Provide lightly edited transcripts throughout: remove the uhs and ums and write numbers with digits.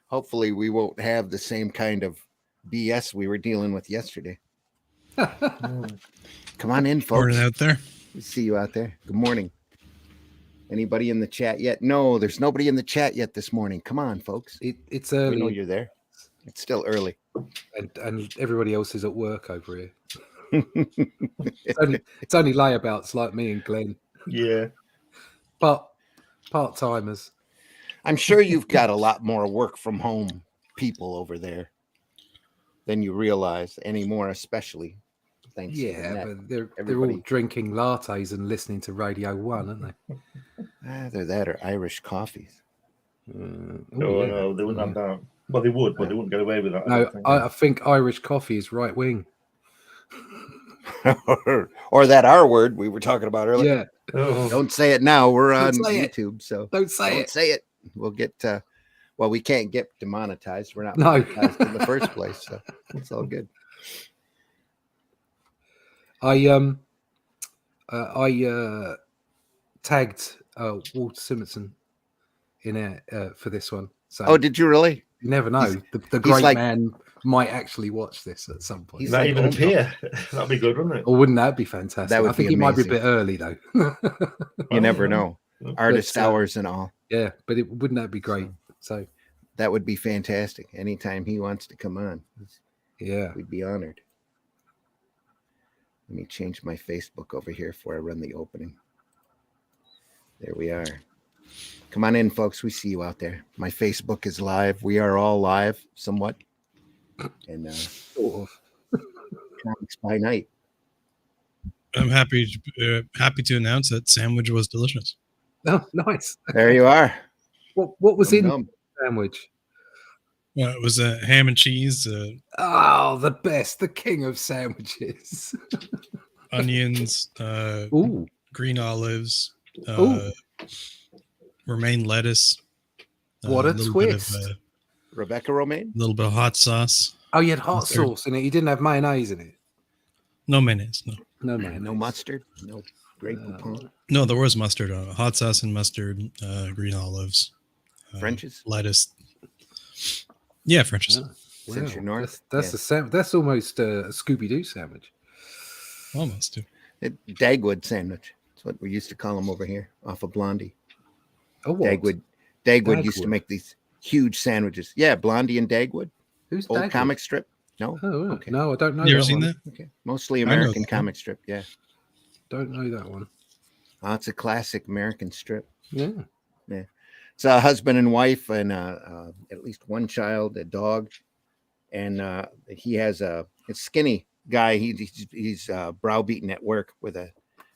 hopefully we won't have the same kind of BS we were dealing with yesterday. Come on in, folks. Morning out there. We see you out there. Good morning. Anybody in the chat yet? No, there's nobody in the chat yet this morning. Come on, folks. It's early. We know you're there. It's still early. And everybody else is at work over here. it's only layabouts like me and Glenn. Yeah. But part-timers. I'm sure you've got a lot more work from home people over there than you realize anymore, especially thanks to the net. But they're all drinking lattes and listening to Radio 1, aren't they? Either that or Irish coffees. No, they wouldn't have that. Well, they would, but they wouldn't get away with that. No, I think Irish coffee is right wing. Or that R word we were talking about earlier. Yeah. Oh. Don't say it now. We're on YouTube, so don't say it. We'll get well, we can't get demonetized. We're not No. monetized in the first place, so it's all good. I tagged Walt Simonson in it for this one. So oh, did you really? You never know. The great man might actually watch this at some point. He's not even appear. That'd be good, wouldn't it? Or wouldn't that be fantastic? That would I think be it might be a amazing. bit early though. You never know. Artist hours and all. Yeah, but wouldn't that be great? So that would be fantastic. Anytime he wants to come on, yeah, we'd be honored. Let me change my Facebook over here before I run the opening. There we are. Come on in, folks. We see you out there. My Facebook is live. We are all live, somewhat. And comics by night. I'm happy to announce that sandwich was delicious. Oh, nice. There you are. What was in the sandwich? Well, it was a ham and cheese. Oh, the best, the king of sandwiches. Onions, green olives, romaine lettuce. What a twist. Rebecca romaine? A little bit of hot sauce. Oh, you had hot sauce in it. You didn't have mayonnaise in it. No mayonnaise, no. No mayonnaise. No mustard? No grape poupon? No, there was mustard. Hot sauce and mustard, green olives. French's? Lettuce. Yeah, French's. Oh, Since you're north. That's almost a Scooby-Doo sandwich. Almost. Dagwood sandwich. That's what we used to call them over here off of Blondie. Oh, what? Dagwood used to make these huge sandwiches. Yeah, Blondie and Dagwood. Who's old Dagwood? Comic strip? No? Oh, okay. No, I don't know. You ever seen that? Okay. Mostly American comic strip, yeah. Don't know that one. Oh, it's a classic American strip. Yeah. Yeah. It's a husband and wife and at least one child, a dog. And he has a skinny guy. He's browbeaten at work with a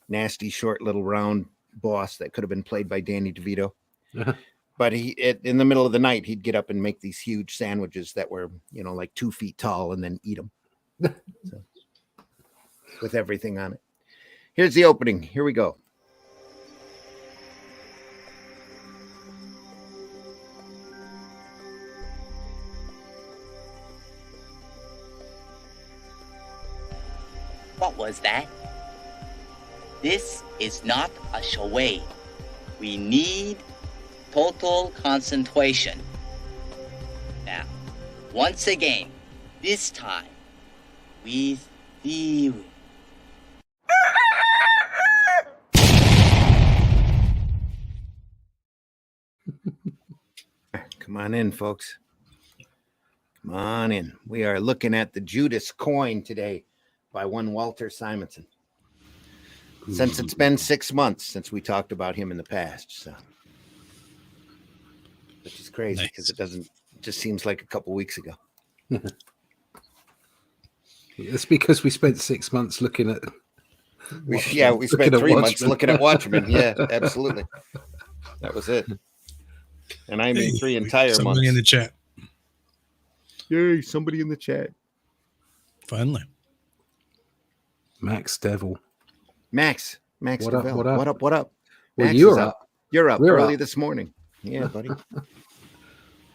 nasty, short, little round boss that could have been played by Danny DeVito. But in the middle of the night, he'd get up and make these huge sandwiches that were, like 2 feet tall and then eat them. So, with everything on it. Here's the opening. Here we go. What was that? This is not a charade. We need total concentration. Now, once again, this time, with the... Come on in, folks. Come on in. We are looking at the Judas Coin today by one Walt Simonson. Since it's been 6 months since we talked about him in the past, so which is crazy because it just seems like a couple weeks ago. It's because we spent 6 months looking at. We spent 3 months looking at Watchmen. Yeah, absolutely. That was it. And I mean 3 entire months. Somebody in the chat. Yay, somebody in the chat. Finally. Max Devil. Max What Deville. up? What up? Well, Max you're up. You're up We're early up. this morning. Yeah, buddy.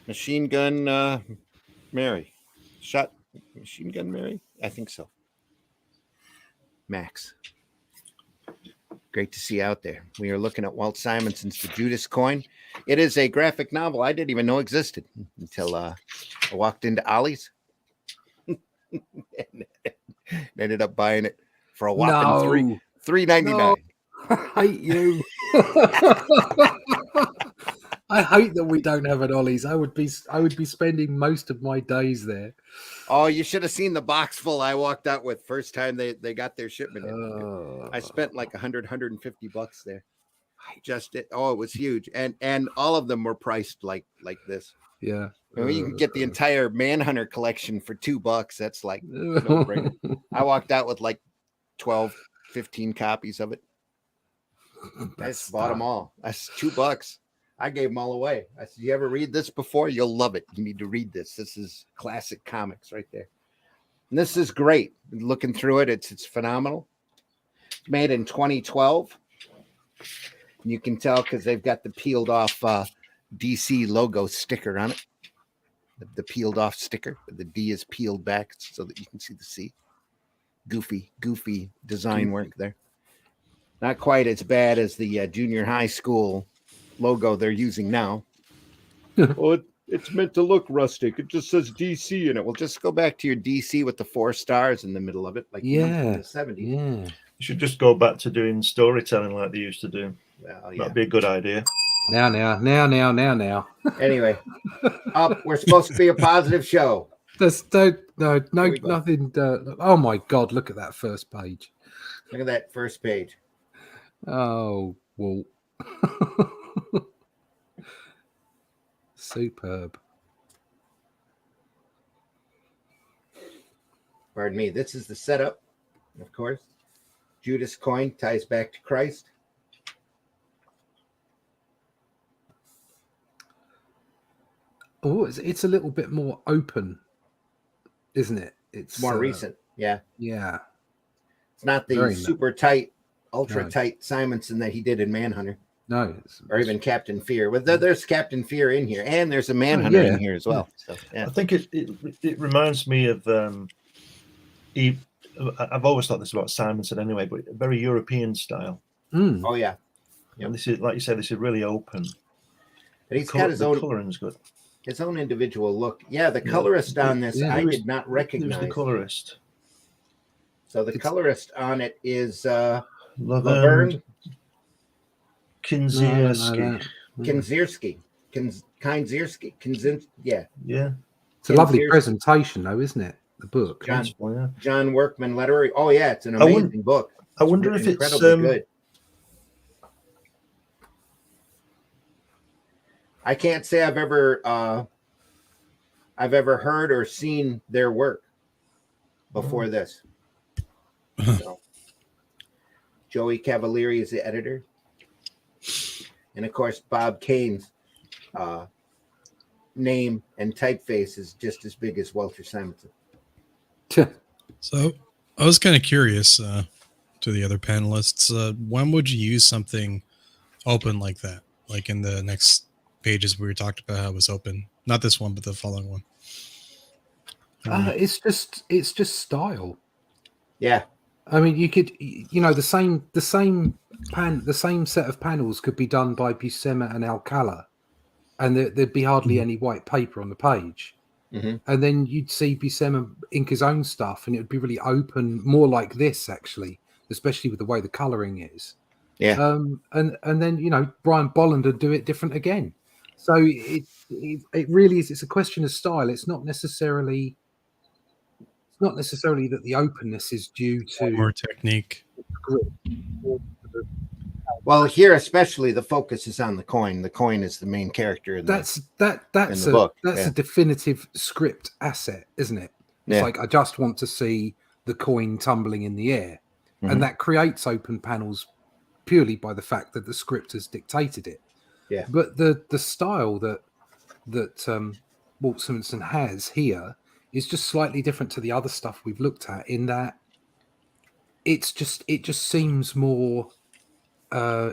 Machine Gun Mary. Shot Machine Gun Mary? I think so. Max. Great to see you out there. We are looking at Walt Simonson's The Judas Coin. It is a graphic novel I didn't even know existed until I walked into Ollie's and ended up buying it for a whopping $3.99. I hate you. I hate that we don't have an Ollie's. I would be spending most of my days there. Oh, you should have seen the box full I walked out with first time they got their shipment in. I spent like $150 there. It was huge. And all of them were priced like this. Yeah. You can get the entire Manhunter collection for $2. That's like no brainer. I walked out with like 12, 15 copies of it. I just bought them all. That's $2. I gave them all away. I said, you ever read this before? You'll love it. You need to read this. This is classic comics right there. And this is great. Looking through it, it's phenomenal. It's made in 2012. You can tell because they've got the peeled off DC logo sticker on it. The peeled off sticker. The D is peeled back so that you can see the C. Goofy design work there. Not quite as bad as the junior high school logo they're using now. It's meant to look rustic. It just says DC in it. Well, just go back to your DC with the 4 stars in the middle of it, like in the 70s. Yeah. You should just go back to doing storytelling like they used to do. Well, yeah. That'd be a good idea. Now. Anyway, we're supposed to be a positive show. Nothing. Oh my God! Look at that first page. Look at that first page. Oh, Walt. Superb. Pardon me. This is the setup, of course. Judas Coin ties back to Christ. Oh, it's a little bit more open, isn't it? It's more recent. Yeah. Yeah. It's not the super tight, ultra tight Simonson that he did in Manhunter. No. Or even Captain Fear. Well, there's Captain Fear in here, and there's a Manhunter in here as well. So, yeah. I think it reminds me of I've always thought this about Simonson anyway, but very European style. Mm. Oh yeah. Yep. And this is, like you said, this is really open. But he's got his own coloring's good. His own individual look. Yeah, the colorist on this I did not recognize. Who's the colorist? So the colorist on it is Laverne Kinzierski. Kinzierski. Yeah. It's a lovely presentation, though, isn't it? The book. John Workman letterer. Oh yeah, it's an amazing book. I wonder if it's incredibly good. I can't say I've ever heard or seen their work before this. So, Joey Cavalieri is the editor, and of course Bob Kane's name and typeface is just as big as Walter Simonson. So I was kind of curious to the other panelists. When would you use something open like that? Like in the next pages we were talked about how it was open. Not this one, but the following one. It's just style. Yeah. I mean, you could, the same set of panels could be done by Buscema and Alcala, and there'd be hardly any white paper on the page. Mm-hmm. And then you'd see Buscema ink his own stuff, and it would be really open, more like this actually, especially with the way the coloring is. Yeah. And then Brian Bolland would do it different again. So it really is. It's a question of style. It's not necessarily that the openness is due to more technique. Well, here especially the focus is on the coin. The coin is the main character in that's the book. That's a definitive script asset, isn't it? It's like I just want to see the coin tumbling in the air, and that creates open panels purely by the fact that the script has dictated it. Yeah. But the style that Walt Simonson has here is just slightly different to the other stuff we've looked at, in that it just seems more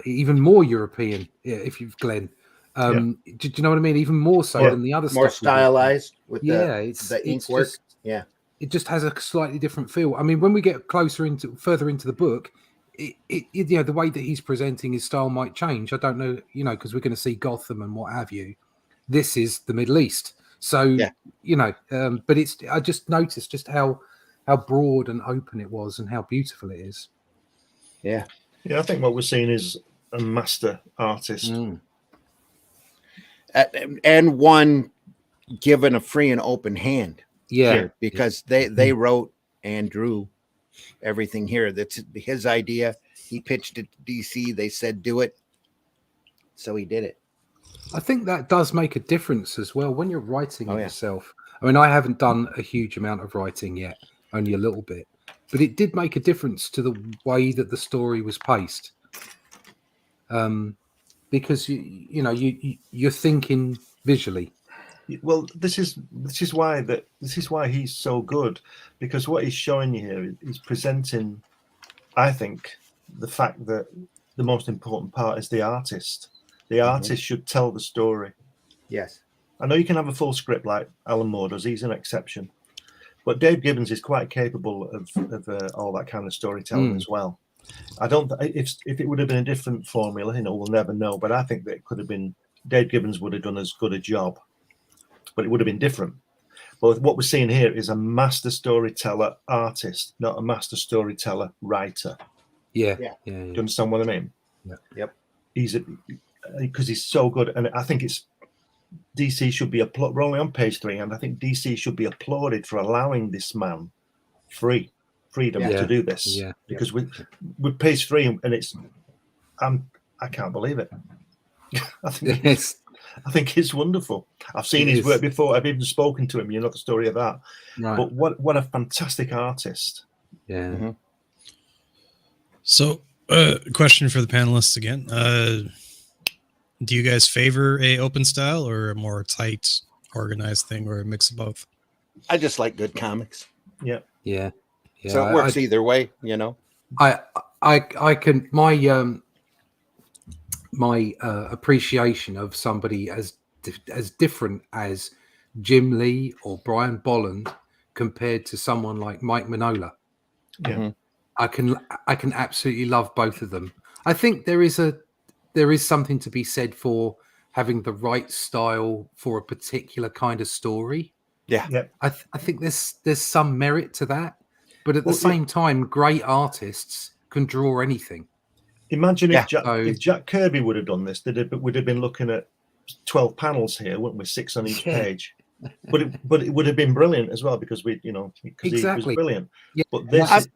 even more European, if you've Glenn. Do you know what I mean? Even more so than the other stuff. More stylized with the ink work. It just has a slightly different feel. I mean, when we get further into the book, the way that he's presenting his style might change. I don't know, because we're going to see Gotham and what have you. This is the Middle East, so but I just noticed just how broad and open it was and how beautiful it is. Yeah. I think what we're seeing is a master artist, and one given a free and open hand. Here, because they wrote and drew everything here. That's his idea. He pitched it to DC. They said do it, so he did it. I think that does make a difference as well when you're writing yourself. I mean, I haven't done a huge amount of writing yet, only a little bit, but it did make a difference to the way that the story was paced. Because you're thinking visually. Well, this is why he's so good, because what he's showing you here is presenting, I think, the fact that the most important part is the artist. The artist should tell the story. Yes. I know you can have a full script like Alan Moore does. He's an exception. But Dave Gibbons is quite capable of all that kind of storytelling as well. I don't. If it would have been a different formula, we'll never know. But I think that it could have been Dave Gibbons would have done as good a job, but it would have been different. But what we're seeing here is a master storyteller artist, not a master storyteller writer. Yeah. Do you understand what I mean? Yeah. Yep. Because he's so good, and I think it's DC should be applauded. We're only on page 3, and I think DC should be applauded for allowing this man freedom to do this. Yeah. Because with page 3, and it's, I can't believe it. I think it's wonderful. I've seen his work before. I've even spoken to him. You know the story of that. Right. But what a fantastic artist. Yeah. Mm-hmm. So, question for the panelists again. Do you guys favor a open style or a more tight, organized thing, or a mix of both? I just like good comics. Yeah. So it works either way, I can my appreciation of somebody as different as Jim Lee or Brian Bolland compared to someone like Mike Mignola. Yeah. Mm-hmm. I can absolutely love both of them. I think there is something to be said for having the right style for a particular kind of story. Yeah. I think there's some merit to that, but at the same time, great artists can draw anything. Imagine if Jack Kirby would have done this, we'd have been looking at 12 panels here, wouldn't we? 6 on each page. But it would have been brilliant as well because he was brilliant. Yeah. But this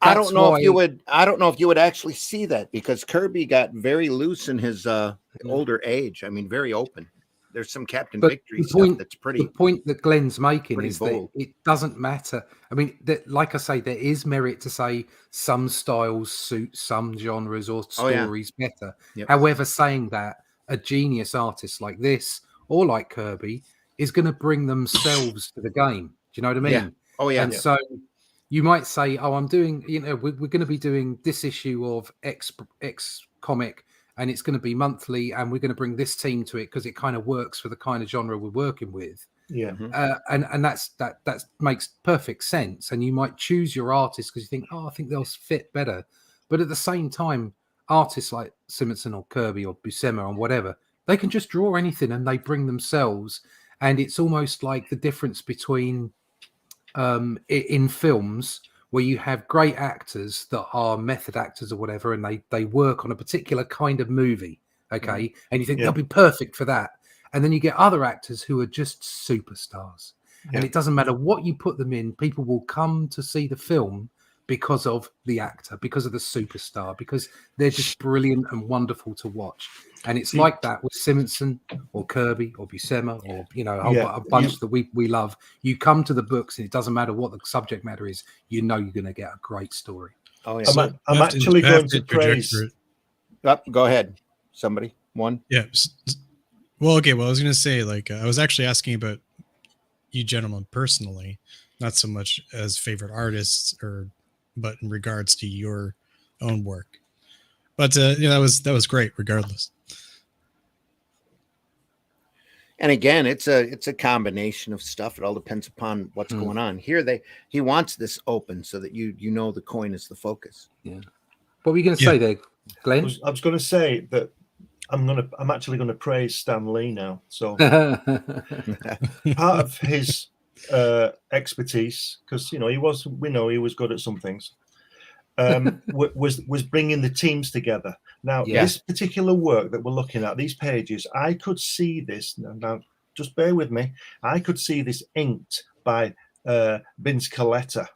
I don't know if you would actually see that because Kirby got very loose in his older age. I mean, very open. There's some Captain Victory stuff that's pretty. The point that Glenn's making is bold. that it doesn't matter. I mean, like I say, there is merit to say some styles suit some genres or stories better. Yep. However, saying that a genius artist like this or like Kirby is going to bring themselves to the game. Do you know what I mean? Yeah. Oh yeah. And so you might say, "Oh, I'm doing. We're going to be doing this issue of X comic." And it's going to be monthly, and we're going to bring this team to it because it kind of works for the kind of genre we're working with. Yeah, and that makes perfect sense. And you might choose your artist because you think, I think they'll fit better. But at the same time, artists like Simonson or Kirby or Buscema or whatever, they can just draw anything and they bring themselves. And it's almost like the difference between in films where you have great actors that are method actors or whatever, and they work on a particular kind of movie, okay? And you think they'll be perfect for that. And then you get other actors who are just superstars. Yeah. And it doesn't matter what you put them in, people will come to see the film because of the actor, because of the superstar, because they're just brilliant and wonderful to watch. And it's like that with Simonson or Kirby or Buscema or, a bunch that we love. You come to the books and it doesn't matter what the subject matter is, you're going to get a great story. Oh, yeah. So I'm actually going to praise. Go ahead. Somebody. One. Yeah. Well, okay. Well, I was going to say, I was actually asking about you gentlemen personally, not so much as favorite artists but in regards to your own work. But that was great regardless. And again, it's a combination of stuff. It all depends upon what's going on. Here he wants this open so that you know the coin is the focus. Yeah. What were you going to Yeah. say there, I Glenn? was going to say that I'm actually going to praise Stan Lee now. So part of his expertise, because we know he was good at some things, was bringing the teams together. Now, Yeah. this particular work that we're looking at, these pages, I could see this. Now, just bear with me. I could see this inked by Vince Coletta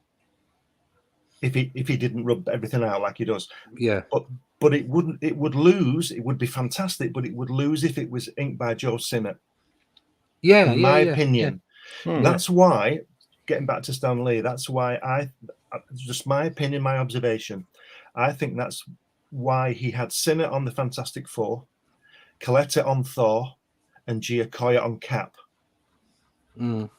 if he didn't rub everything out like he does. Yeah. But it would lose. It would be fantastic, but it would lose if it was inked by Joe Sinnott. Yeah. In my opinion. Hmm. That's why, getting back to Stan Lee, that's why just my opinion, my observation, I think that's why he had Sinnott on the Fantastic Four, Coletta on Thor, and Giacoya on Cap. Mm.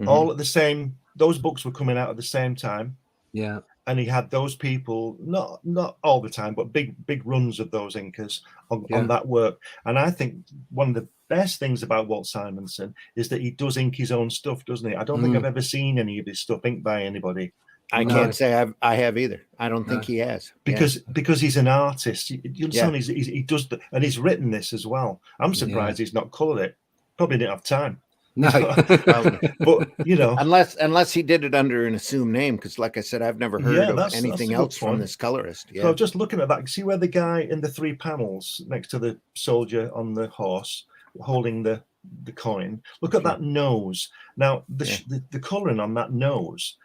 All at the same, those books were coming out at the same time. Yeah. And he had those people, not all the time, but big runs of those inkers on that work. And I think one of the best things about Walt Simonson is that he does ink his own stuff, doesn't he? I don't think I've ever seen any of his stuff inked by anybody. I can't say I have either. I don't think he has. Because he's an artist. You understand? He does and he's written this as well. I'm surprised he's not coloured it. Probably didn't have time. No. But unless he did it under an assumed name, because like I said, I've never heard of anything else from this colorist. Yeah. So just looking at that, see where the guy in the 3 panels next to the soldier on the horse holding the coin. Look at that nose. Now the colouring on that nose.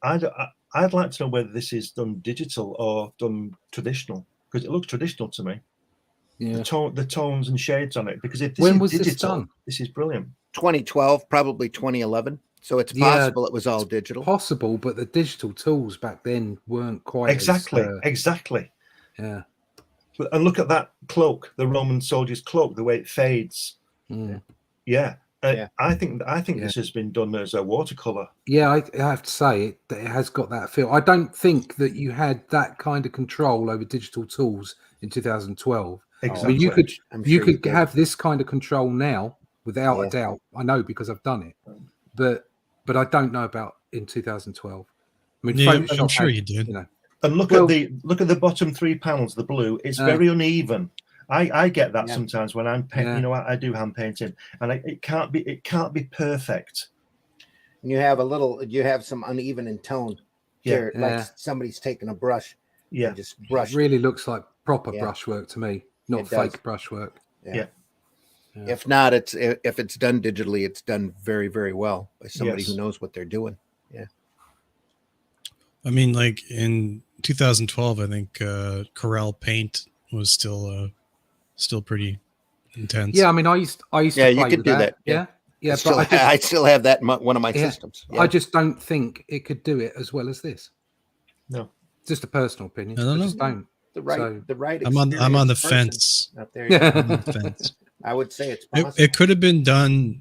I'd like to know whether this is done digital or done traditional, because it looks traditional to me. Yeah. The tones and shades on it. Because if this is digital, this is brilliant. 2012, probably 2011. So it's possible it was all digital. Possible, but the digital tools back then weren't quite exactly. Yeah. And look at that cloak, the Roman soldier's cloak, the way it fades. Yeah. I think this has been done as a watercolor. Yeah, I have to say it has got that feel. I don't think that you had that kind of control over digital tools in 2012. Exactly. I mean, you could have this kind of control now without a doubt. I know because I've done it, but I don't know about in 2012. I mean, Photoshop I'm sure you did. And look at the bottom 3 panels, the blue. It's very uneven. I get that sometimes when I'm painting. I do hand painting, and it can't be perfect. You have some uneven in tone. Here, like somebody's taking a brush. Yeah, and just brush. It really looks like proper brushwork to me, not fake brushwork. Yeah. If not, if it's done digitally, it's done very, very well by somebody who knows what they're doing. Yeah. I mean, like in 2012, I think Corel Paint was still pretty intense. Yeah, I mean, I used to play you could with do that. Yeah. I still have that in one of my systems. Yeah. I just don't think it could do it as well as this. No, just a personal opinion. I don't know. Just don't. The right. I'm on the fence. Up there. I'm on the fence. I would say it's possible. It could have been done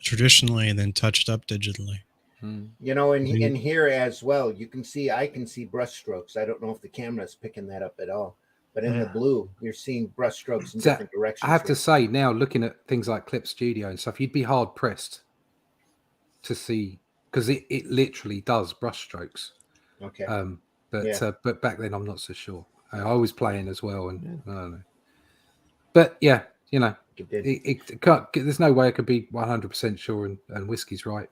traditionally and then touched up digitally. In here as well, I can see brush strokes. I don't know if the camera is picking that up at all, but in the blue, you're seeing brush strokes in different directions. I have to say now, looking at things like Clip Studio and stuff, you'd be hard pressed to see, because it literally does brush strokes. Okay. But back then I'm not so sure. I was playing as well, and I don't know. But it can't. There's no way I could be 100% sure, and Whiskey's right.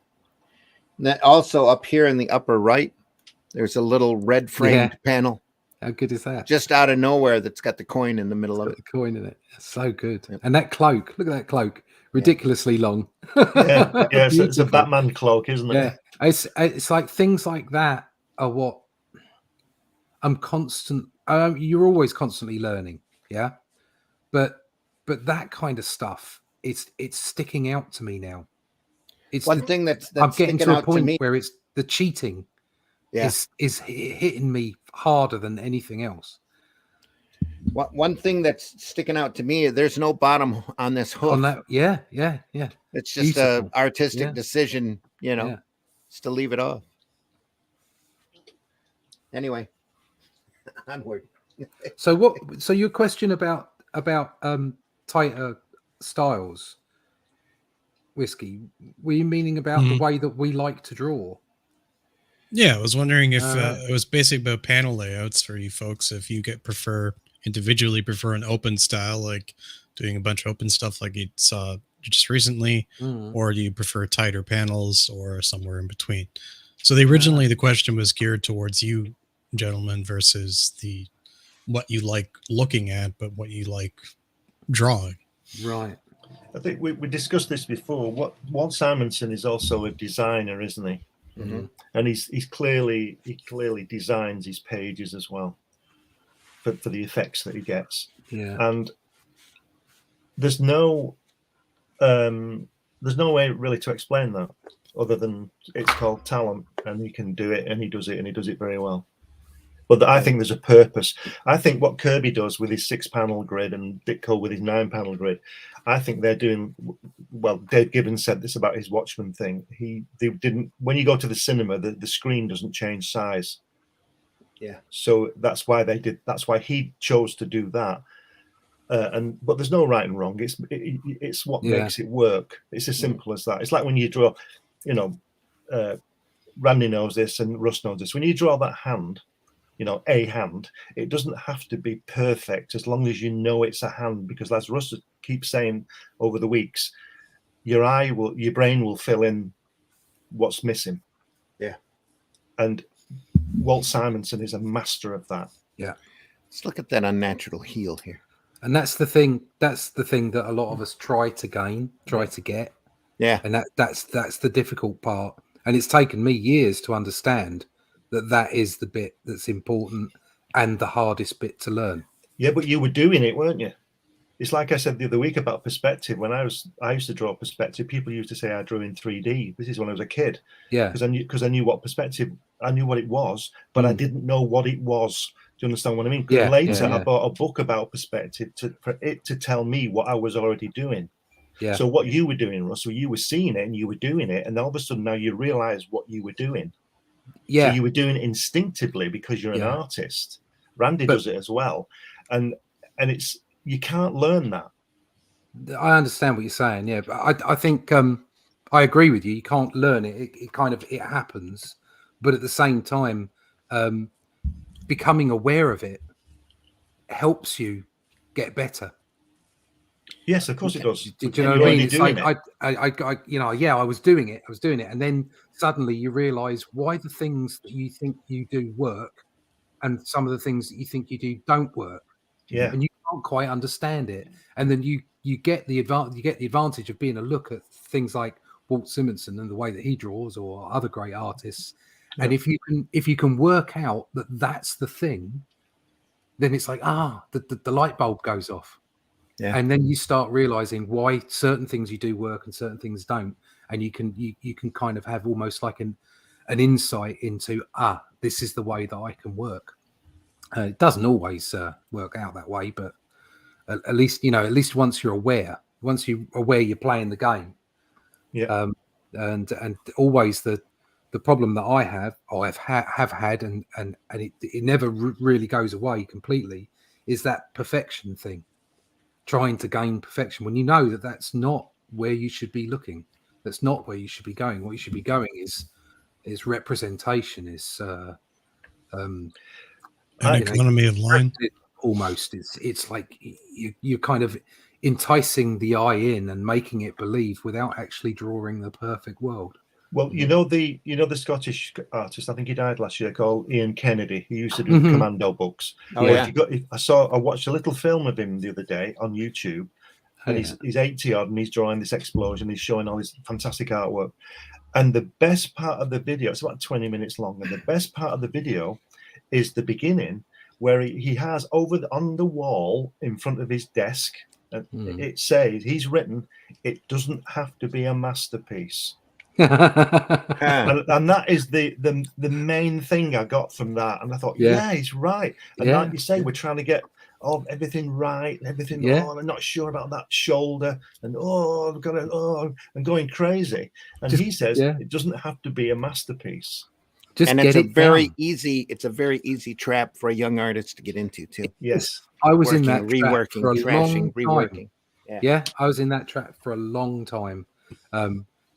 That also up here in the upper right, there's a little red framed panel. How good is that? Just out of nowhere, that's got the coin in the middle of it. The coin in it. That's so good. Yep. And that cloak. Look at that cloak. Ridiculously long. It's a Batman cloak, isn't it? Yeah. It's like things like that are what I'm constant. You're always constantly learning. Yeah. But that kind of stuff, it's sticking out to me now. It's one thing that's I'm getting to a point to where it's the cheating is hitting me harder than anything else. One thing that's sticking out to me, there's no bottom on this hook. On that, yeah. It's just an artistic decision, just to leave it off. Anyway, onward. So your question about tighter styles, Whiskey, were you meaning about the way that we like to draw? Yeah, I was wondering if it was basically about panel layouts for you folks. If you individually prefer an open style, like doing a bunch of open stuff like you saw just recently, or do you prefer tighter panels or somewhere in between? So the question was geared towards you, gentlemen, versus what you like looking at, but what you like drawing. Right. I think we discussed this before. Walt Simonson is also a designer, isn't he? Mm-hmm. And he clearly designs his pages as well for the effects that he gets. Yeah. And there's no way really to explain that other than it's called talent, and he can do it, and he does it very well. But I think there's a purpose. I think what Kirby does with his 6-panel grid and Ditko with his 9-panel grid, I think they're doing well. Dave Gibbons said this about his Watchmen thing. They didn't. When you go to the cinema, the screen doesn't change size. Yeah. So that's why they did. That's why he chose to do that. But there's no right and wrong. It's what makes it work. It's as simple as that. It's like when you draw, Randy knows this and Russ knows this. When you draw that hand, a hand, it doesn't have to be perfect as long as you know it's a hand, because as Russ keeps saying over the weeks, your brain will fill in what's missing. Yeah. And Walt Simonson is a master of that. Yeah. Let's look at that unnatural heel here. And that's the thing that a lot of us try to get. Yeah. And that's the difficult part. And it's taken me years to understand that is the bit that's important and the hardest bit to learn. Yeah, but you were doing it, weren't you? It's like I said the other week about perspective. When I used to draw perspective, people used to say I drew in 3D. This is when I was a kid. Yeah. Because I knew what perspective, I knew what it was, but I didn't know what it was. Do you understand what I mean? Because later I bought a book about perspective for it to tell me what I was already doing. Yeah. So what you were doing, Russell, you were seeing it and you were doing it, and all of a sudden now you realize what you were doing. Yeah. So you were doing it instinctively because you're an artist. Randy does it as well. And it's, you can't learn that. I understand what you're saying. Yeah. But I think I agree with you. You can't learn it. It happens. But at the same time, becoming aware of it helps you get better. Yes, of course it does. Do you know what I mean? It's like I was doing it. And then suddenly you realize why the things that you think you do work and some of the things that you think you do don't work. Yeah. And you can't quite understand it. And then you get the advantage of being a look at things like Walt Simonson and the way that he draws, or other great artists. Yeah. And if you can work out that that's the thing, then it's like, the light bulb goes off. Yeah. And then you start realizing why certain things you do work and certain things don't. And you can kind of have almost like an insight into, this is the way that I can work. It doesn't always work out that way, but at least once you're aware, you're playing the game. Yeah. And always the problem that I have had, and it never really goes away completely, is that perfection thing. Trying to gain perfection when you know that that's not where you should be looking. That's not where you should be going. What you should be going is representation, is an economy of line. Almost, it's like you're kind of enticing the eye in and making it believe without actually drawing the perfect world. Well, the Scottish artist, I think he died last year, called Ian Kennedy. He used to do Commando books. Oh, yeah. I watched a little film of him the other day on YouTube, and he's 80 odd, and he's drawing this explosion. He's showing all this fantastic artwork. And the best part of the video, it's about 20 minutes long, and the best part of the video is the beginning, where he has on the wall in front of his desk, and it says, he's written, "It doesn't have to be a masterpiece." and that is the main thing I got from that, and I thought, he's right. And like you say, we're trying to get everything right, everything. I'm not sure about that shoulder, and and going crazy. And he says it doesn't have to be a masterpiece. It's a very easy trap for a young artist to get into too. Yes, I was in that reworking, trashing, reworking. Yeah, I was in that trap for a long time.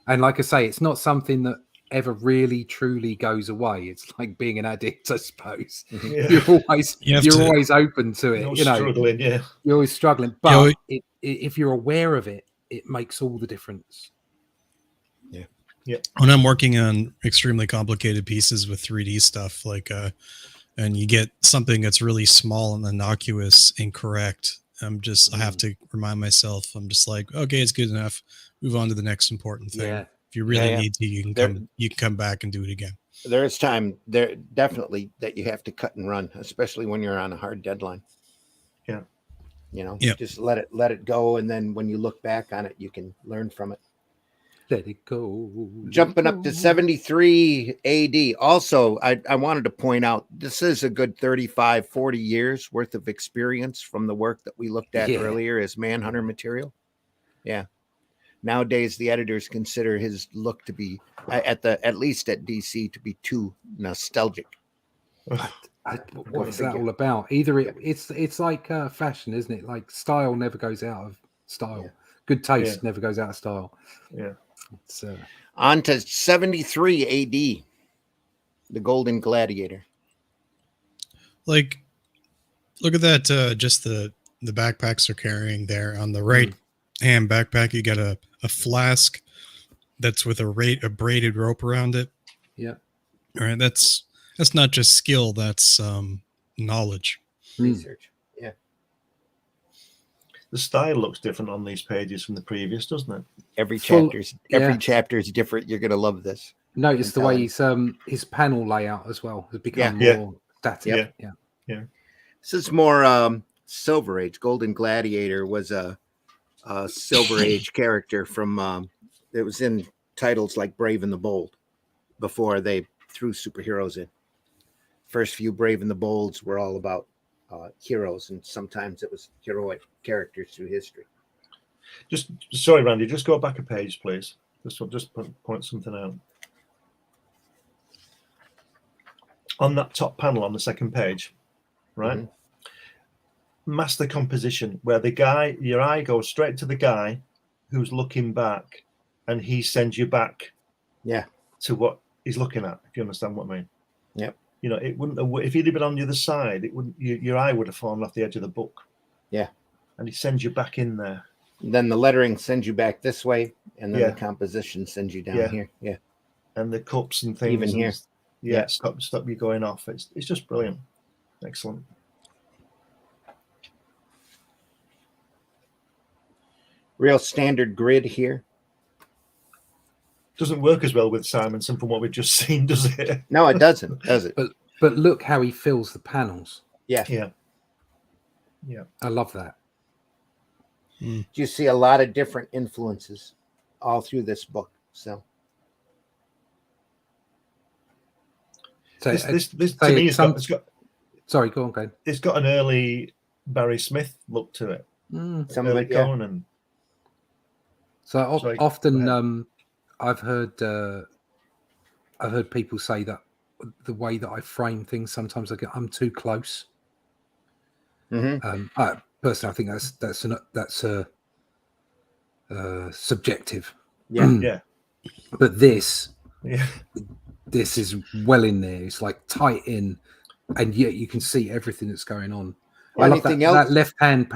And like I say, it's not something that ever really truly goes away. It's like being an addict, I suppose. Yeah. You're always You have you're to- always open to it. You're You know, struggling, yeah. you're always struggling, You but know, if you're aware of it, it makes all the difference. when I'm working on extremely complicated pieces with 3D stuff, like and you get something that's really small and innocuous incorrect, I have to remind myself, I'm just like, okay, it's good enough, move on to the next important thing. Yeah. If you really Yeah. need to, you can come back and do it again. There is time there definitely that you have to cut and run, especially when you're on a hard deadline. Yeah. You know, Yeah. just let it go, and then when you look back on it, you can learn from it. Let it go. Let Jumping it up to go. 73 AD. Also, I wanted to point out this is a good 35, 40 years worth of experience from the work that we looked at Yeah. earlier as Manhunter material. Yeah. Nowadays, the editors consider his look to be at least at DC to be too nostalgic. What is that all about? Either it's like fashion, isn't it? Like style never goes out of style. Yeah. Good taste Yeah. never goes out of style. Yeah. It's On to 73 AD, the Golden Gladiator. Like, look at that, just the backpacks are carrying there. On the right hand backpack, you got a flask that's with a braided rope around it. yeah. All right, that's not just skill, that's knowledge. Research. Yeah. The style looks different on these pages from the previous, doesn't it? Every Full- chapter is different. You're gonna love this. Notice the way Intelligent. his panel layout as well has become Yeah. more static. Yeah. Yeah. This is more Silver Age. Golden Gladiator was a Silver Age character from it was in titles like Brave and the Bold before they threw superheroes in. First few Brave and the Bolds were all about heroes, and sometimes it was heroic characters through history. Just sorry, Randy. Just go back a page, please. Just point something out. On that top panel on the second page, right? Master composition, where your eye goes straight to the guy who's looking back, and he sends you back, to what he's looking at. If you understand what I mean. Yep. You know, it wouldn't. If he'd have been on the other side, it wouldn't. Your eye would have fallen off the edge of the book. Yeah. And he sends you back in there. Then the lettering sends you back this way, and then Yeah. the composition sends you down Yeah. here. Yeah. And the cups and things. Even here. Yeah. Stop you going off. It's just brilliant. Excellent. Real standard grid here. Doesn't work as well with Simonson from what we've just seen, does it? No, it doesn't, does it? But look how he fills the panels. Yeah. Yeah. Yeah. I love that. You see a lot of different influences all through this book. So This to me it's got sorry, go on, Glenn. It's got an early Barry Smith look to it. some Early of it, yeah. Conan. So Sorry, often I've heard people say that the way that I frame things, sometimes I'm too close. Personally, I think that's subjective. Yeah. Yeah. But this Yeah. is well in there. It's like tight in, and yet you can see everything that's going on. Well, I love anything that else? left hand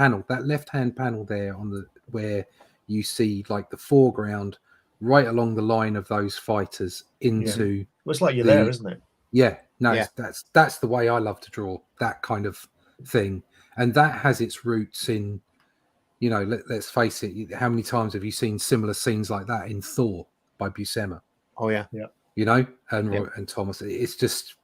panel there on the where you see like the foreground right along the line of those fighters into. Well, it's like you're there, isn't it? Yeah, no, Yeah. that's the way I love to draw, that kind of thing, and that has its roots in, you know, let's face it. How many times have you seen similar scenes like that in Thor by Buscema? Oh yeah. Yeah. You know, and Yeah. and Thomas. It's just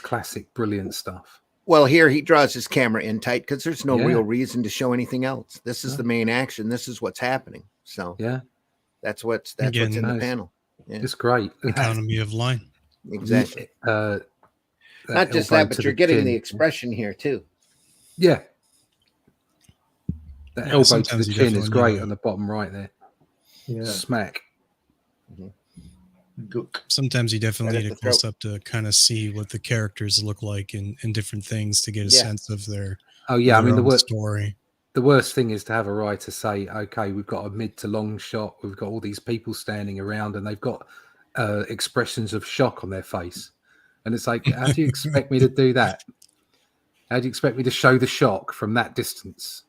classic, brilliant stuff. Well, here he draws his camera in tight because there's no Yeah. real reason to show anything else. This is No. the main action. This is what's happening. So Yeah, that's what's Again, in the nice. panel. Yeah, it's great. Economy of line. exactly. Not Not just that, but you're getting the expression here too. Yeah. That Yeah, elbow to sometimes the you chin is definitely great need on the bottom right there. Yeah. Smack. Gook. Sometimes you definitely Right need at a the throat. close up to kind of see what the characters look like in different things to get a Yeah. sense of their Oh yeah, I their mean own story. the worst thing is to have a writer say, okay, we've got a mid to long shot, we've got all these people standing around, and they've got expressions of shock on their face, and it's like, how do you expect me to do that? How do you expect me to show the shock from that distance?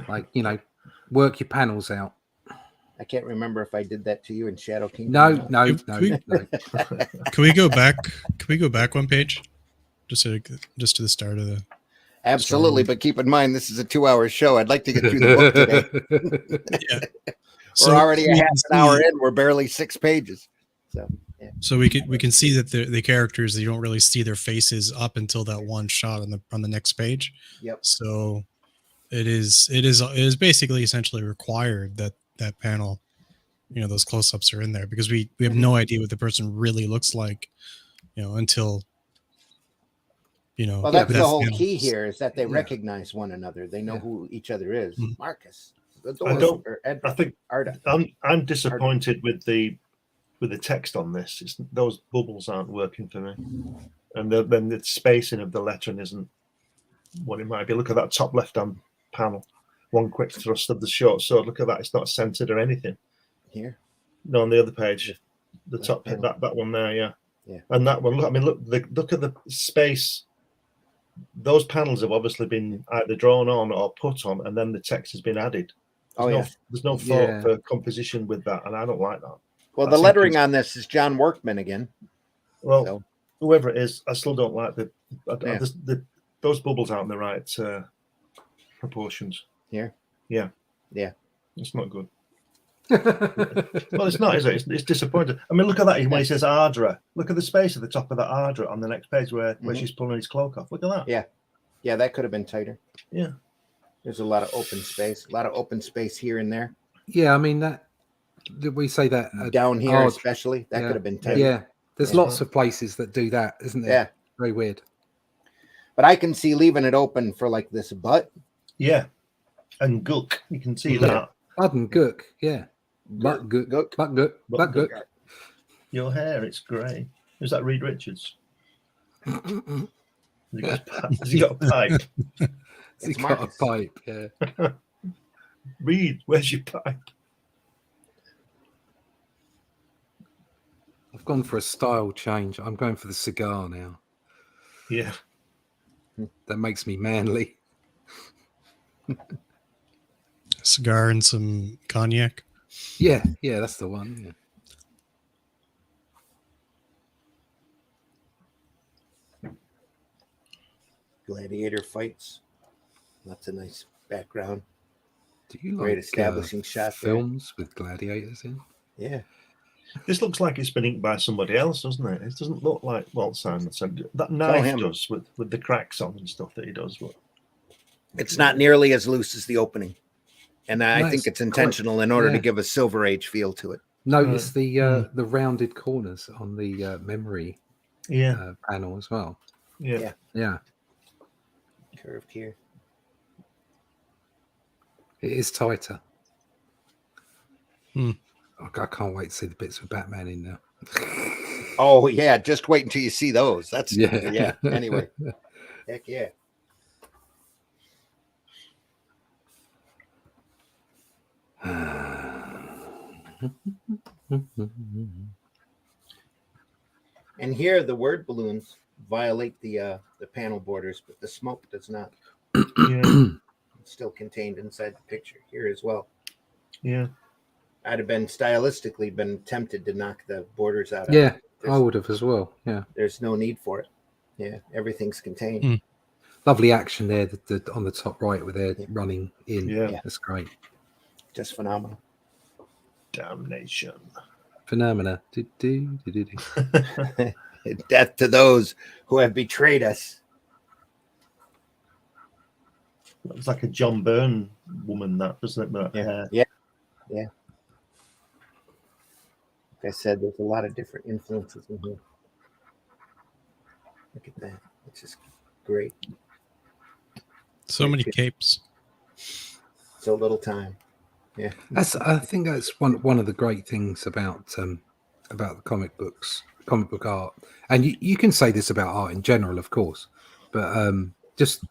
Like, work your panels out. I can't remember if I did that to you in Shadow Kingdom. No. Can we go back? Can we go back one page? Just to the start of the. Absolutely, but keep in mind this is a 2-hour show. I'd like to get through the book today. Yeah. We're already a half an hour in. We're barely 6 pages. So yeah. So we can see that the characters, you don't really see their faces up until that one shot on the next page. Yep. So it is basically essentially required that panel, those close-ups are in there, because we have no idea what the person really looks like, until Well, that's the whole key here, is that they recognize one another. They know who each other is. Mm-hmm. Marcus. I think Arda. I'm disappointed with the text on this. Those bubbles aren't working for me, and then the spacing of the lettering isn't what it might be. Look at that top left-hand panel. One quick thrust of the short sword. Look at that. It's not centered or anything. Here? No, on the other page, the top that one there, yeah. And that one. Look at the space. Those panels have obviously been either drawn on or put on, and then the text has been added. There's no thought for composition with that, and I don't like that. Well, the lettering on this is John Workman again. Well, whoever it is, I still don't like those bubbles aren't in the right proportions. Here? Yeah. Yeah. It's not good. Well, it's not, is it? It's disappointing. I mean, look at that when he says Ardra. Look at the space at the top of that Ardra on the next page where she's pulling his cloak off. Look at that. Yeah, that could have been tighter. Yeah. There's a lot of open space, here and there. Yeah, I mean, that did we say that down here especially that could have been tighter. Yeah, there's lots of places that do that, isn't there? Yeah, very weird. But I can see leaving it open for like this butt. Yeah, and gook, you can see that. Bud and gook, yeah. Butt gook. Your hair, it's grey. Is that Reed Richards? Has he got a pipe? He's got a pipe, yeah. Reed, where's your pipe? I've gone for a style change. I'm going for the cigar now. Yeah. That makes me manly. Cigar and some cognac. Yeah, that's the one. Yeah. Gladiator fights. Lots of nice background. Do you great like establishing shot films with gladiators in? Yeah. This looks like it's been inked by somebody else, doesn't it? It doesn't look like Walt Simonson. That knife does with the cracks on and stuff that he does. But it's not nearly as loose as the opening. And I think it's intentional in order to give a Silver Age feel to it. Notice the rounded corners on the memory panel as well. Yeah. Curved here. It is tighter. I can't wait to see the bits with Batman in now. Oh yeah, just wait until you see those. That's Anyway, heck yeah. And here the word balloons violate the panel borders, but the smoke does not. It's still contained inside the picture here as well. Yeah. I'd have been tempted to knock the borders out. Yeah, I would have as well. Yeah. There's no need for it. Yeah, everything's contained. Lovely action there on the top right where they're running in. Yeah. That's great. Just phenomenal. Damnation. Phenomena. Death to those who have betrayed us. It's like a John Byrne woman, that, doesn't it? Yeah. Like I said, there's a lot of different influences in here. Look at that. It's just great. So many capes. So little time. Yeah. I think that's one of the great things about the comic book art. And you can say this about art in general, of course, but just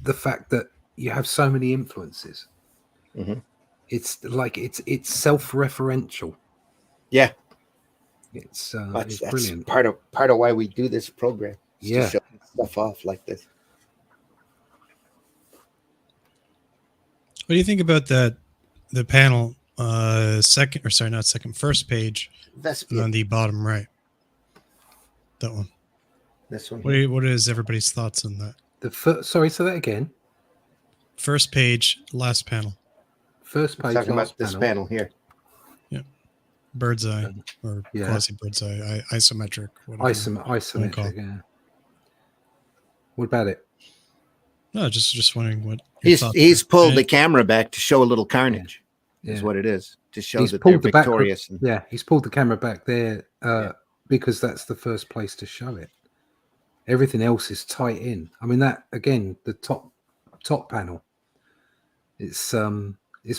the fact that you have so many influences. Mm-hmm. It's like it's self-referential. Yeah. It's That's brilliant. part of why we do this program. Is Yeah. to show stuff off like this. What do you think about that? The panel, first page Vespian. on the bottom right. That one. This one. What is everybody's thoughts on that? Sorry, say that again. First page, last panel. First page, Talking last about this panel. panel here. Bird's eye or Yeah. quasi bird's eye, isometric. whatever. Isometric. Yeah. What about it? No, just wondering what your thoughts He's are. pulled the camera back to show a little carnage. Yeah. Is what it is, to show He's that they're pulled the back- victorious. Yeah, he's pulled the camera back there because that's the first place to show it. Everything else is tight in. I mean, that again, the top panel. It's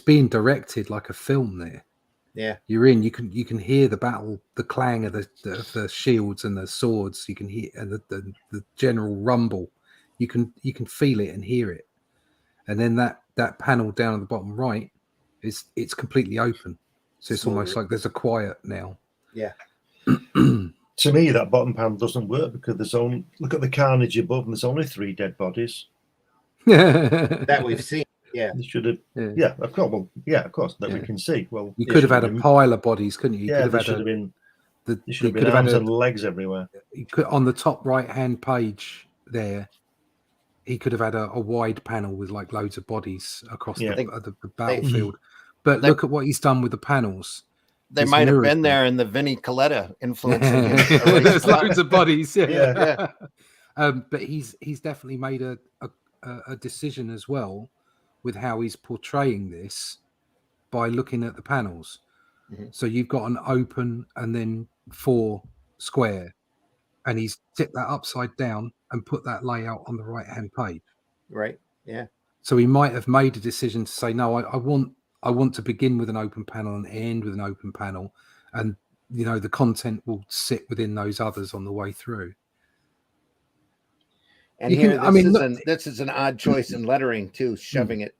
being directed like a film there. Yeah. You're in. You can hear the battle, the clang of the shields and the swords. You can hear and the general rumble. You can feel it and hear it. And then that panel down at the bottom right it's completely open. So it's almost like there's a quiet now. Yeah. To me, that bottom panel doesn't work because look at the carnage above, and there's only 3 dead bodies. That we've seen. Yeah. You should have. Yeah, of course. Well, yeah, of course, that we Yeah. can see. Well, You they could have should had a pile of bodies, couldn't you? Yeah, there should have been. There should have been arms and legs everywhere. You could, on the top right-hand page there, he could have had a wide panel with like loads of bodies across the battlefield. But look at what he's done with the panels. They might have been there in the Vinnie Coletta influence. There's loads of bodies. Yeah. But he's definitely made a decision as well with how he's portraying this by looking at the panels. Mm-hmm. So you've got an open and then 4 square, and he's tipped that upside down and put that layout on the right-hand page. Right. Yeah. So he might have made a decision to say, no, I want to begin with an open panel and end with an open panel, and the content will sit within those others on the way through. And this is an odd choice in lettering too, shoving it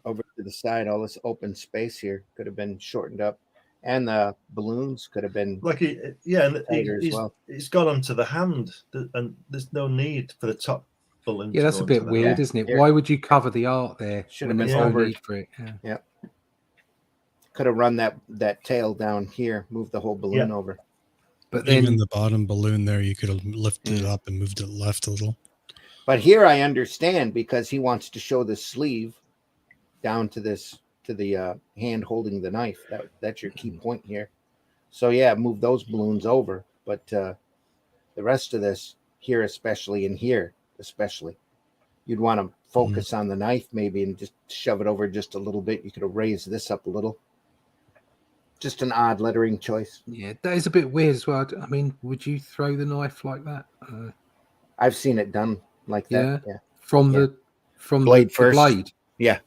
over to the side. All this open space here could have been shortened up, and the balloons could have been it's gone onto the hand, and there's no need for the top balloon. Yeah, that's a bit weird, isn't it? Why would you cover the art there? Should have been no need for it. Yeah. Could have run that tail down here, moved the whole balloon over. But then, even the bottom balloon there, you could have lifted it up and moved it left a little. But here I understand, because he wants to show the sleeve down to the hand holding the knife. That's your key point here. So yeah, move those balloons over. But the rest of this here, especially, and here especially, you'd want to focus on the knife maybe and just shove it over just a little bit. You could have raised this up a little. Just an odd lettering choice. Yeah, that is a bit weird as well. I mean, would you throw the knife like that? I've seen it done like that. Yeah. From the blade first. Blade. Yeah.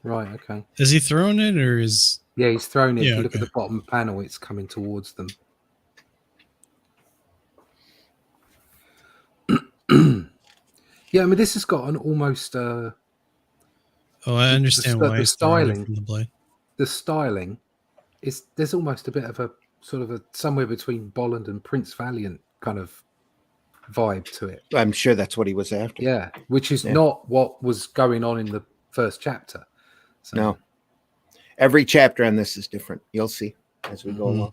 Right. Okay. Is he throwing it, or is? Yeah, he's thrown it. If you look at the bottom panel, it's coming towards them. Yeah, I mean, this has got an almost. I understand why the styling. From the blade. The styling is there's almost a bit of a sort of somewhere between Bolland and Prince Valiant kind of vibe to it. I'm sure that's what he was after. Yeah, which is not what was going on in the first chapter. So. No. Every chapter on this is different. You'll see as we go along.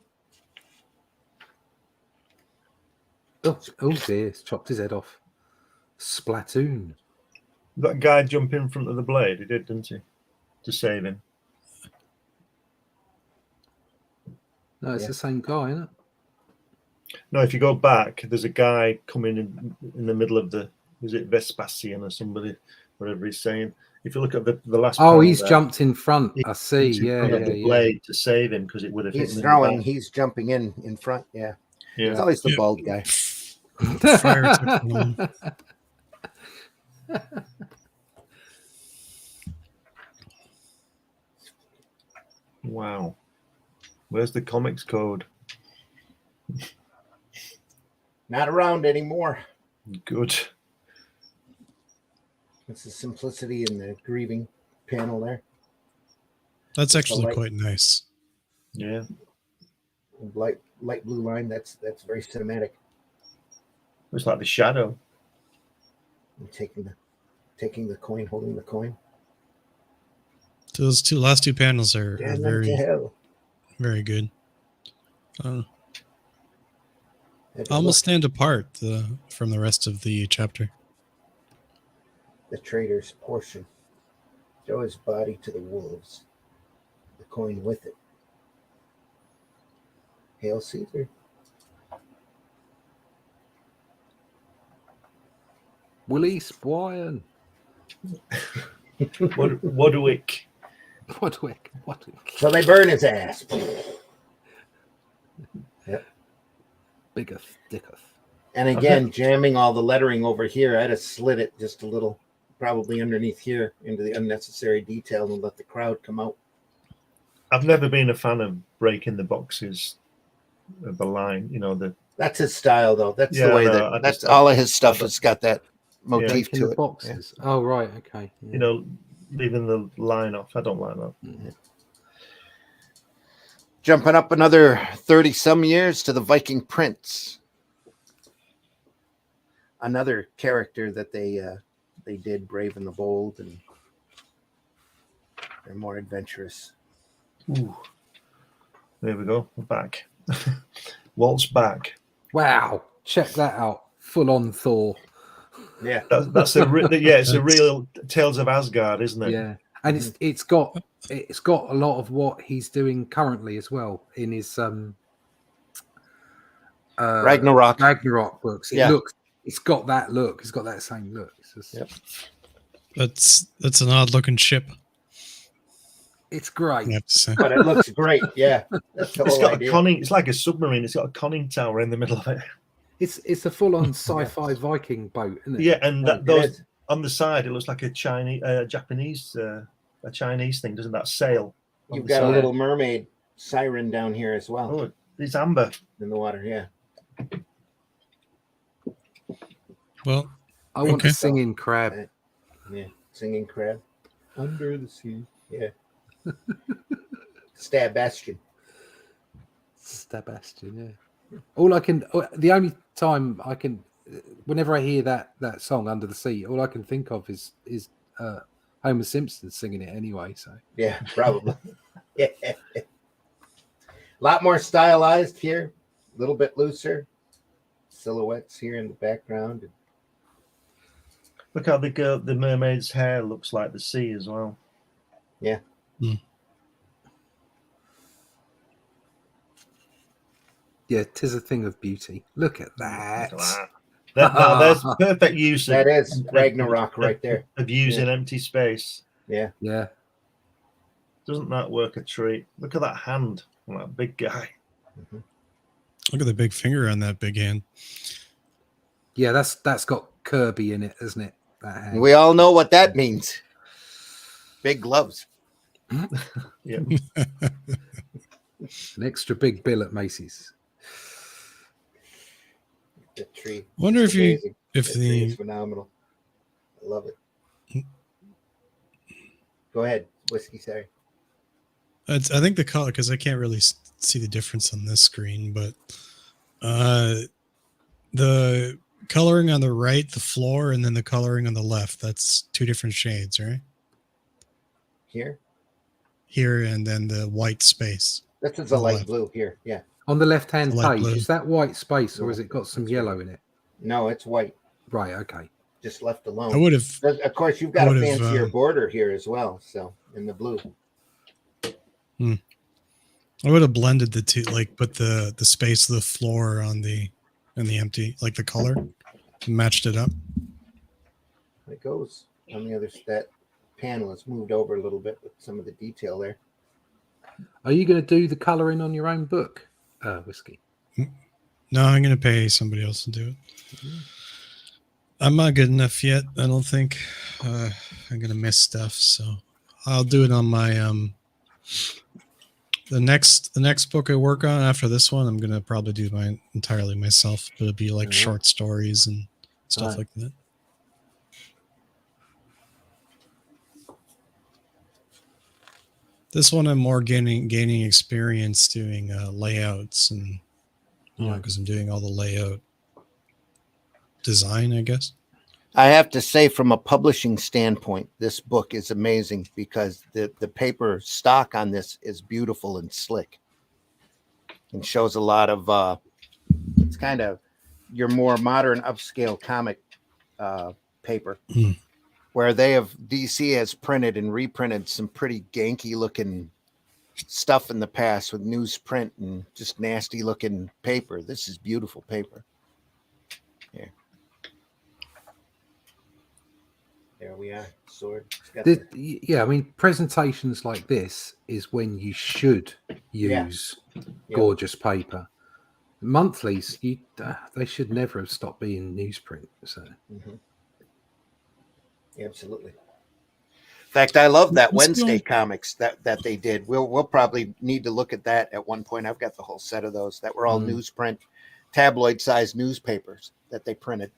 Oh dear, it's chopped his head off. Splatoon. That guy jumped in front of the blade. He did, didn't he? To save him. No, it's the same guy, isn't it? No, if you go back, there's a guy coming in the middle of was it Vespasian or somebody, whatever he's saying. If you look at the last. Oh, he's jumped in front. I see. Yeah, the blade to save him because it would have. He's throwing. He's jumping in front. Yeah. It's always the bald guy. Fire took long. Wow. Where's the comics code? Not around anymore. Good. It's the simplicity and the grieving panel there. That's actually quite nice. Yeah. light blue line. That's very cinematic. Looks like the shadow. And taking the coin, holding the coin. So those last two panels are Damn them to very, hell. very good. Had to Almost look. stand apart from the rest of the chapter. The traitor's portion. Throw his body to the wolves. The coin with it. Hail Caesar. Willie Spoyan. Wodwick. Wodwick. So they burn his ass. Yep. Biggeth, dicketh. And again, jamming all the lettering over here. I'd have slid it just a little, probably underneath here, into the unnecessary detail and let the crowd come out. I've never been a fan of breaking the boxes of the line. That's his style, though. That's Yeah, the way no, that all of his stuff has got that motif Breaking to the it. boxes. Yeah. Oh, right. Okay. Yeah. Leaving the line off. I don't like that. Yeah. Jumping up another 30-some years to the Viking Prince. Another character that they did, brave and the bold, and they're more adventurous. Ooh. There we go. We're back. Walt's back. Wow. Check that out. Full on Thor. Yeah. That's it's a real Tales of Asgard, isn't it? Yeah. And it's got a lot of what he's doing currently as well in his Ragnarok books. Yeah. It's got that look. It's got that same look. It's just, Yep. That's an odd looking ship. It's great. I have to say. But it looks great. Yeah. That's the It's whole got idea. a conning. It's like a submarine. It's got a conning tower in the middle of it. It's a full on sci-fi Viking boat, isn't it? Yeah, and It those is. on the side, it looks like a Japanese thing, doesn't that sail? on You've the got a side? little mermaid siren down here as well Oh, it's amber. in the water. Yeah. Well, I want Okay. a singing crab. Yeah. Singing crab. Under the sea. Yeah. Stab Bastion. Sebastian, yeah. The only time I can, whenever I hear that song Under the Sea, all I can think of is Homer Simpson singing it anyway. So Yeah, probably. Yeah. A lot more stylized here. A little bit looser. Silhouettes here in the background. Look how the mermaid's hair looks like the sea as well. Yeah. yeah, 'tis a thing of beauty. Look at that. Look at that. There's perfect use That is Ragnarok right there. of using empty space. Yeah. Yeah. Doesn't that work a treat? Look at that hand on that big guy. look at the big finger on that big hand. Yeah, that's got Kirby in it, isn't it? That hand. We all know what that means. Big gloves. Yeah. An extra big bill at Macy's. The tree. Wonder It's amazing. if That tree is phenomenal. I love it. Go ahead, Whiskey. Sorry. I think the color, because I can't really see the difference on this screen, but the coloring on the right, the floor, and then the coloring on the left, that's two different shades, right? Here. Here and then the white space. This is a On the light left. blue here. Yeah. On the left-hand Light page, blue. is that white space or No, has it got some that's yellow in it? No, it's white. Right, okay. Just left I alone. would have Of course, you've got I a would've, fancier border here as well. So in the blue. blended the two, like put the space of the floor on the empty, like the color, matched it up. It goes on the other. That panel is moved over a little bit with some of the detail there. Are you going to do the colouring on your own book, Whiskey? No, I'm gonna pay somebody else to do it. I'm not good enough yet. I don't think. I'm gonna miss stuff, so I'll do it on my the next book I work on after this one. I'm gonna probably do mine entirely myself, but it'll be like short stories and stuff like that. This one I'm more gaining experience doing layouts, and because I'm doing all the layout design, I guess. I have to say, from a publishing standpoint, this book is amazing because the paper stock on this is beautiful and slick, and shows a lot of it's kind of your more modern upscale comic paper, where DC has printed and reprinted some pretty ganky looking stuff in the past with newsprint and just nasty looking paper. This is beautiful paper. Yeah. There we are. Sword. Yeah, I mean, presentations like this is when you should use gorgeous paper. Monthlies, they should never have stopped being newsprint. So, absolutely. In fact, I love that Wednesday comics that they did. We'll probably need to look at that at one point. I've got the whole set of those that were all newsprint, tabloid-sized newspapers that they printed.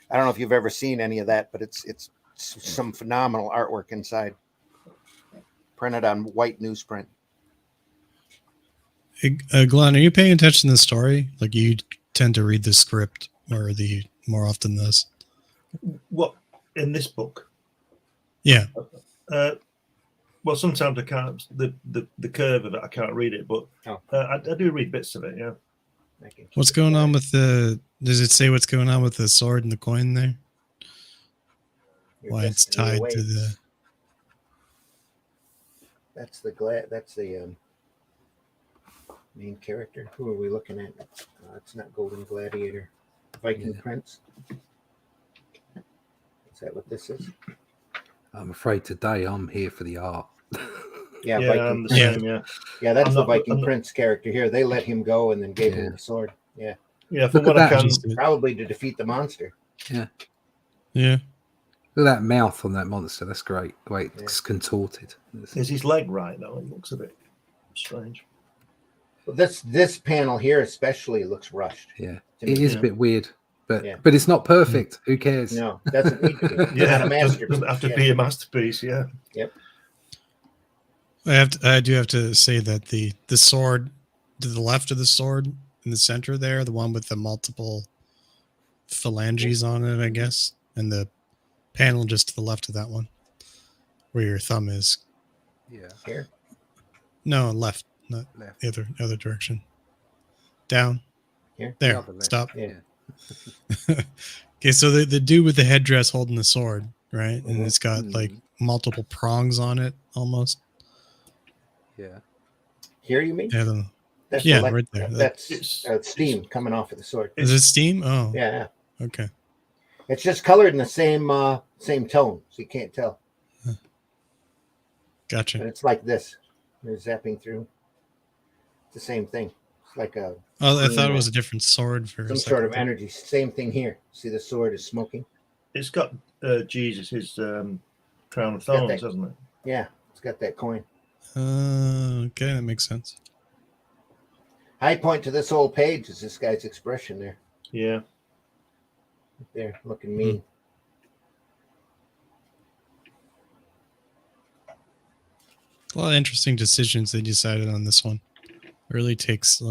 I don't know if you've ever seen any of that, but it's some phenomenal artwork inside, printed on white newsprint. Glenn, are you paying attention to the story? Like, you tend to read the script more often than this. What in this book? Yeah. Well, sometimes I can't. The curve of it, I can't read it, but I do read bits of it. Yeah. What's going on with does it say what's going on with the sword and the coin there? Why it's tied to the... That's the main character. Who are we looking at? It's not Golden Gladiator. Viking Prince. Is that what this is? I'm afraid today I'm here for the art. Yeah, I'm the same, yeah. That's the Viking Prince character here. They let him go and then gave him the sword. Yeah. Yeah, from what I can, probably to defeat the monster. Yeah. Yeah. Look at that mouth on that monster. That's great. The way it's contorted. Is his leg right though? It looks a bit strange. Well, this panel here especially looks rushed. Yeah. It is a bit weird. But it's not perfect. Who cares? No, doesn't need to be. Not a masterpiece. Doesn't have to be a masterpiece. Yeah. Yep. I do have to say that the sword to the left of the sword in the center there, the one with the multiple phalanges on it, I guess, and the panel just to the left of that one, where your thumb is. Yeah. Here. No, left, not left. The other direction. Down. Here. There. Stop. Yeah. Okay, so the dude with the headdress holding the sword, right? And it's got like multiple prongs on it almost. Yeah. Here you mean? That's right there. That's steam coming off of the sword. Is it steam? Oh. Yeah. Okay. It's just colored in the same tone, so you can't tell. Gotcha. And it's like this. You're zapping through. It's the same thing. It's like a... Oh, I thought it was a different sword for some sort of energy. Same thing here. See, the sword is smoking. It's got Jesus, his crown of thorns, hasn't it? Yeah, it's got that coin. Okay, that makes sense. High point to this whole page is this guy's expression there. Yeah. Right there, looking mean. A lot of interesting decisions they decided on this one. It really takes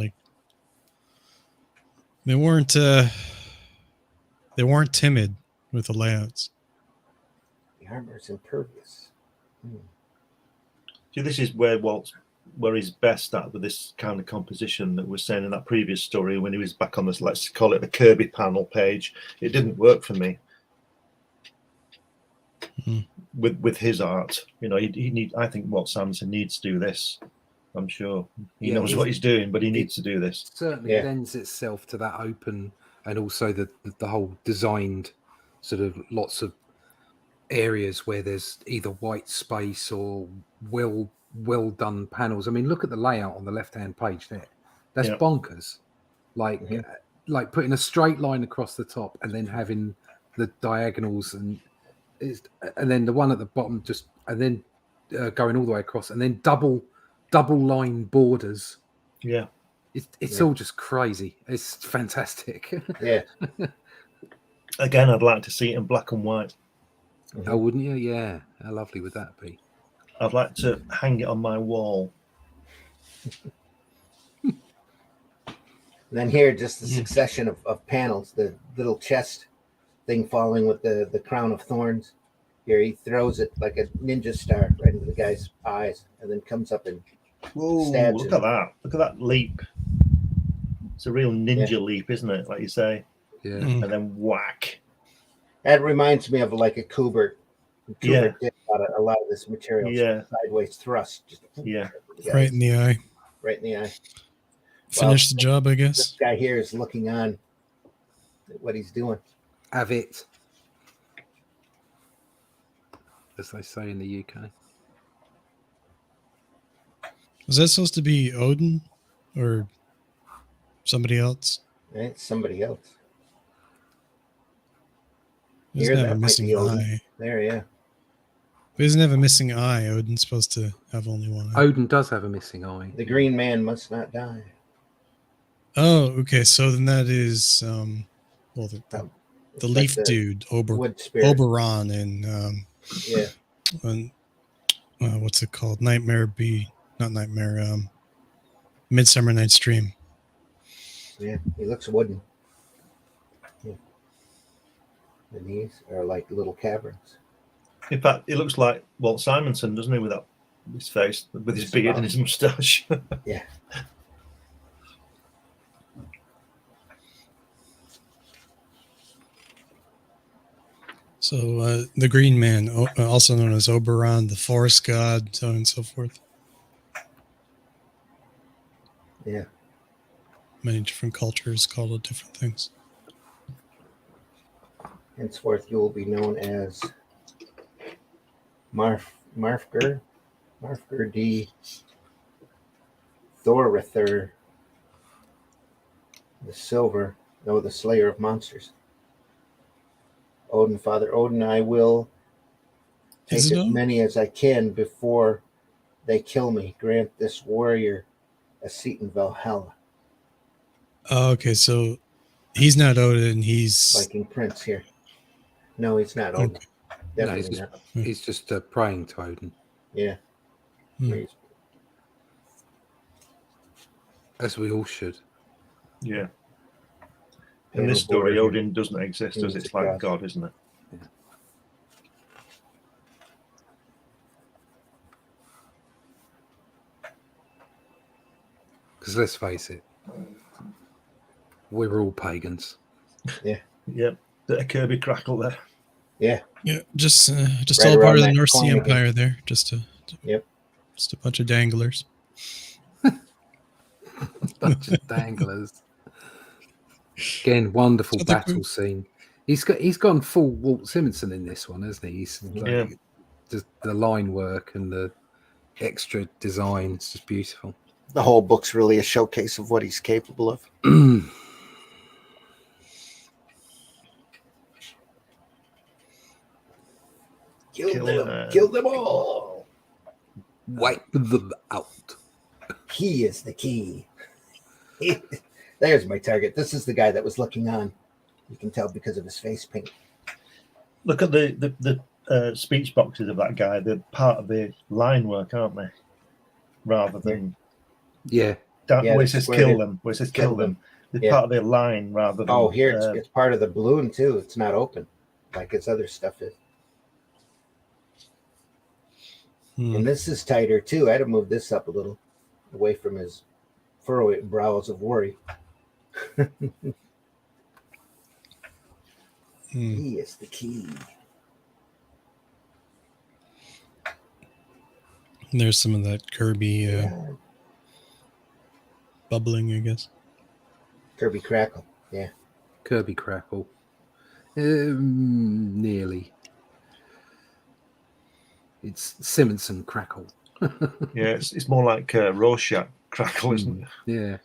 they weren't timid with the layouts. The armor is impervious. See, this is where he's best at with this kind of composition that we're saying in that previous story when he was back on this, let's call it the Kirby panel page. It didn't work for me with his art. You know, I think Walt Simonson needs to do this. I'm sure he knows what he's doing, but he needs to do this. Certainly lends itself to that open, and also the whole designed sort of lots of areas where there's either white space or well done panels. I mean, look at the layout on the left hand page there. That's bonkers. Like putting a straight line across the top and then having the diagonals and then the one at the bottom and then going all the way across and then double line borders. Yeah. It's all just crazy. It's fantastic. Yeah. Again, I'd like to see it in black and white. Oh, wouldn't you? Yeah. How lovely would that be? I'd like to hang it on my wall. And then here, just the succession of panels, the little chest thing falling with the crown of thorns. Here he throws it like a ninja star right into the guy's eyes, and then comes up and Whoa, stabs look him. at that. Look at that leap. It's a real ninja leap, isn't it? Like you say. Yeah. Mm. And then whack. That reminds me of like a Kubert. Yeah. Did a lot of this material. Yeah. Sideways thrust. Just Yeah. Right in the eye. Right in the eye. Finish the job, I This guess. guy here is looking on at what he's doing. Have it, as they say in the UK. Was that supposed to be Odin or somebody else? It's somebody else. He doesn't Here, have a that might missing be Odin. eye. There, yeah. He doesn't have a missing eye. Odin's supposed to have only one eye. Odin does have a missing eye. The green man must not die. Oh, okay. So then that is well the It's like leaf the dude, wood spirit. Oberon, and Yeah. and what's it called? Not Nightmare. Midsummer Night's Dream. Yeah. He looks wooden. Yeah. And these are like little caverns. In fact, it looks like Walt Simonson, doesn't he, with that his face, with his beard and his moustache. Yeah. So the Green Man, also known as Oberon, the Forest God, so on and so forth. Yeah. Many different cultures call it different things. Henceforth, you will be known as Marfger D. Thorither the Silver, the Slayer of Monsters. Odin, Father Odin, I will take Is it as Odin? many as I can before they kill me. Grant this warrior a seat in Valhalla. Oh, okay, so he's not Odin. He's Viking Prince here. No, he's not Odin. Okay. No, Definitely not. he's just praying to Odin, Yeah. Hmm. He's- as we all should. Yeah. In this story, Odin doesn't exist, does it? It's like God, isn't it? Because let's face it, we're all pagans. Yep. A Kirby crackle there. Yeah. yeah, just Right all around part of the that North Sea coin again. Empire there. Just Yep. just a bunch of danglers. Bunch of danglers. Again, wonderful So they're battle cool. scene. He's gone full Walt Simonson in this one, hasn't he? He's Yeah. just the line work and the extra design. It's just beautiful. The whole book's really a showcase of what he's capable of. Kill them. Kill them all. Wipe them out. He is the key. There's my target. This is the guy that was looking on. You can tell because of his face paint. Look at the speech boxes of that guy. They're part of the line work, aren't they? Rather than Yeah. Yeah, where it this is says where kill they them, where it says kill kill them. They're Yeah. part of their line rather than. Oh, here it's part of the balloon too. It's not open like his other stuff is. Hmm. And this is tighter too. I had to move this up a little away from his furrowed brows of worry. Hmm. He is the key. And there's some of that Kirby Yeah. bubbling, I guess. Kirby Crackle. Yeah. Kirby Crackle. Nearly. It's Simonson Crackle. Yeah, it's more like Rorschach crackle, isn't it? Yeah.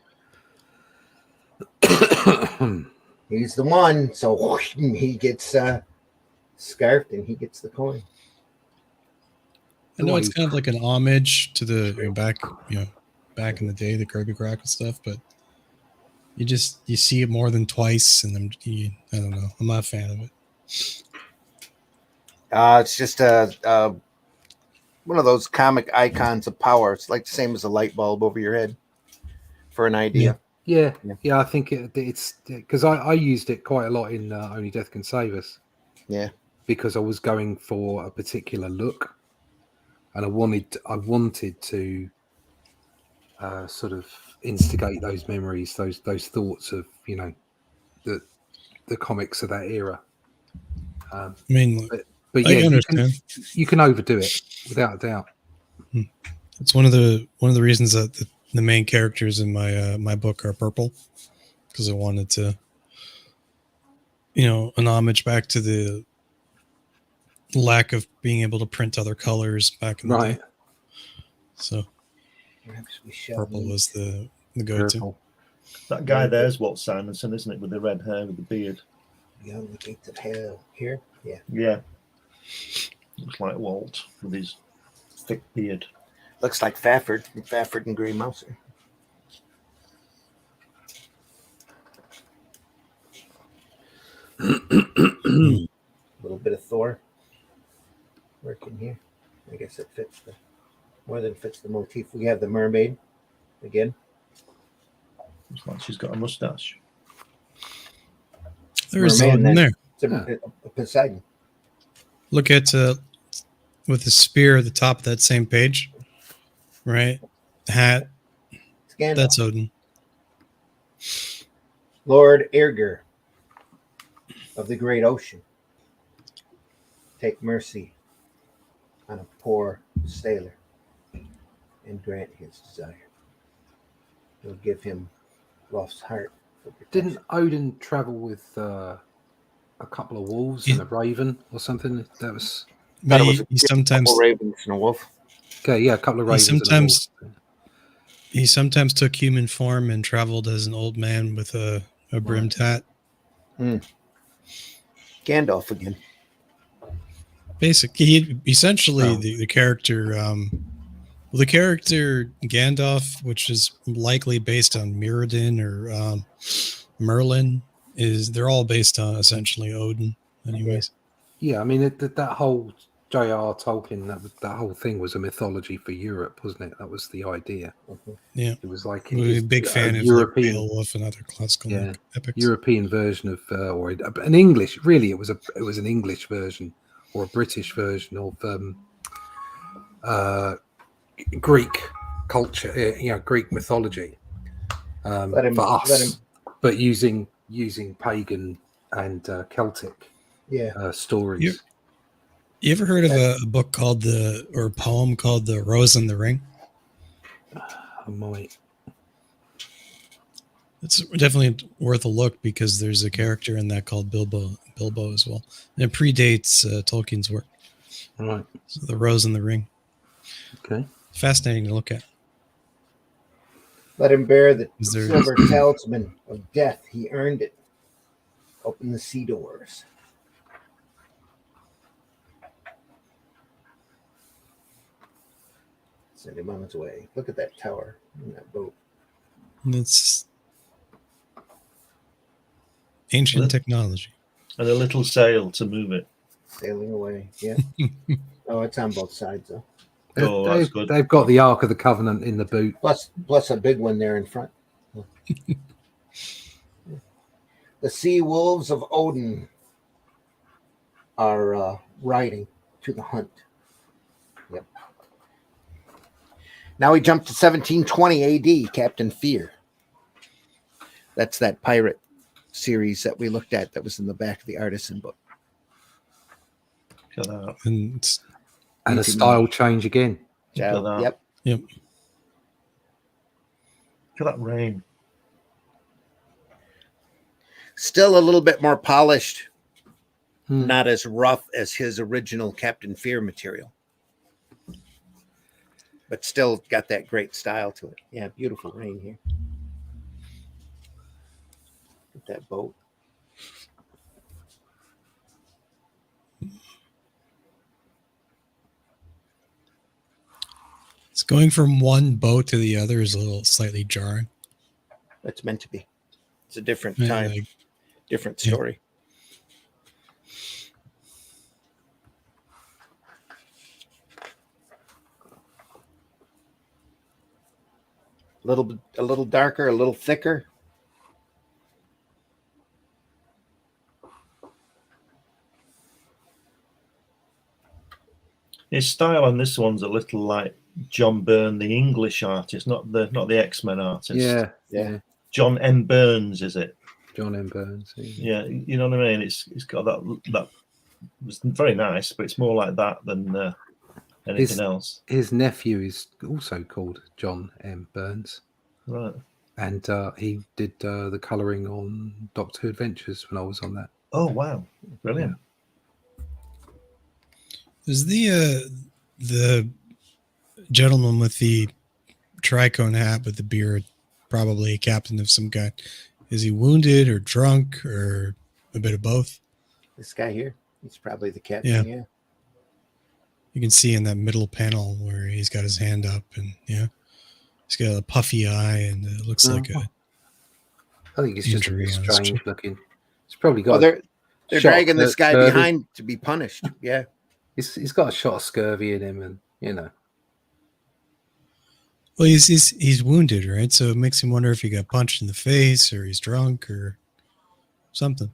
He's the one. So whoosh, he gets scarfed and he gets the coin. I know it's kind of like an homage to the back in the day, the Kirby Crackle stuff, but you see it more than twice, and I don't know. I'm not a fan of it. It's just a one of those comic icons of power. It's like the same as a light bulb over your head for an idea. Yeah, Yeah. yeah. I think it's because I used it quite a lot in Only Death Can Save Us. Yeah. Because I was going for a particular look, and I wanted to sort of instigate those memories, those thoughts of the comics of that era. I mean, But I yeah, understand. you can overdo it without a doubt. It's one of the reasons that the main characters in my my book are purple, because I wanted to, an homage back to the lack of being able to print other colors back in the day. So Perhaps we shall purple meet. was the go-to. Purple. That guy there's Walt Simonson, isn't it, with the red hair, with the beard? Beyond the gates of hell. Here? Yeah. Yeah. Looks like Walt with his thick beard. Looks like Fafford and Grey Mouser. A little bit of Thor working here. I guess it fits more than fits the motif. We have the mermaid again. Looks like she's got a mustache. There's Merman, Odin there. It's a Poseidon. Look at with the spear at the top of that same page, right? Hat. It's Gandalf. That's Odin. Lord Irger of the great ocean, take mercy on a poor sailor and grant his desire. You'll give him Rolf's heart. For protection. Didn't Odin travel with a couple of wolves and a raven or something? That was Thought it was He sometimes couple ravens and a wolf. okay. Yeah, a couple of ravens. he sometimes took human form and traveled as an old man with a brimmed hat. Gandalf again. Basically, essentially the character, the character Gandalf, which is likely based on Mirrodin or Merlin, they're all based on essentially Odin. Anyways, Yeah, I mean that whole J.R. Tolkien, that whole thing was a mythology for Europe, wasn't it? That was the idea. yeah, It was like I'm a big fan of European, like Beowulf and other classical epics. European version of, or an English. Really, it was an English version or a British version of Greek culture, Greek mythology for us, but using pagan and Celtic stories. You ever heard of a book called or a poem called "The Rose and the Ring"? I might. It's definitely worth a look because there's a character in that called Bilbo as well. And it predates Tolkien's work. Right. So "The Rose and the Ring." Okay. Fascinating to look at. Let him bear the silver talisman of death. He earned it. Open the sea doors. Send him on his way. Look at that tower in that boat. It's ancient technology. And a little sail to move it. Sailing away. Yeah. Oh, it's on both sides though. Oh, that's good. They've got the Ark of the Covenant in the boot. Plus a big one there in front. The sea wolves of Odin are riding to the hunt. Yep. Now we jump to 1720 AD, Captain Fear. That's that pirate series that we looked at that was in the back of the Artisan book. Look at that. And a style change again. Yep. Yep. Look at that rain. Still a little bit more polished, not as rough as his original Captain Fear material, but still got that great style to it. Yeah, beautiful rain here. With that boat. It's going from one boat to the other is a little slightly jarring. That's meant to be. It's a different time, different story. a little darker, a little thicker. His style on this one's a little like John Byrne, the English artist, not the X-Men artist. Yeah. John M. Burns, is it? John M. Burns. Yeah, you know what I mean. It's got that. It's very nice, but it's more like that than anything else. His nephew is also called John M. Burns, Right. and he did the colouring on Doctor Who Adventures when I was on that. Oh wow, brilliant. Is the gentleman with the tricone hat with the beard probably a captain of some kind? Is he wounded or drunk or a bit of both? This guy here, he's probably the captain. Yeah. You can see in that middle panel where he's got his hand up, and he's got a puffy eye, and it looks like a. I think it's just a injury bit on his strange chin. looking. It's probably got. Well, they're shot dragging this guy scurvy. behind to be punished. Yeah. He's got a shot of scurvy in him, and Well, he's wounded, right? So it makes him wonder if he got punched in the face, or he's drunk, or something.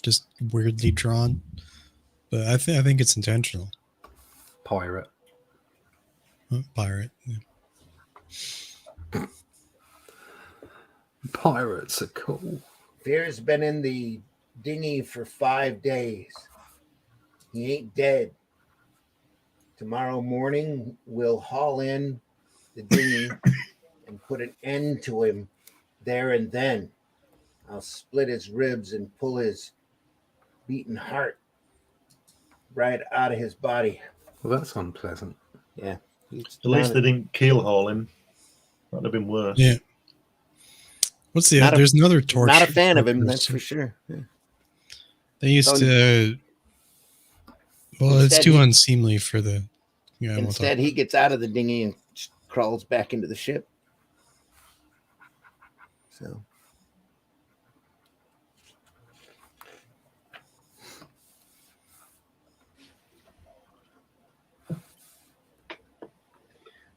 Just weirdly drawn, but I think it's intentional. pirate. Pirate. Yeah. Pirates are cool. Fear's been in the dinghy for 5 days. He ain't dead. Tomorrow morning, we'll haul in the dinghy and put an end to him there and then. I'll split his ribs and pull his beating heart right out of his body. Well, that's unpleasant. Yeah. At least they didn't keel haul him. That'd have been worse. Yeah. What's the? Not a- There's another torture. Not a fan of him, that's for sure. Yeah. They used to. Well, it's Instead, too he- unseemly for the. Yeah. we'll talk- Instead, he gets out of the dinghy and crawls back into the ship. So.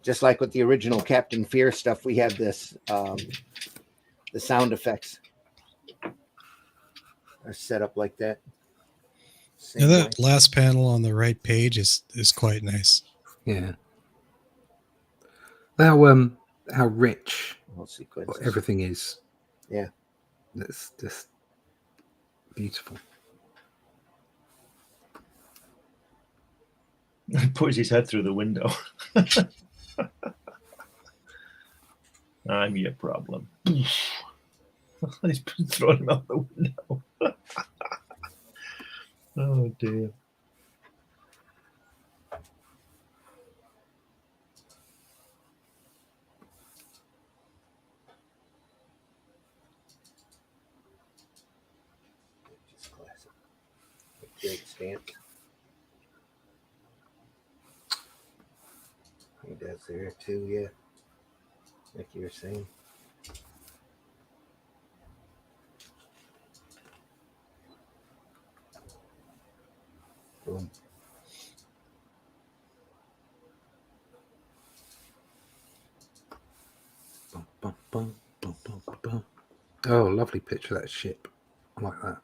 Just like with the original Captain Fear stuff, we have this, the sound effects are set up like that. Yeah, Same that way. last panel on the right page is quite nice. Yeah. How rich Whole sequence. everything is. Yeah. That's just beautiful. He puts his head through the window. I'm your problem. He's throwing him out the window. Oh dear. Just classic. Great stamp. He does there too, yeah. Like you were saying. Boom. Bum, bum, bum, bum, bum, bum, bum. Oh, lovely picture of that ship. I like that.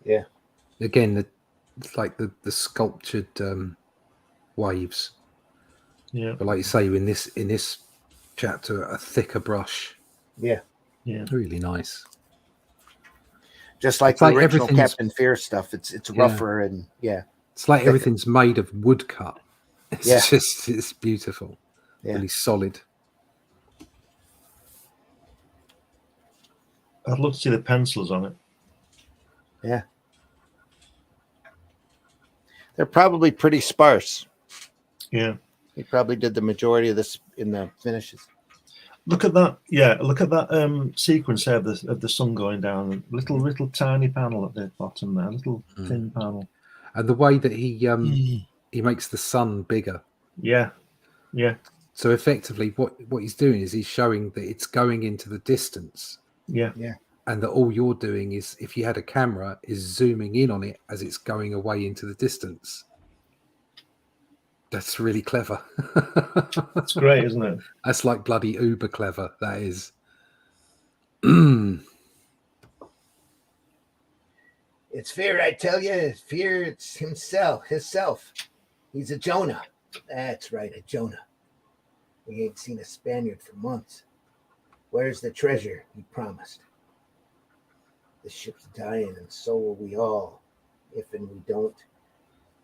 Yeah. Again, it's like the sculptured waves. Yeah. But like you say, in this chapter, a thicker brush. Yeah. Yeah. Really nice. Just like It's the like original everything's- Captain Fear stuff. It's Yeah. rougher and yeah. It's like Thicker. everything's made of woodcut. It's Yeah. just it's beautiful. Yeah. Really solid. I'd love to see the pencils on it. Yeah. They're probably pretty sparse. Yeah. He probably did the majority of this in the finishes. Look at that. Yeah. Look at that sequence there of the sun going down. Little tiny panel at the bottom there. Little thin panel. And the way that he makes the sun bigger. Yeah. Yeah. So effectively what he's doing is he's showing that it's going into the distance. Yeah. And that all you're doing is, if you had a camera, is zooming in on it as it's going away into the distance. That's really clever. It's great, isn't it? That's like bloody uber clever. That is. It's fear, I tell you. It's fear. It's himself. He's a Jonah. That's right, a Jonah. We ain't seen a Spaniard for months. Where's the treasure he promised? The ship's dying, and so will we all, if and we don't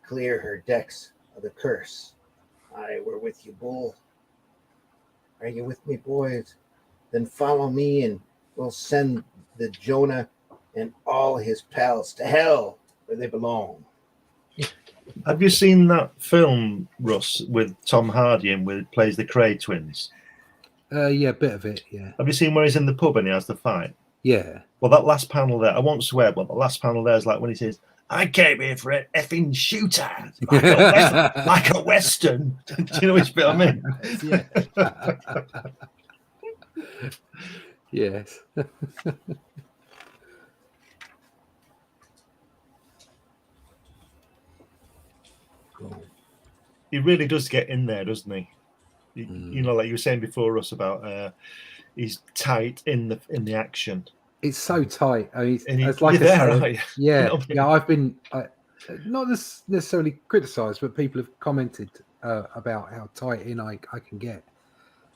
clear her decks of the curse. Aye, we're with you, Bull. Are you with me, boys? Then follow me, and we'll send the Jonah and all his pals to hell, where they belong. Have you seen that film, Russ, with Tom Hardy in, where he plays the Cray twins? Yeah, a bit of it. Yeah. Have you seen where he's in the pub and he has the fight? Yeah. Well, that last panel there, I won't swear, but the last panel there is like when he says, "I came here for an effing shooter, like a Western." Do you know which bit I mean? Yeah. Yes. He really does get in there, doesn't he? You know, like you were saying before, Russ, about he's tight in the action. It's so tight. I mean, it's you're like there, right? yeah, You know, yeah. I've been not necessarily criticised, but people have commented about how tight in I can get,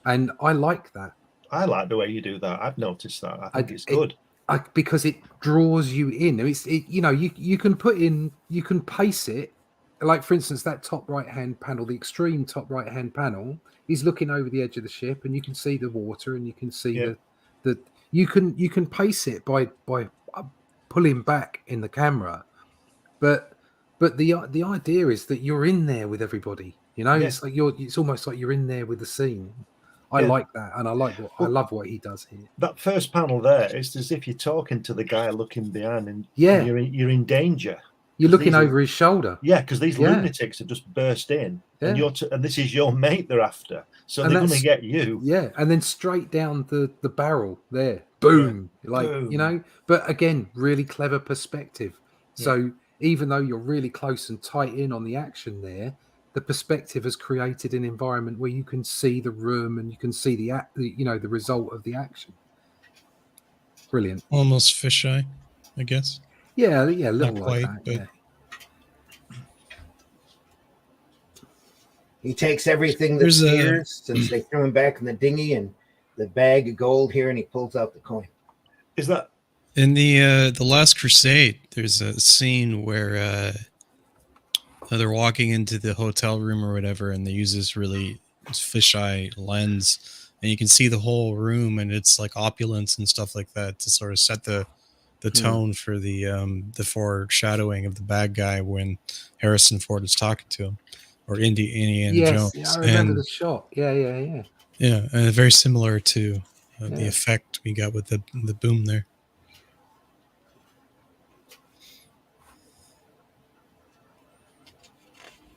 and I like that. I like the way you do that. I've noticed that. I think it's good. Because it draws you in. You know, you can put in, you can pace it. Like, for instance, that top right-hand panel, the extreme top right-hand panel, is looking over the edge of the ship, and you can see the water, and you can see the you can pace it by pulling back in the camera, but the idea is that you're in there with everybody. You know, it's like it's almost like you're in there with the scene. I like that, and I love what he does here. That first panel there, it's as if you're talking to the guy looking behind, and Yeah, you're in danger. You're looking over his shoulder. Yeah, because these lunatics have just burst in, and and this is your mate they're after, so they're going to get you. Yeah, and then straight down the barrel there, boom, boom. You know. But again, really clever perspective. Yeah. So even though you're really close and tight in on the action there, the perspective has created an environment where you can see the room and you can see the result of the action. Brilliant. Almost fisheye, I guess. Yeah, a little Not like quite, that. but... Yeah. He takes everything that steers since they threw him back in the dinghy and the bag of gold here, and he pulls out the coin. Is that in the Last Crusade? There's a scene where they're walking into the hotel room or whatever, and they use this fisheye lens, and you can see the whole room, and it's like opulence and stuff like that to sort of set the tone for the foreshadowing of the bad guy when Harrison Ford is talking to him, or Indiana Jones. Yeah, I remember the shot. Yeah, and very similar to the effect we got with the boom there.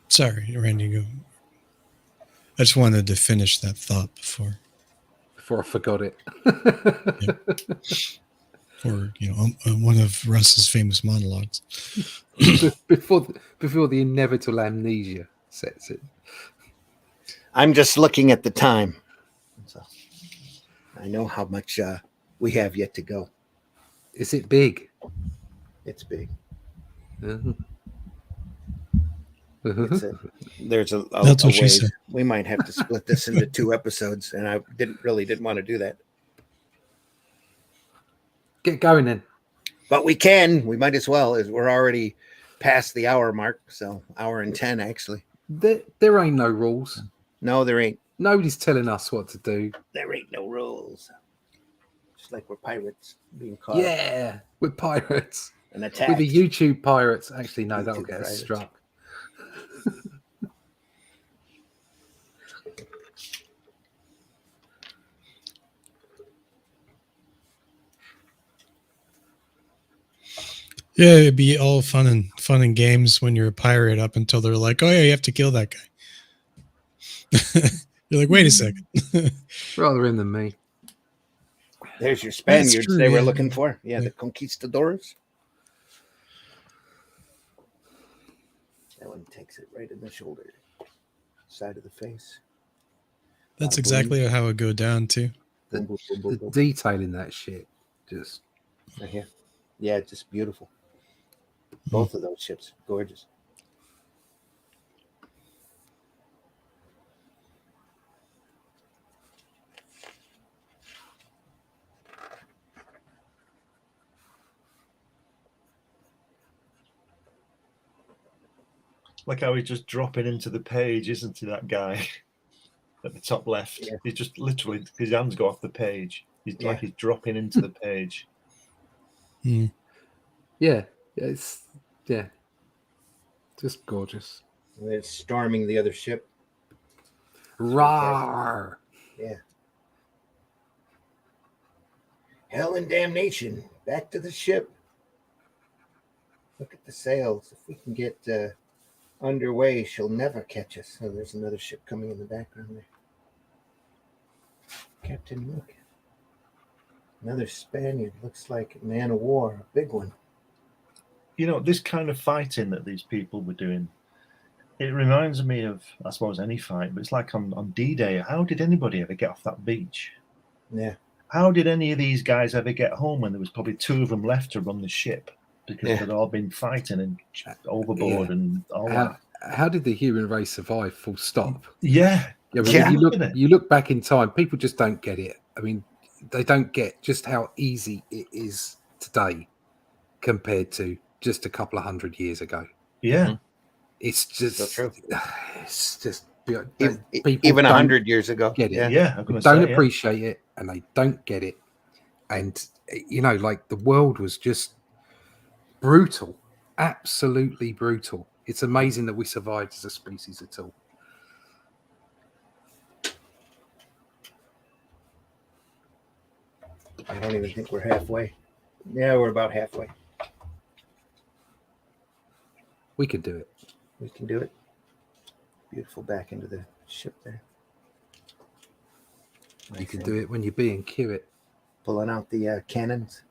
Sorry, Randy, go. I just wanted to finish that thought before I forgot it. Or one of Russ's famous monologues. before the inevitable amnesia sets in. I'm just looking at the time. So I know how much we have yet to go. Is it big? It's big. Uh-huh. There's a That's what she ways. said. We might have to split this into 2 episodes, and I didn't want to do that. Get going then. But we can. We might as well, as we're already past the hour mark. So 1:10 actually. There ain't no rules. No, there ain't. Nobody's telling us what to do. There ain't no rules. Just like we're pirates being caught. Yeah, we're pirates. And attacked. With the YouTube pirates. Actually, no, that'll YouTube get us pirates. struck. Yeah, it'd be all fun and games when you're a pirate up until they're like, "Oh yeah, you have to kill that guy." You're like, "Wait a second." Rather him than me. There's your Spaniards true, they were yeah. looking for. Yeah, the conquistadors. That one takes it right in the shoulder. side of the face. That's exactly how it would go down too. The detail in that shit, just Right here. Yeah, just beautiful. Both of those ships, gorgeous. Like how he's just dropping into the page, isn't he, that guy at the top left? Yeah. He's just literally, his hands go off the page. He's Yeah. like he's dropping into the page. yeah, it's just gorgeous. And it's storming the other ship. Rawr! Yeah. Hell and damnation. Back to the ship. Look at the sails. If we can get underway, she'll never catch us. Oh, there's another ship coming in the background there. Captain, look. Another Spaniard. Looks like a man of war. A big one. You know, this kind of fighting that these people were doing, it reminds me of, I suppose, any fight, but it's like on D-Day. How did anybody ever get off that beach? Yeah. How did any of these guys ever get home when there was probably 2 of them left to run the ship? Because they'd all been fighting and overboard and all that. How did the human race survive? Full stop. Yeah. Yeah, but Yeah. you look back in time, people just don't get it. I mean, they don't get just how easy it is today compared to just a couple of 100 years ago. Yeah. It's just, So true. it's just Even 100 years ago. get it. Yeah. They don't appreciate it, and they don't get it. And you know, like the world was just brutal, absolutely brutal. It's amazing that we survived as a species at all. I don't even think we're halfway. Yeah, we're about halfway. We could do it. We can do it. Beautiful back into the ship there. You can do it when you're being cute. Pulling out the cannons.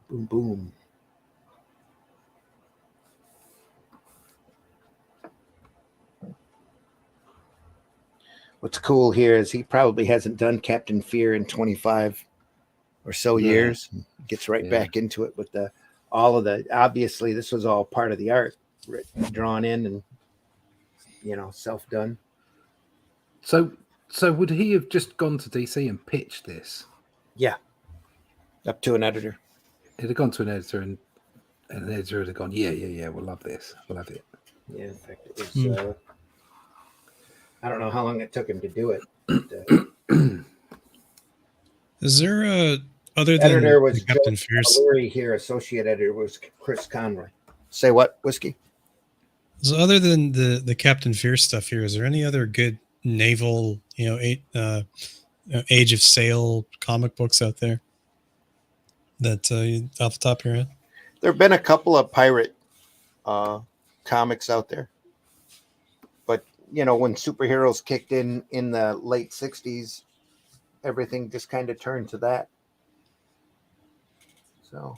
Boom, boom. What's cool here is he probably hasn't done Captain Fear in 25 or so years. Gets right back into it with all of the, obviously this was all part of the art, drawn in and, you know, self-done. So would he have just gone to DC and pitched this? Yeah. Up to an editor. He'd have gone to an editor and an editor would have gone, yeah, we'll love this. We'll have it. Yeah, in fact, it was, I don't know how long it took him to do it. But, Is there other than editor was Captain Joe Fierce? Lurie here. Associate editor was Chris Conroy. Say what, Whiskey? So other than the Captain Fierce stuff here, is there any other good naval, Age of Sail comic books out there that off the top of your head? There have been a couple of pirate comics out there, but you know, when superheroes kicked in the late 60s, everything just kind of turned to that. So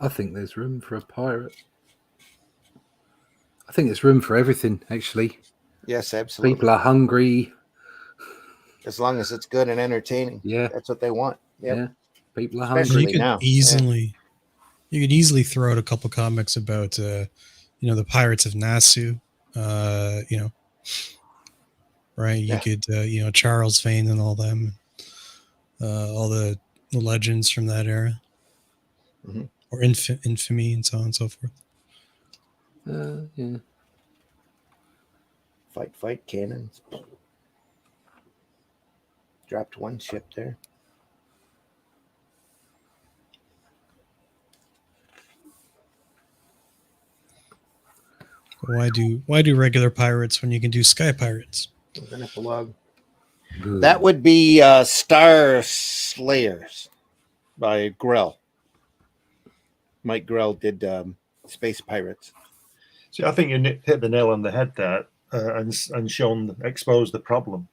I think there's room for a pirate. I think there's room for everything, actually. yes, absolutely. People are hungry. As long as it's good and entertaining. Yeah. That's what they want. Yep. Yeah. People are Especially hungry. You could easily throw out a couple comics about the pirates of Nassau. Right? You could Charles Vane and all them, all the legends from that era, or infamy and so on and so forth. Yeah. Fight cannons. Dropped one ship there. Why do regular pirates when you can do sky pirates? There's an epilogue. Good. That would be Star Slayers by Grell. Mike Grell did Space Pirates. See, I think you hit the nail on the head there, and exposed the problem.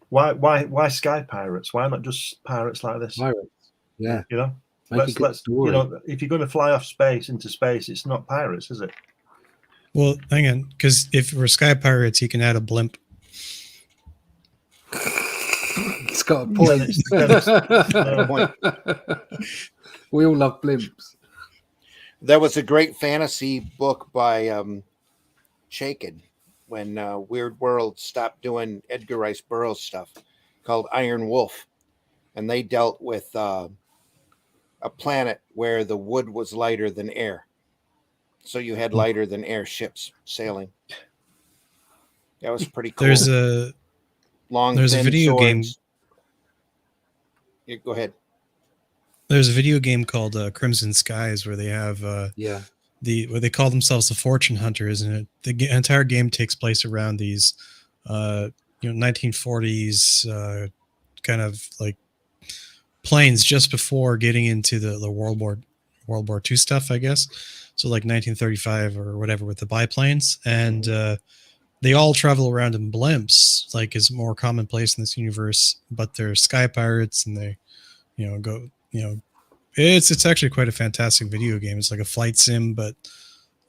Why sky pirates? Why not just pirates like this? Pirates. Yeah. You know, Make a good story. if you're going to fly off into space, it's not pirates, is it? Well, hang on, because if we're Sky Pirates, you can add a blimp. It's got a point. Point. We all love blimps. There was a great fantasy book by Chaikin when Weird World stopped doing Edgar Rice Burroughs stuff, called Iron Wolf, and they dealt with a planet where the wood was lighter than air, so you had lighter than air ships sailing. That was pretty cool. There's a long, there's a thin video game. swords. Yeah, go ahead. There's a video game called Crimson Skies where they have Yeah. where they call themselves the Fortune Hunters, and the entire game takes place around these 1940s kind of like planes just before getting into the World War II stuff, I guess. So like 1935 or whatever with the biplanes, and they all travel around in blimps, like is more commonplace in this universe. But they're sky pirates, and they go. It's actually quite a fantastic video game. It's like a flight sim, but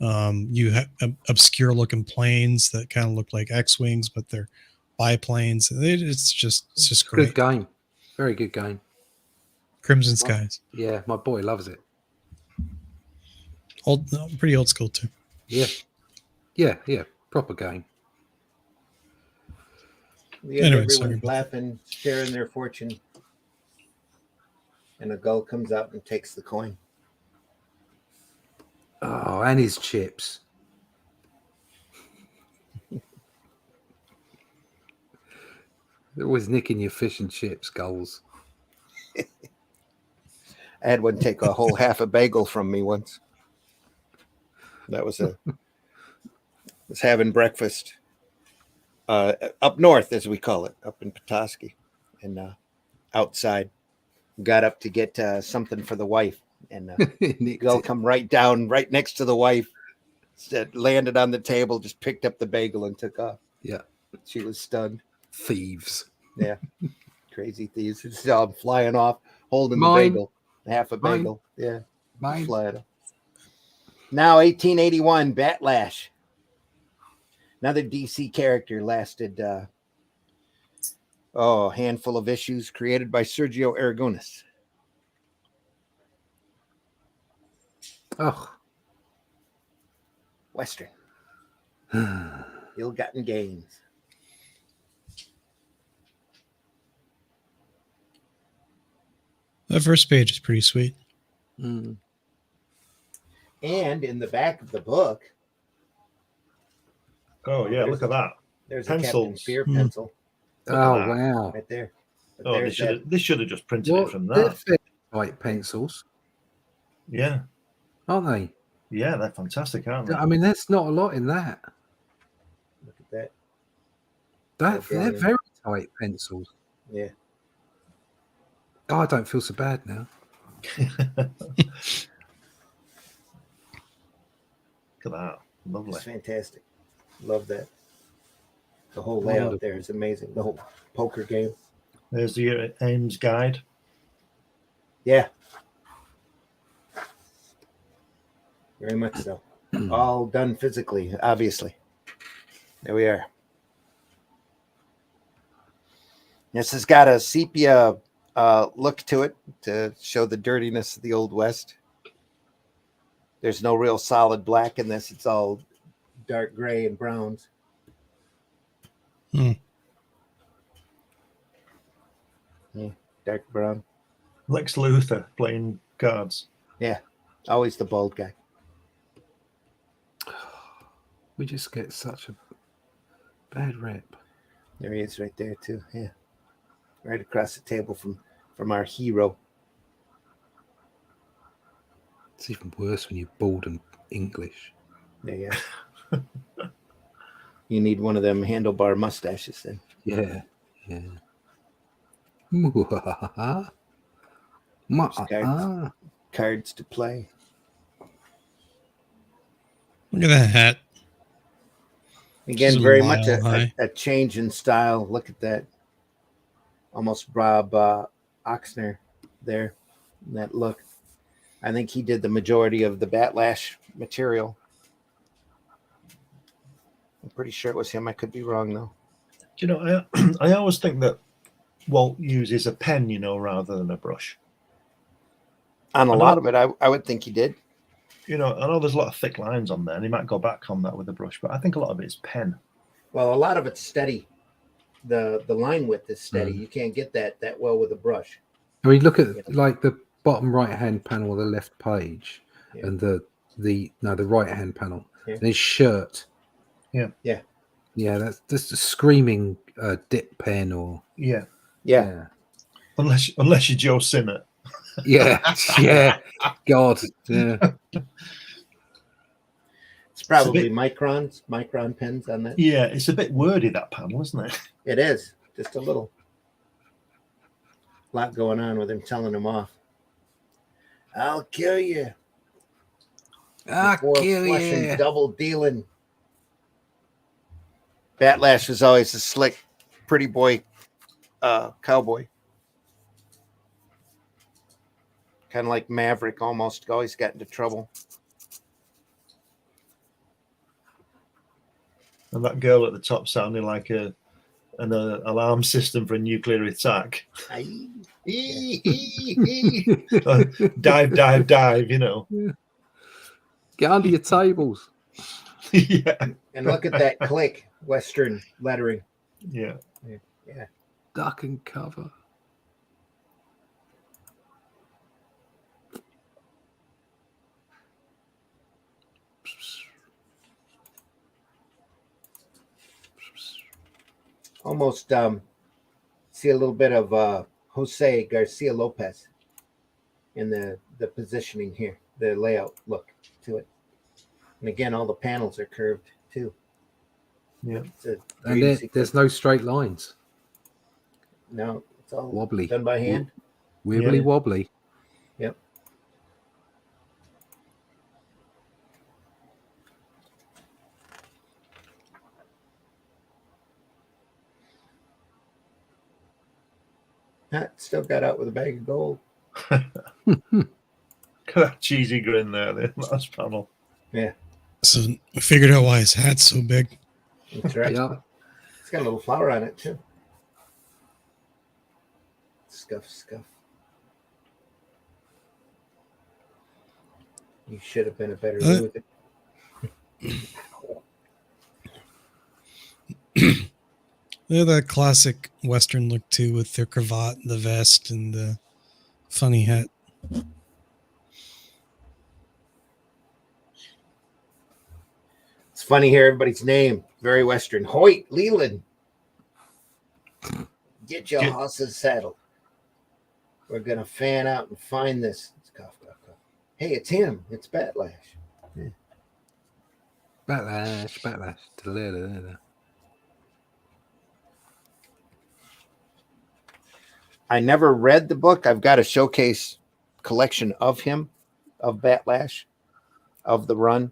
you have obscure looking planes that kind of look like X-wings, but they're biplanes. It's just great. Good game. Very good game. Crimson Skies. Yeah, my boy loves it. Pretty old school too. Yeah. Proper game. We have Anyway, everyone sorry. laughing, sharing their fortune, and a gull comes out and takes the coin. Oh, and his chips. They're always nicking your fish and chips, gulls. I had one take a whole half a bagel from me once. That was was having breakfast up north, as we call it, up in Petoskey, and outside. Got up to get something for the wife, and gull come right down, right next to the wife. Landed on the table, just picked up the bagel and took off. Yeah, she was stunned. Thieves. Yeah, crazy thieves. Just flying off, holding Mine. the bagel, half a Mine. bagel. Yeah, Mine. flying off. Now, 1881, Batlash. Another DC character, lasted a handful of issues, created by Sergio Aragonis. Oh. Western. Ill-gotten gains. That first page is pretty sweet. Mm. And in the back of the book, Oh yeah, look at that. there's a Captain Pencils. Fear pencil Look at Oh, that. wow. right there. But Oh, they there's should have just printed Well, it from they're that. fairly light pencils, Yeah, aren't they? yeah, they're fantastic, aren't they? I mean, there's not a lot in that. look at that. They're Okay. very tight pencils. Yeah. Oh, I don't feel so bad now. Look at that, lovely. It's fantastic. Love that. The whole layout Wonderful. there is amazing. The whole poker game. There's the Ames guide. Yeah. Very much so. All done physically, obviously. There we are. This has got a sepia look to it to show the dirtiness of the Old West. There's no real solid black in this. It's all dark gray and browns. Hmm. Yeah, dark brown. Lex Luthor playing cards. Yeah, always the bald guy. We just get such a bad rep. There he is right there too. Yeah. Right across the table from our hero. It's even worse when you're bald and English. There you are. You need one of them handlebar mustaches then. Yeah. Cards to play. Look at that hat. Again, Just a very much mile high. a change in style. Look at that. Almost Rob Oxner there. That look. I think he did the majority of the Batlash material. I'm pretty sure it was him. I could be wrong though. Do you know, I always think that Walt uses a pen, rather than a brush. On a lot of it, I would think he did. I know there's a lot of thick lines on there, and he might go back on that with a brush, but I think a lot of it is pen. Well, a lot of it's steady. The line width is steady. You can't get that well with a brush. I mean, look at like the bottom right-hand panel of the left page, and the right-hand panel. And his shirt. Yeah. That's a screaming dip pen or yeah. Unless you're Joe Sinnott. Yeah. God. Yeah. It's probably micron pens on that. Yeah, it's a bit wordy, that panel, isn't it? It is. Just a little. Lot going on with him telling him off. I'll kill you. I'll kill you. Double dealing. Batlash was always a slick, pretty boy cowboy. Kind of like Maverick, almost. Always got into trouble. And that girl at the top sounding like an alarm system for a nuclear attack. Dive, Get under your tables. Yeah. And look at that click, Western lettering. Yeah. Duck and cover. Almost see a little bit of Jose Garcia Lopez in the positioning here, the layout look to it. And again, all the panels are curved too. Yeah. And there's no straight lines. No, it's all wobbly. done by hand. Wibbly wobbly. Yep. Still got out with a bag of gold. Look at that cheesy grin there, the last panel. Yeah. So I figured out why his hat's so big. That's right. Yeah. It's got a little flower on it too. Scuff. You should have been a better with it. They're that classic Western look too, with their cravat, the vest, and the funny hat. It's funny here, everybody's name. Very Western. Hoyt Leland. Get your horses saddled. We're going to fan out and find this. It's cough. Hey, it's him. It's Batlash. Yeah. Batlash. I never read the book. I've got a showcase collection of him, of Batlash, of the run.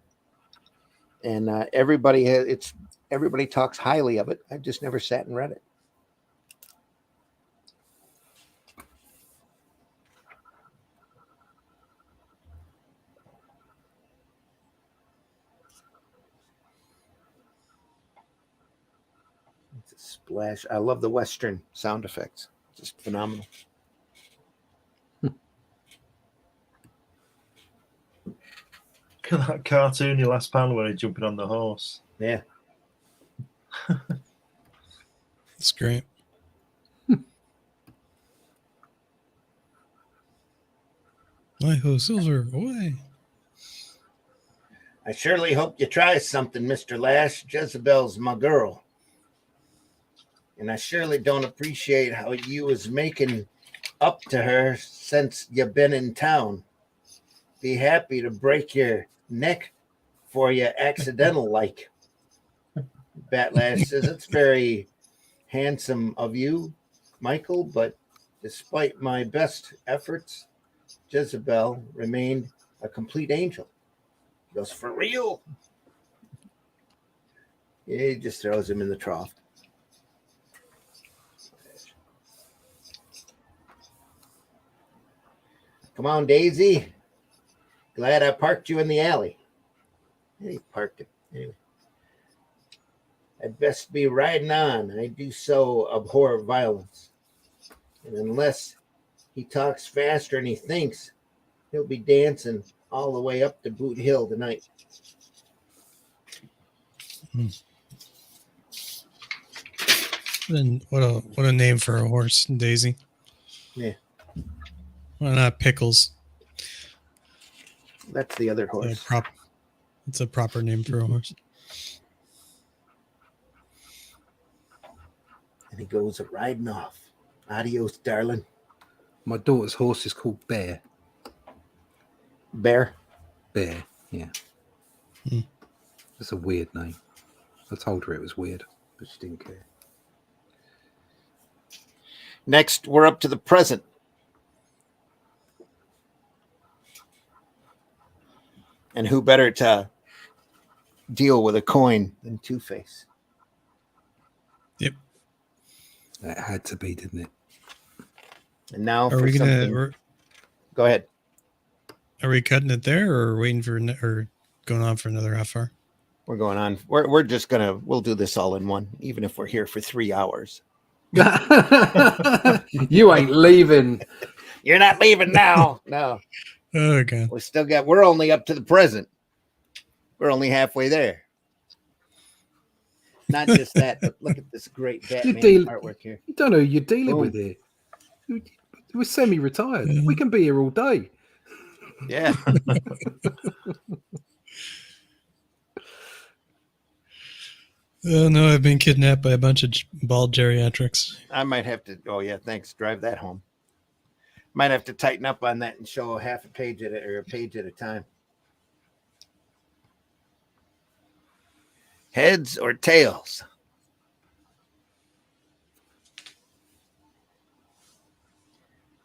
And everybody talks highly of it. I've just never sat and read it. It's a splash. I love the Western sound effects. Just phenomenal. Look at that cartoon, your last panel where he's jumping on the horse. Yeah. It's great. My ho silver away. I surely hope you try something, Mr. Lash. Jezebel's my girl. And I surely don't appreciate how you was making up to her since you've been in town. Be happy to break your neck for you accidental like. Batlash says, it's very handsome of you, Michael, but despite my best efforts, Jezebel remained a complete angel. He goes, for real? Yeah, he just throws him in the trough. Come on, Daisy. Glad I parked you in the alley. And he parked it. Anyway. I'd best be riding on. I do so abhor violence. And unless he talks faster than he thinks, he'll be dancing all the way up to Boot Hill tonight. And what a name for a horse, Daisy. Yeah. Why not Pickles? That's the other horse. It's a proper name for a horse. And he goes a riding off. Adios, darling. My daughter's horse is called Bear. Bear? Bear, yeah. Hmm. That's a weird name. I told her it was weird, but she didn't care. Next, we're up to the present. And who better to deal with a coin than Two-Face? Yep. That had to be, didn't it? And now Are for we something. Go ahead. Are we cutting it there, or waiting for, or going on for another half hour? We're going on. We're just we'll do this all in one, even if we're here for 3 hours. You ain't leaving. You're not leaving now. No. Oh god. We're only up to the present. We're only halfway there. Not just that, but look at this great Batman artwork here. You don't know who you're dealing Boom. with here. We're semi-retired. Yeah. We can be here all day. Yeah. Oh no, I've been kidnapped by a bunch of bald geriatrics. I might have to. Oh yeah, thanks. Drive that home. Might have to tighten up on that and show half a page at or a page at a time. Heads or tails?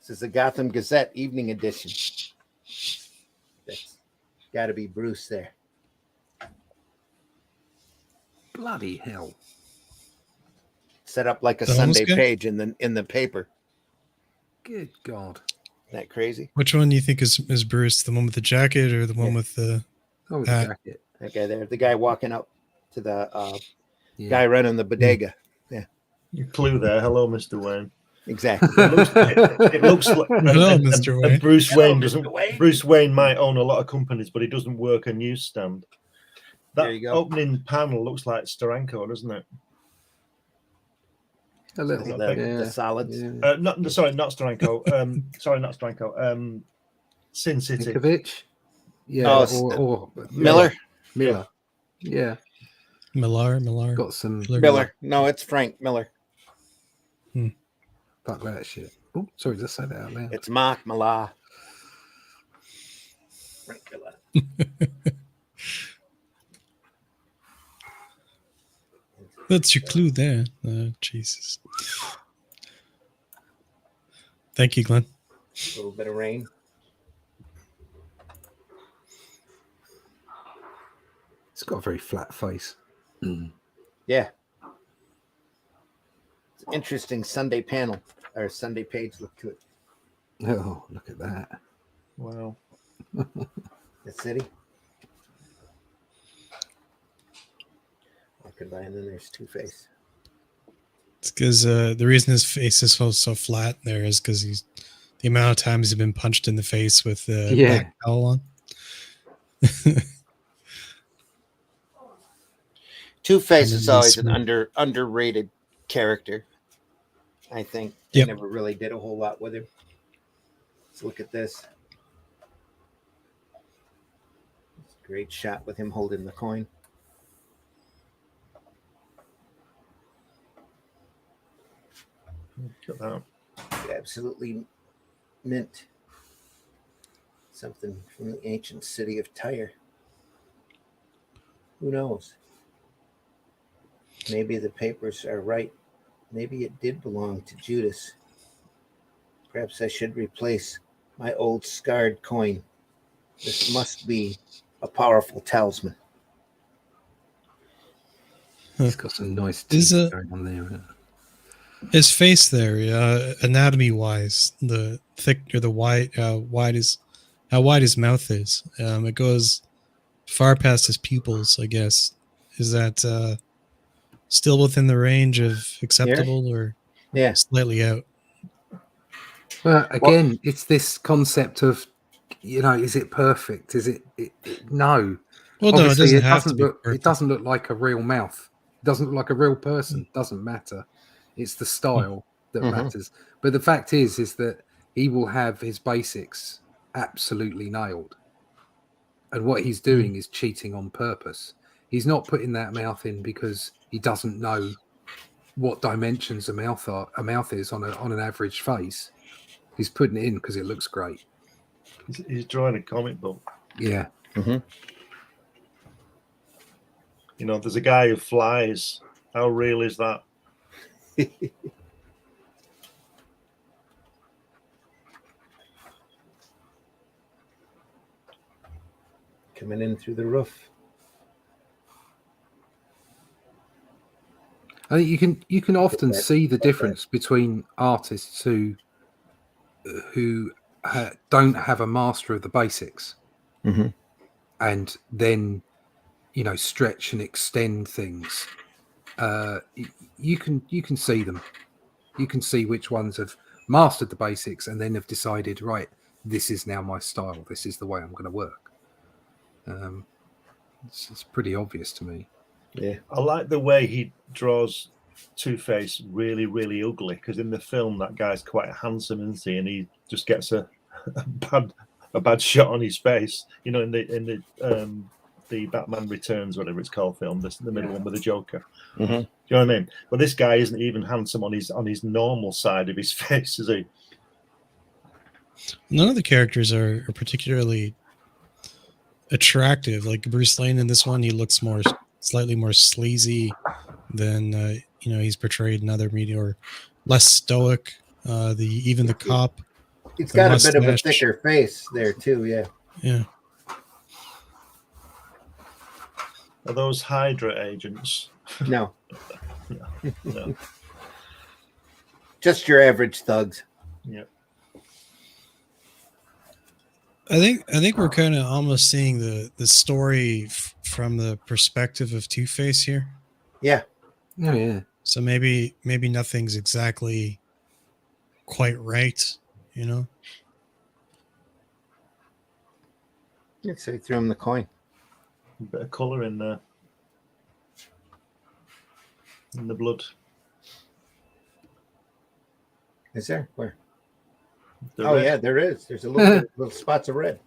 This is the Gotham Gazette Evening Edition. That's got to be Bruce there. Bloody hell. Set up like a The homeless Sunday guy? page in the paper. Good God. Isn't that crazy? Which one do you think is Bruce? The one with the jacket or the one with the? Oh, the Hat. jacket. That guy there. The guy walking up to the Yeah. guy running the bodega. Your clue there. Hello, Mr. Wayne. Exactly. It looks like Hello, Mr. Wayne. Bruce Hello, Wayne Mr. doesn't. Wayne. Bruce Wayne might own a lot of companies, but he doesn't work a newsstand. That There you go. opening panel looks like Steranko, doesn't it? A little. The solids. Yeah. Not Steranko. Sorry, not Steranko. Sin City. Ninkovic? Yeah. Oh, or Miller. Miller. Yeah. Millar. Got some. Miller. No, it's Frank Miller. Fuck that shit. Oh, sorry, just say that out loud. It's Mark Millar. Frank Miller. That's your clue there. Jesus. Thank you, Glenn. A little bit of rain. It's got a very flat face. Yeah. It's an interesting Sunday panel or Sunday page look to it. Oh, look at that. Wow. The city. And then there's Two-Face. It's because the reason his face is so flat there is because the amount of times he's been punched in the face with the black towel on. Two-Face And is then always this an underrated character. I think they Yep. never really did a whole lot with him. Let's look at this. Great shot with him holding the coin. Look at that. Absolutely mint. Something from the ancient city of Tyre. Who knows? Maybe the papers are right. Maybe it did belong to Judas. Perhaps I should replace my old scarred coin. This must be a powerful talisman. It's got some nice Is teeth it- going on there. His face there, anatomy wise, the thick or the wide, how wide his mouth is. It goes far past his pupils, I guess. Is that still within the range of acceptable or Yeah. slightly out? Well, again, it's this concept of, is it perfect? Is it no? Well, no, it Obviously, doesn't have to be look. perfect. It doesn't look like a real mouth. It doesn't look like a real person. Doesn't matter. It's the style that matters. But the fact is that he will have his basics absolutely nailed, and what he's doing is cheating on purpose. He's not putting that mouth in because he doesn't know what dimensions a mouth is on an average face. He's putting it in because it looks great. He's drawing a comic book. Yeah. There's a guy who flies. How real is that? Coming in through the roof. I think you can often see the difference between artists who don't have a master of the basics, and then stretch and extend things. You can see them. You can see which ones have mastered the basics and then have decided, right, this is now my style. This is the way I'm going to work. It's pretty obvious to me. Yeah, I like the way he draws Two-Face really, really ugly, because in the film that guy's quite handsome, isn't he? And he just gets a bad shot on his face. In the Batman Returns, whatever it's called, film, the middle one with the Joker. Do you know what I mean? But this guy isn't even handsome on his normal side of his face, is he? None of the characters are particularly attractive. Like Bruce Lane in this one, he looks slightly more sleazy than he's portrayed in other media, or less stoic. Even the cop, he's got mustache. a bit of a thicker face there too. Yeah. Are those Hydra agents? No, No. just your average thugs. Yeah. I think we're kind of almost seeing the story from the perspective of Two-Face here. Yeah. Oh yeah. So maybe nothing's exactly quite right, So he threw him the coin. A bit of colour in there. In the blood. Is there? Where? The Oh red. yeah, there is. There's a little spots of red.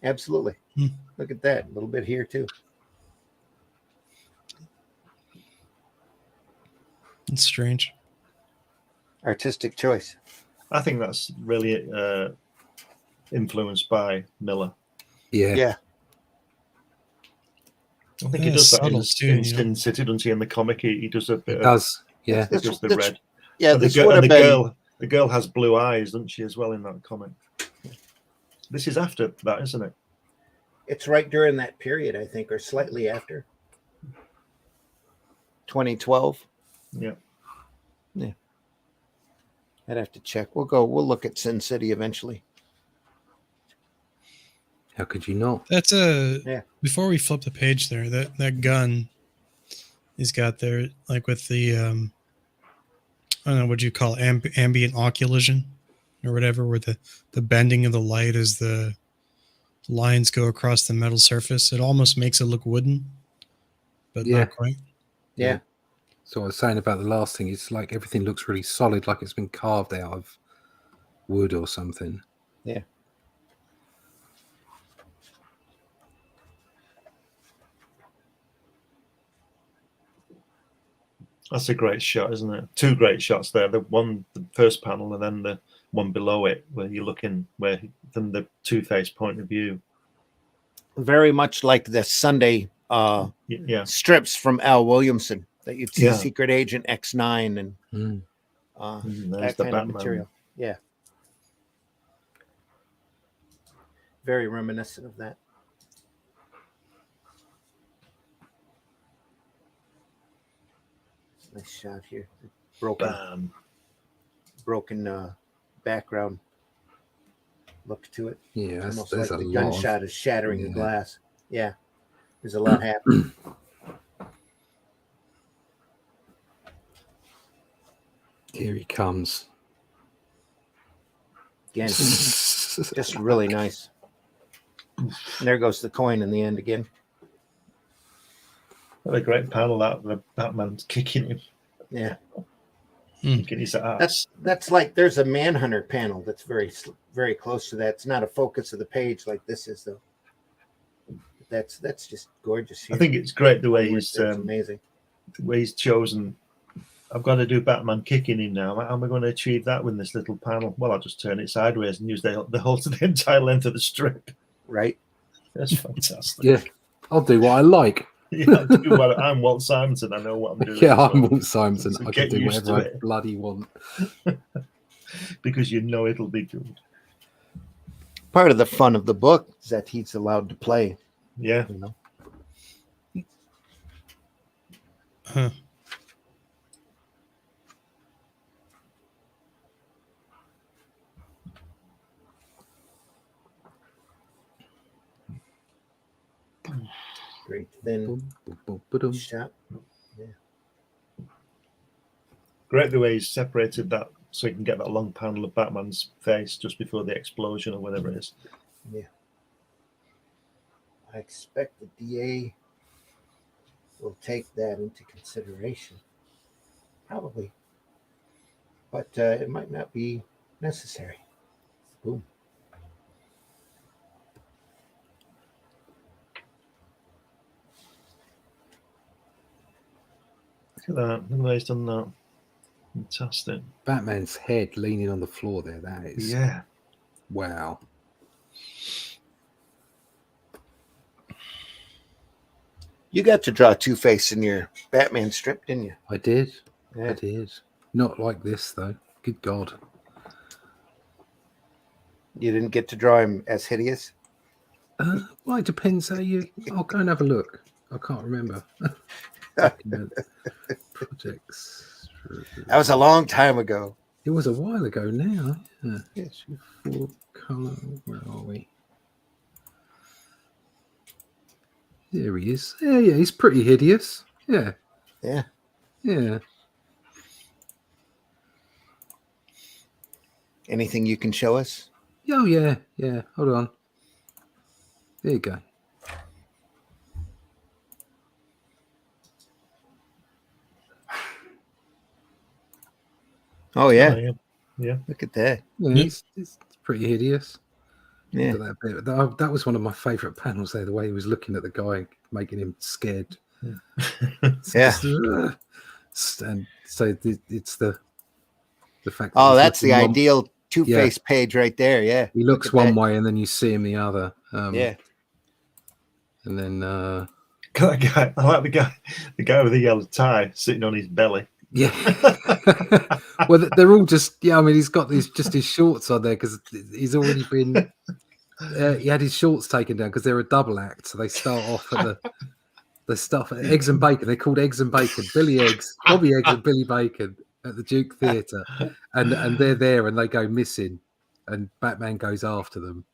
Absolutely. Hmm. Look at that. A little bit here too. It's strange. Artistic choice. I think that's really influenced by Miller. Yeah. Yeah. I think Yeah, he does that subtle in too, Sin City, doesn't he? In the comic, he does a bit It of does. Yeah. just the red. Yeah, And this would have been. the girl has blue eyes, doesn't she, as well in that comic? This is after that, isn't it? It's right during that period, I think, or slightly after. 2012. Yeah. I'd have to check. We'll look at Sin City eventually. How could you not? That's Yeah. Before we flip the page there, that gun he's got there, like with the I don't know what you call it, ambient occlusion or whatever, where the bending of the light as the lines go across the metal surface. It almost makes it look wooden, but Yeah. not quite. Yeah. So I was saying about the last thing, it's like everything looks really solid, like it's been carved out of wood or something. Yeah. That's a great shot, isn't it? Two great shots there. The first panel, and then the one below it, where you're looking from the Two-Face point of view. Very much like the Sunday Yeah. strips from Al Williamson that you'd see Yeah. Secret Agent X9 and There's that the kind of Batman. material. Yeah. Very reminiscent of that. Nice shot here. Broken background look to it. Yeah, It's almost there's like a the lot. gunshot is shattering the Yeah. glass. Yeah. There's a lot happening. Here he comes. Again, just really nice. And there goes the coin in the end again. What a great panel that the Batman's kicking him, Yeah, kicking his ass. that's like there's a Manhunter panel that's very close to that. It's not a focus of the page like this is though. That's just gorgeous. Here. I think it's great the way It's amazing. the way he's chosen. I've got to do Batman kicking him now. How am I going to achieve that with this little panel? Well, I'll just turn it sideways and use the whole to the entire length of the strip. Right. That's fantastic. Yeah, I'll do what I like. Yeah, I'm Walt Simonson. I know what I'm doing. Yeah, I'm Walt Simonson. So I can get do used to whatever I it. bloody want. Because you know it'll be good. Part of the fun of the book is that he's allowed to play. Yeah. You know. Huh. Great. Then Boom, boom, boom, ba-dum. shot. Great the way he's separated that so you can get that long panel of Batman's face just before the explosion or whatever it is. Yeah. I expect the DA will take that into consideration. Probably. But it might not be necessary. Boom. Look at that. Look at how he's done that. Fantastic. Batman's head leaning on the floor there. That is Yeah. wow. You got to draw Two-Face in your Batman strip, didn't you? I did. Yeah. I did. Not like this though. Good God. You didn't get to draw him as hideous? Well, it depends how you. I'll go and have a look. I can't remember. Projects. That was a long time ago. It was a while ago now. Yeah. Yes. Full color. Where are we? There he is. Yeah, he's pretty hideous. Yeah. Yeah. Yeah. Anything you can show us? Oh, yeah. Yeah. Hold on. There you go. Oh, yeah. Oh, yeah. Yeah. Look at that. Yeah, he's pretty hideous. Yeah. That, bit. That was one of my favourite panels there, the way he was looking at the guy, making him scared. Yeah. And so it's the fact that Oh, he's that's the looking one- ideal Two-Face page right there. Yeah. He looks Look at one that. way and then you see him the other. Yeah. And then That guy, I like the guy with the yellow tie sitting on his belly. yeah. Well, they're all just I mean, he's got his shorts on there because he's already been. He had his shorts taken down because they're a double act, so they start off at the stuff Eggs and Bacon. They're called Eggs and Bacon. Billy Eggs, Bobby Eggs, and Billy Bacon at the Duke Theatre, and they're there and they go missing, and Batman goes after them,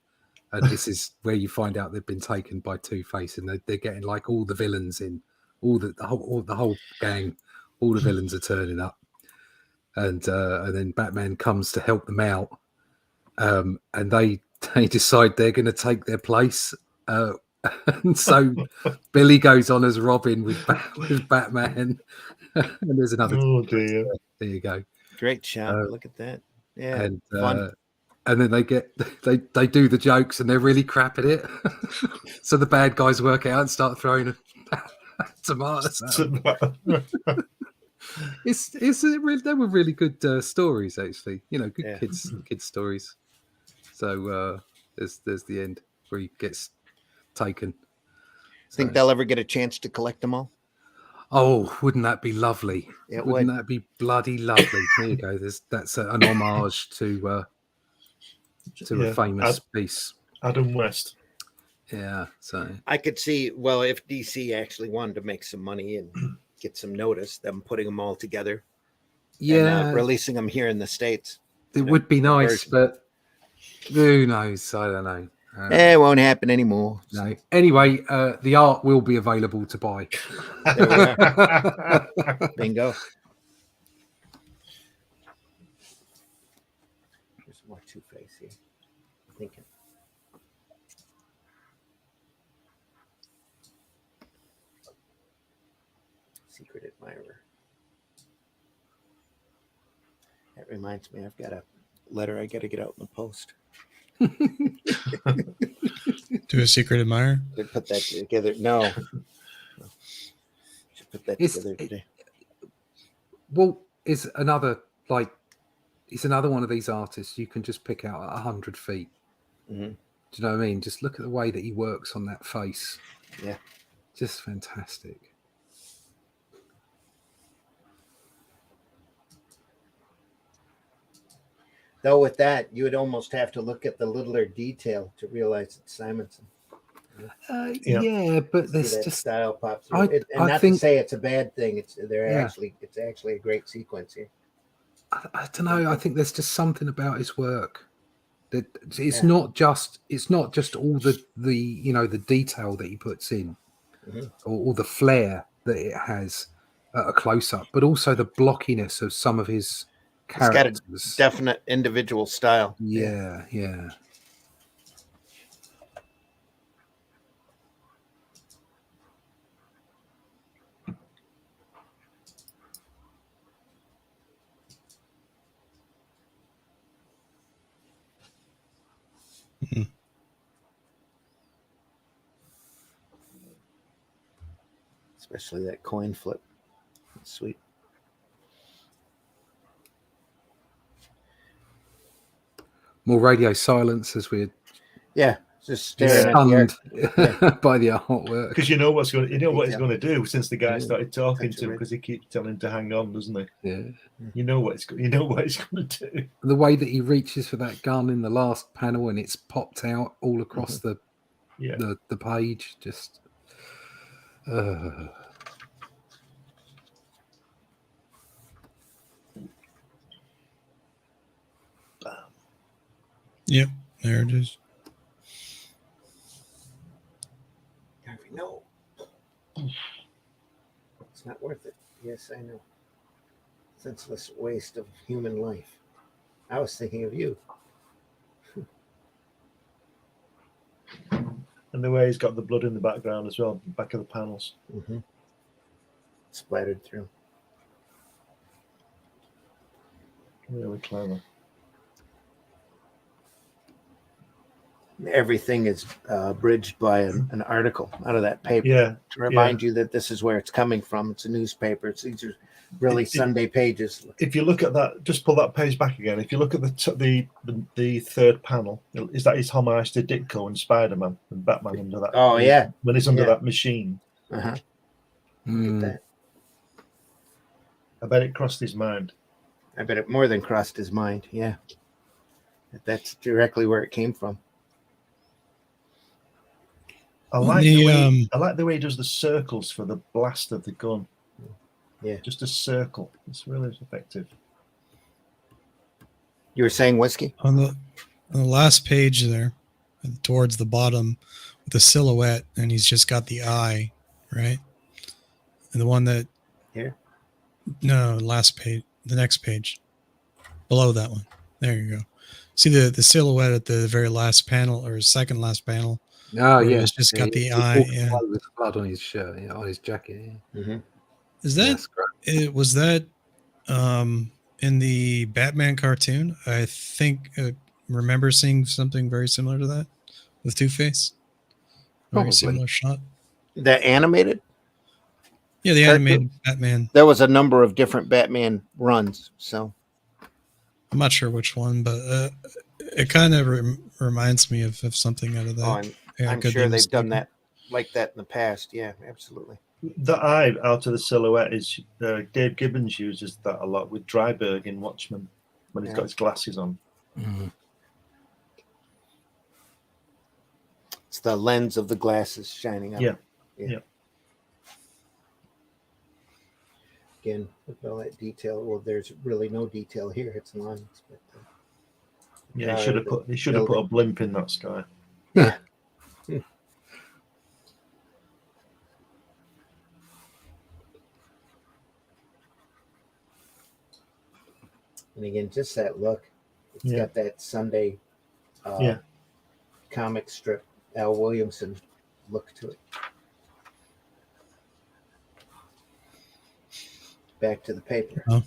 and this is where you find out they've been taken by Two-Face, and they're getting like all the villains in, all the whole gang. All the villains are turning up, and then Batman comes to help them out, and they decide they're going to take their place, and so Billy goes on as Robin with Batman, and there's another. Oh dear! There you go. Great shot. Look at that. Yeah. And fun. and then they do the jokes, and they're really crap at it. So the bad guys work out and start throwing tomatoes out. They were really good stories, actually. You know, good kids stories. So there's the end where he gets taken. Think they'll ever get a chance to collect them all? Oh, wouldn't that be lovely? It Wouldn't would. that be bloody lovely? There you go. That's an homage to a famous piece. Adam West. Yeah. So I could see, well, if DC actually wanted to make some money and get some notice, them putting them all together. yeah, And, releasing them here in the States. it would be nice, but who knows? I don't know. It won't happen anymore. No. Anyway, the art will be available to buy. There we are. Bingo. Secret admirer. That reminds me, I've got a letter I got to get out in the post. To a secret admirer. Should put that together. No. Should put that together today. Walt is another he's another one of these artists you can just pick out at 100 feet. Mm-hmm. Do you know what I mean? Just look at the way that he works on that face. Yeah. Just fantastic. Though with that, you would almost have to look at the littler detail to realize it's Simonson. Yeah, but there's that just style pop through. I not think, to say it's a bad thing. It's actually a great sequence here. I don't know. I think there's just something about his work that it's not just all the the detail that he puts in, or the flair that it has at a close up, but also the blockiness of some of his characters. It's got a definite individual style. Yeah. Especially that coin flip. That's sweet. More radio silence as we're just staring stunned by the artwork. Because you know what he's going to do since the guy started talking to him, because he keeps telling him to hang on, doesn't he? Yeah. You know what he's going to do. The way that he reaches for that gun in the last panel and it's popped out all across the page, just. Yep, there it is. No, it's not worth it. Yes, I know. Senseless waste of human life. I was thinking of you. And the way he's got the blood in the background as well, back of the panels. Mm-hmm. Splattered through. Really clever. Everything is bridged by an article out of that paper to remind you that this is where it's coming from. It's a newspaper. These are really Sunday pages. If you look at that, just pull that page back again. If you look at the third panel, is that his homage to Ditko and Spider-Man and Batman under that? Oh yeah, when he's under that machine. Look at that. I bet it crossed his mind. I bet it more than crossed his mind. Yeah, that's directly where it came from. I like the way he does the circles for the blast of the gun. Yeah, just a circle. It's really effective. You were saying whiskey on the last page there, towards the bottom, with the silhouette, and he's just got the eye, right? And the one that here, no, last page, the next page, below that one. There you go. See the silhouette at the very last panel or second last panel. Oh yeah, it's just got the eye. Yeah, with blood on his shirt, on his jacket. Yeah. Mm-hmm. Is that was that in the Batman cartoon? I think remember seeing something very similar to that with Two-Face. Very similar shot. The animated? Yeah, the animated Batman. There was a number of different Batman runs, so I'm not sure which one, but it kind of reminds me of something out of that. I'm sure they've done that like that in the past. Yeah, absolutely. The eye out of the silhouette is Dave Gibbons uses that a lot with Dryberg in Watchmen when he's got his glasses on. Mm-hmm. It's the lens of the glasses shining up. Yeah. Again, with all that detail. Well, there's really no detail here. It's lines. But, he should have put a blimp in that sky. Yeah. And again, just that look. It's got that Sunday comic strip, Al Williamson look to it. back to the paper. Oh.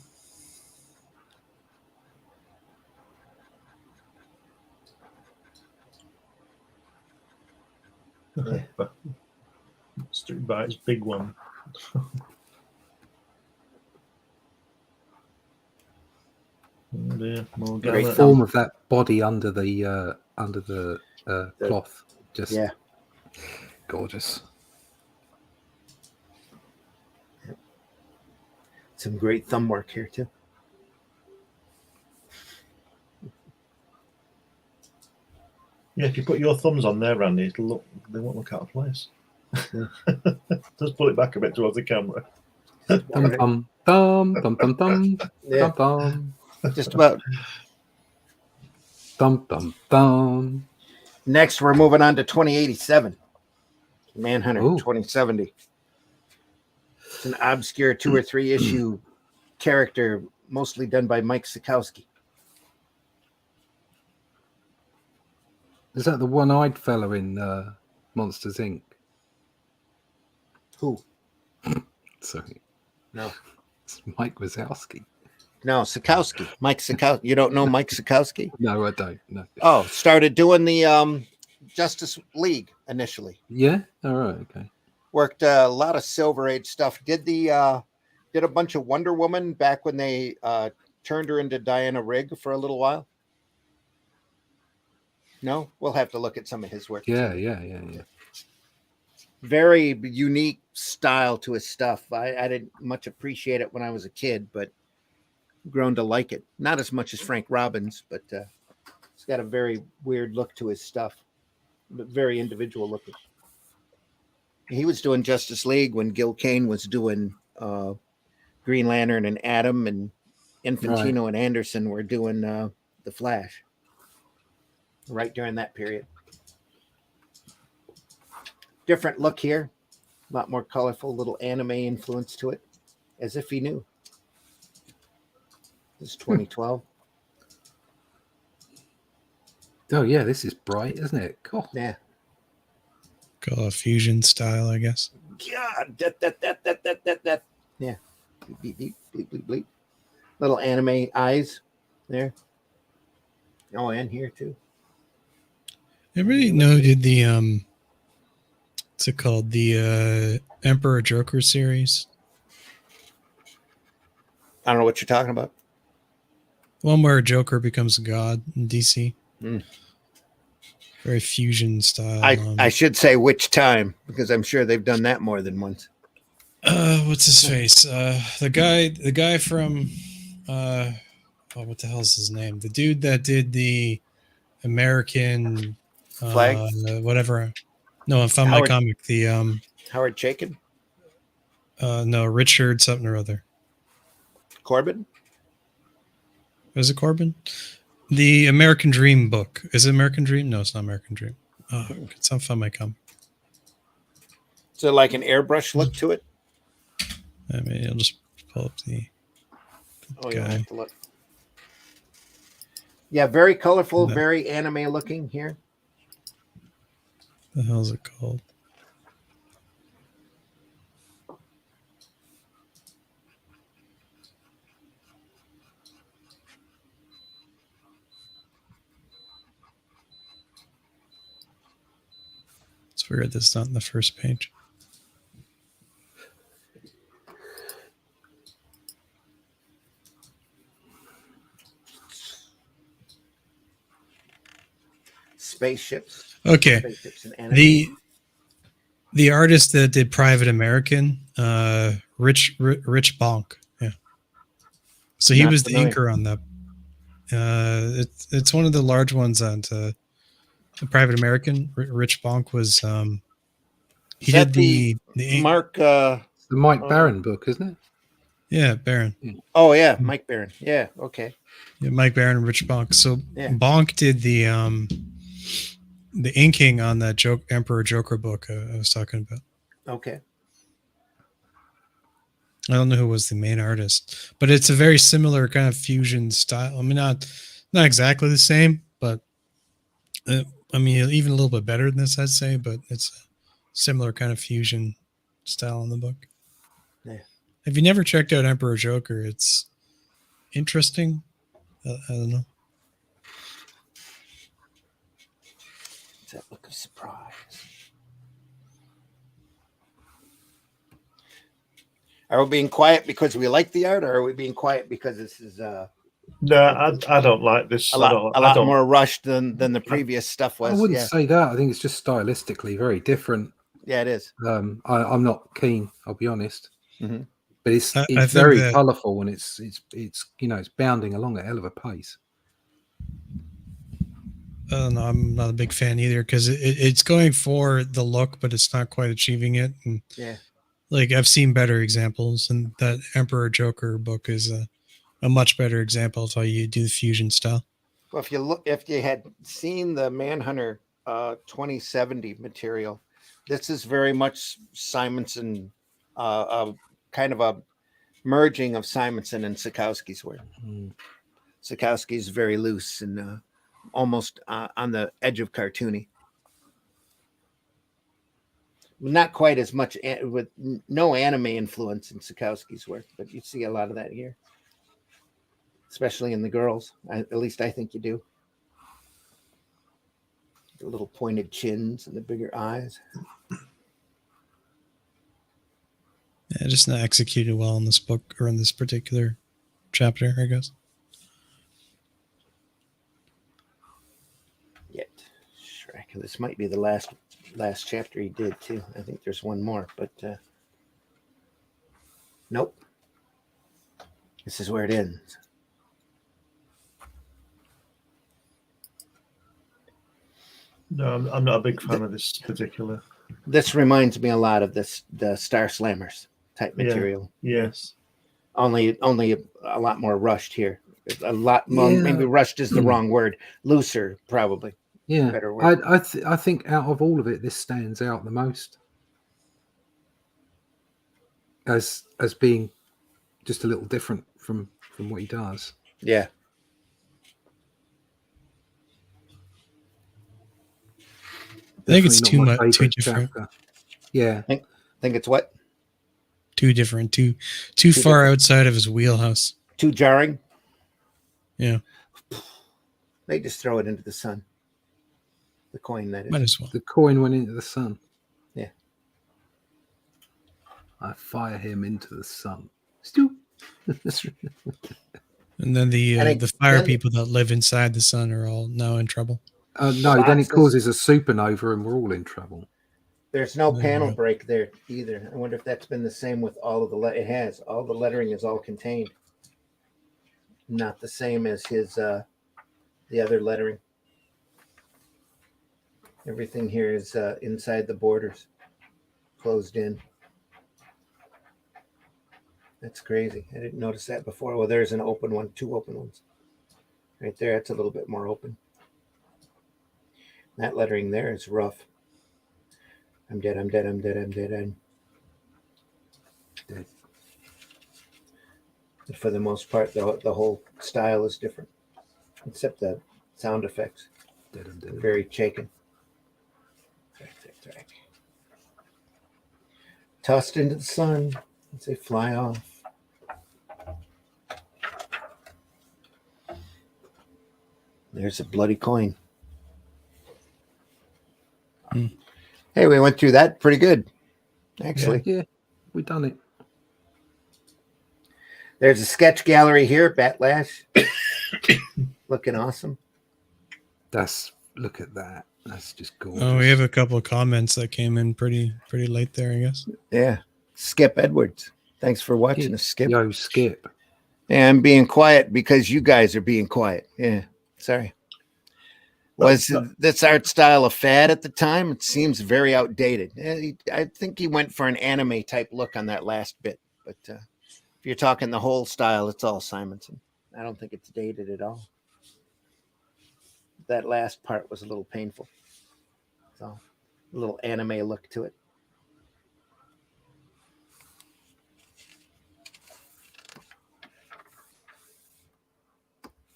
Yeah. Street Bites, big one. Oh dear, more Great The Gallet. form of that body under the cloth, just Yeah. gorgeous. Some great thumb work here too. Yeah, if you put your thumbs on there, Randy, it'll look. They won't look out of place. Just pull it back a bit towards the camera. Dum dum dum dum dum dum Yeah, dum just about. dum dum dum. Next, we're moving on to 2087. Manhunter Ooh. 2070. It's an obscure 2 or 3 issue character, mostly done by Mike Sikowski. Is that the one-eyed fellow in Monsters Inc? Who? Sorry, No. it's Mike Wazowski. No, Sikowski. Mike Sikowski. You don't know Mike Sikowski? No, I don't. No. Oh, started doing the Justice League initially. Yeah. All right. Okay. Worked a lot of Silver Age stuff. Did a bunch of Wonder Woman back when they turned her into Diana Rigg for a little while. No, we'll have to look at some of his work. Yeah. too. Yeah. Very unique style to his stuff. I didn't much appreciate it when I was a kid, but grown to like it. Not as much as Frank Robbins, but it's got a very weird look to his stuff, but very individual looking. He was doing Justice League when Gil Kane was doing Green Lantern and Atom, and Infantino and Anderson were doing The Flash right during that period. Different look here, a lot more colorful, little anime influence to it, as if he knew. This is 2012. Oh yeah, this is bright, isn't it? Cool. Yeah. Call it fusion style, I guess. God, that. Yeah. Bleep, bleep, bleep, bleep, bleep. Little anime eyes there. Oh, and here too. Everybody know who did the what's it called? The Emperor Joker series. I don't know what you're talking about. One where Joker becomes a god in DC. Mm. Very fusion style. I should say which time, because I'm sure they've done that more than once. What's his face? The guy from what the hell's his name? The dude that did the American Flag? Whatever. No, I found my Howard- comic. The Howard Chaykin? no, Richard something or other. Corbin? Is it Corbin? The American Dream book. Is it American Dream? No, it's not American Dream. Oh, it's not found my comic. Is it like an airbrush look to it? I mean, I'll just pull up the Oh, you'll guy. have to look. Yeah, very colorful, No. very anime looking here. The hell's it called? It's weird that's not in the first page. Spaceships. Okay. Spaceships and anime. The artist that did Private American, Rich Bonk. Yeah. So he Not was familiar. the inker on that. It's one of the large ones on Private American. Rich Bonk was he Is that did the ink. Mark. The Mike Barron book, isn't it? Yeah, Barron. Oh yeah, Mike Barron. Yeah, okay. Yeah, Mike Barron and Rich Bonk. So Yeah. Bonk did the inking on that Emperor Joker book I was talking about. Okay. I don't know who was the main artist, but it's a very similar kind of fusion style. I mean, not exactly the same, but I mean, even a little bit better than this, I'd say. But it's a similar kind of fusion style in the book. Yeah. If you never checked out Emperor Joker, it's interesting. I don't know. It's that look of surprise. Are we being quiet because we like the art, or are we being quiet because this is No, I don't like this. a lot I don't, more rushed than the previous stuff was? I wouldn't Yeah, say that. I think it's just stylistically very different. yeah, it is. I'm not keen. I'll be honest. Mhm. But it's I it's think very that- colourful, and it's it's bounding along a hell of a pace. I don't know. I'm not a big fan either because it's going for the look, but it's not quite achieving it. And Yeah. like I've seen better examples, and that Emperor Joker book is a much better example of how you do the fusion style. Well, if you had seen the Manhunter 2070 material, this is very much Simonson, kind of a merging of Simonson and Sikowski's work. Mm. Sikowski's very loose and almost on the edge of cartoony. Not quite as much with no anime influence in Sikowski's work, but you see a lot of that here, especially in the girls. At least I think you do. The little pointed chins and the bigger eyes. Yeah, just not executed well in this book or in this particular chapter, I guess. Yet, Shrek. This might be the last chapter he did too. I think there's one more, but nope. This is where it ends. no, I'm not a big fan of this particular. This reminds me a lot of the Star Slammers type Yeah. material. Yes. Only a lot more rushed here. A lot more, Yeah. maybe rushed is the wrong word. Looser, probably. Yeah, Better word. I think out of all of it, this stands out the most as being just a little different from what he does. Yeah. I think it's Definitely not my too favourite different. chapter. Yeah, Think it's what? Too different. Too far different. outside of his wheelhouse. Too jarring. Yeah, They just throw it into the sun. The coin, that is. might as well. the coin went into the sun. Yeah. I fire him into the sun. Stu. And then And the fire then- people that live inside the sun are all now in trouble. No, then it Boxes. causes a supernova, and we're all in trouble. There's no There you panel go. break there either. I wonder if that's been the same with all of the it has. All the lettering is all contained. Not the same as his the other lettering. Everything here is inside the borders, closed in. That's crazy. I didn't notice that before. Well, there's an open one, two open ones. Right there, it's a little bit more open. That lettering there is rough. I'm dead, I'm dead, I'm dead, I'm dead, I'm Dead. But for the most part, the whole style is different, except the sound effects. Dead and They're dead. very shaken. Track. Tossed into the sun as they fly off. There's a bloody coin. Hmm. Hey, we went through that pretty good, actually. Yeah, we done it. There's a sketch gallery here, Batlash. Looking awesome. Look at that. That's just gorgeous. Oh, we have a couple of comments that came in pretty late there, I guess. Yeah. Skip Edwards. Thanks for watching us, Skip. Yo, Skip. Yeah, I'm being quiet because you guys are being quiet. Yeah. Sorry. Was this art style a fad at the time? It seems very outdated. I think he went for an anime type look on that last bit. But if you're talking the whole style, it's all Simonson. I don't think it's dated at all. That last part was a little painful. So a little anime look to it.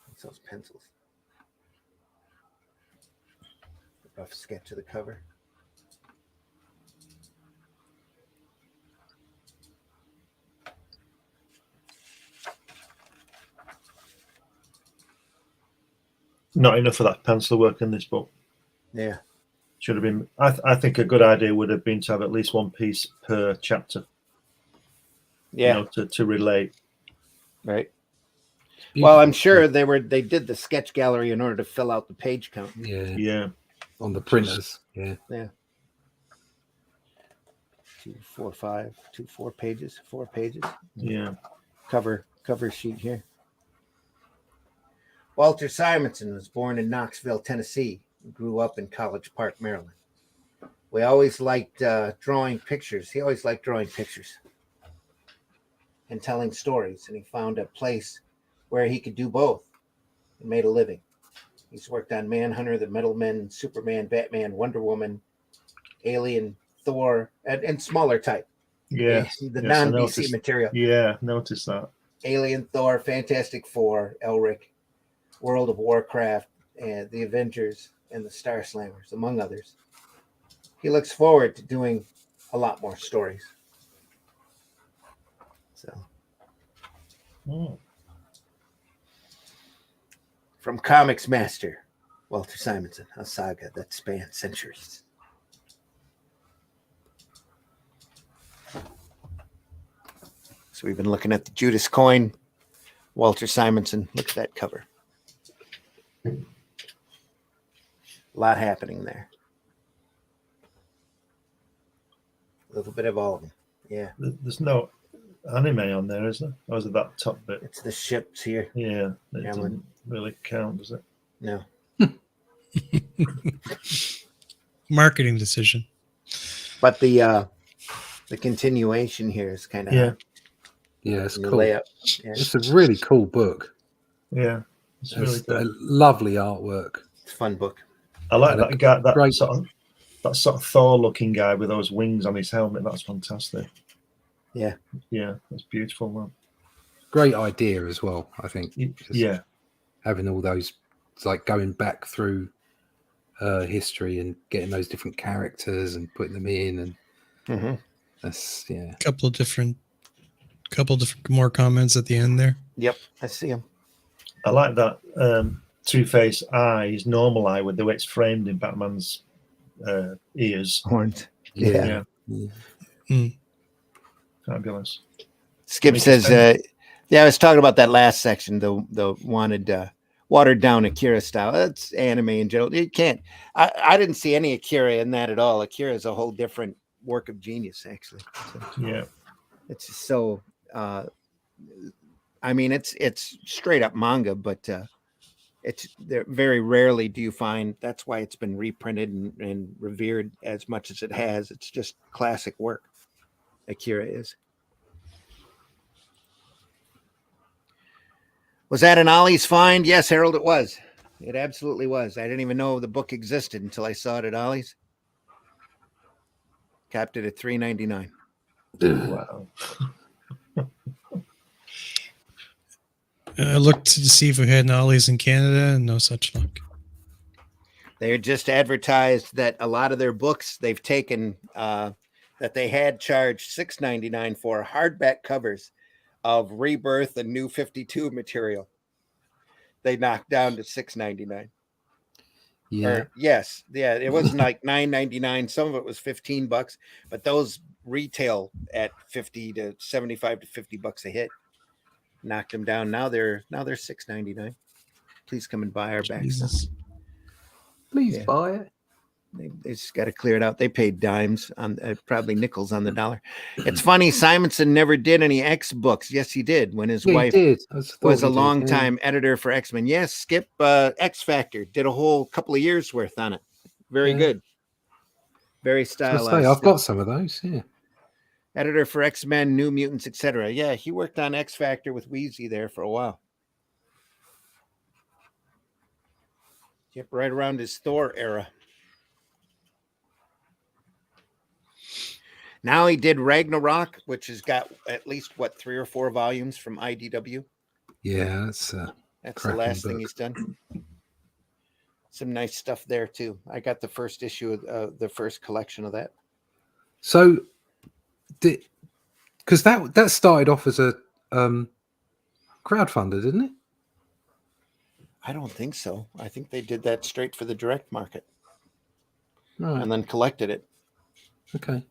What's those pencils? Rough sketch of the cover. Not enough of that pencil work in this book. Yeah. Should have been. I think a good idea would have been to have at least one piece per chapter. Yeah. You know, to relate. Right. Well, I'm sure Beautiful. they did the sketch gallery in order to fill out the page count. Yeah. Yeah. On the printers. Yeah. Yeah. 2, 4, 5, 2, 4 pages, 4 pages. Yeah. Cover sheet here. Walter Simonson was born in Knoxville, Tennessee, and grew up in College Park, Maryland. We always liked drawing pictures. He always liked drawing pictures and telling stories, and he found a place where he could do both and made a living. He's worked on Manhunter, The Metal Men, Superman, Batman, Wonder Woman, Alien, Thor, and smaller type. Yeah. The non-DC material. Yeah, notice that. Alien, Thor, Fantastic Four, Elric, World of Warcraft, and the Avengers, and the Star Slammers, among others. He looks forward to doing a lot more stories. So, from Comics Master, Walter Simonson, a saga that spans centuries. So we've been looking at the Judas Coin, Walter Simonson. Look at that cover. A lot happening there. A little bit of all of them. Yeah. There's no anime on there, is there? Or is it that top bit? It's the ships here. Yeah. It doesn't really count, does it? No. Marketing decision. But the continuation here is kind of Yeah, it's cool. Layout. Yeah. It's a really cool book. Yeah. It's really a good. lovely artwork. It's a fun book. I like that guy, that great- sort of Thor-looking guy with those wings on his helmet. That's fantastic. Yeah. Yeah, that's beautiful, man. Great idea as well, I think. Just Yeah. having all those, it's like going back through history and getting those different characters and putting them in, and that's Couple different more comments at the end there. Yep, I see him. I like that Two-Face eye, his normal eye, with the way it's framed in Batman's ears. Horns. Yeah. Mm. Fabulous. Skip says, I was talking about that last section, the wanted watered down Akira style. That's anime in general. You can't. I didn't see any Akira in that at all. Akira is a whole different work of genius, actually. So, Yeah. it's just so. I mean, it's straight up manga, but it's there. Very rarely do you find. That's why it's been reprinted and revered as much as it has. It's just classic work. Akira is. Was that an Ollie's find? Yes, Harold, it was. It absolutely was. I didn't even know the book existed until I saw it at Ollie's. Capped it at $3.99. Wow. I looked to see if we had an Ollie's in Canada, and no such luck. They just advertised that a lot of their books they've taken that they had charged $6.99 for hardback covers of Rebirth and New 52 material. They knocked down to $6.99. Yeah. Yes. Yeah. It wasn't like $9.99. Some of it was $15, but those retail at 50 to 75 to $50 a hit. Knocked them down. Now they're $6.99. Please come and buy our back stuff. Please buy it. They just got to clear it out. They paid dimes on probably nickels on the dollar. It's funny. Simonson never did any X books. Yes, he did when his wife was a long time editor for X-Men. Yes, Skip X Factor did a whole couple of years worth on it. Very good. Very stylized. I've got some of those. Yeah. Editor for X-Men, New Mutants, etc. Yeah, he worked on X Factor with Wheezy there for a while. Yep, right around his Thor era. Now he did Ragnarok, which has got at least 3 or 4 volumes from IDW. Yeah, that's the last thing he's done. Some nice stuff there too. I got the first issue of the first collection of that. So, because that started off as a crowdfunder, didn't it? I don't think so. I think they did that straight for the direct market Right. and then collected it. Okay.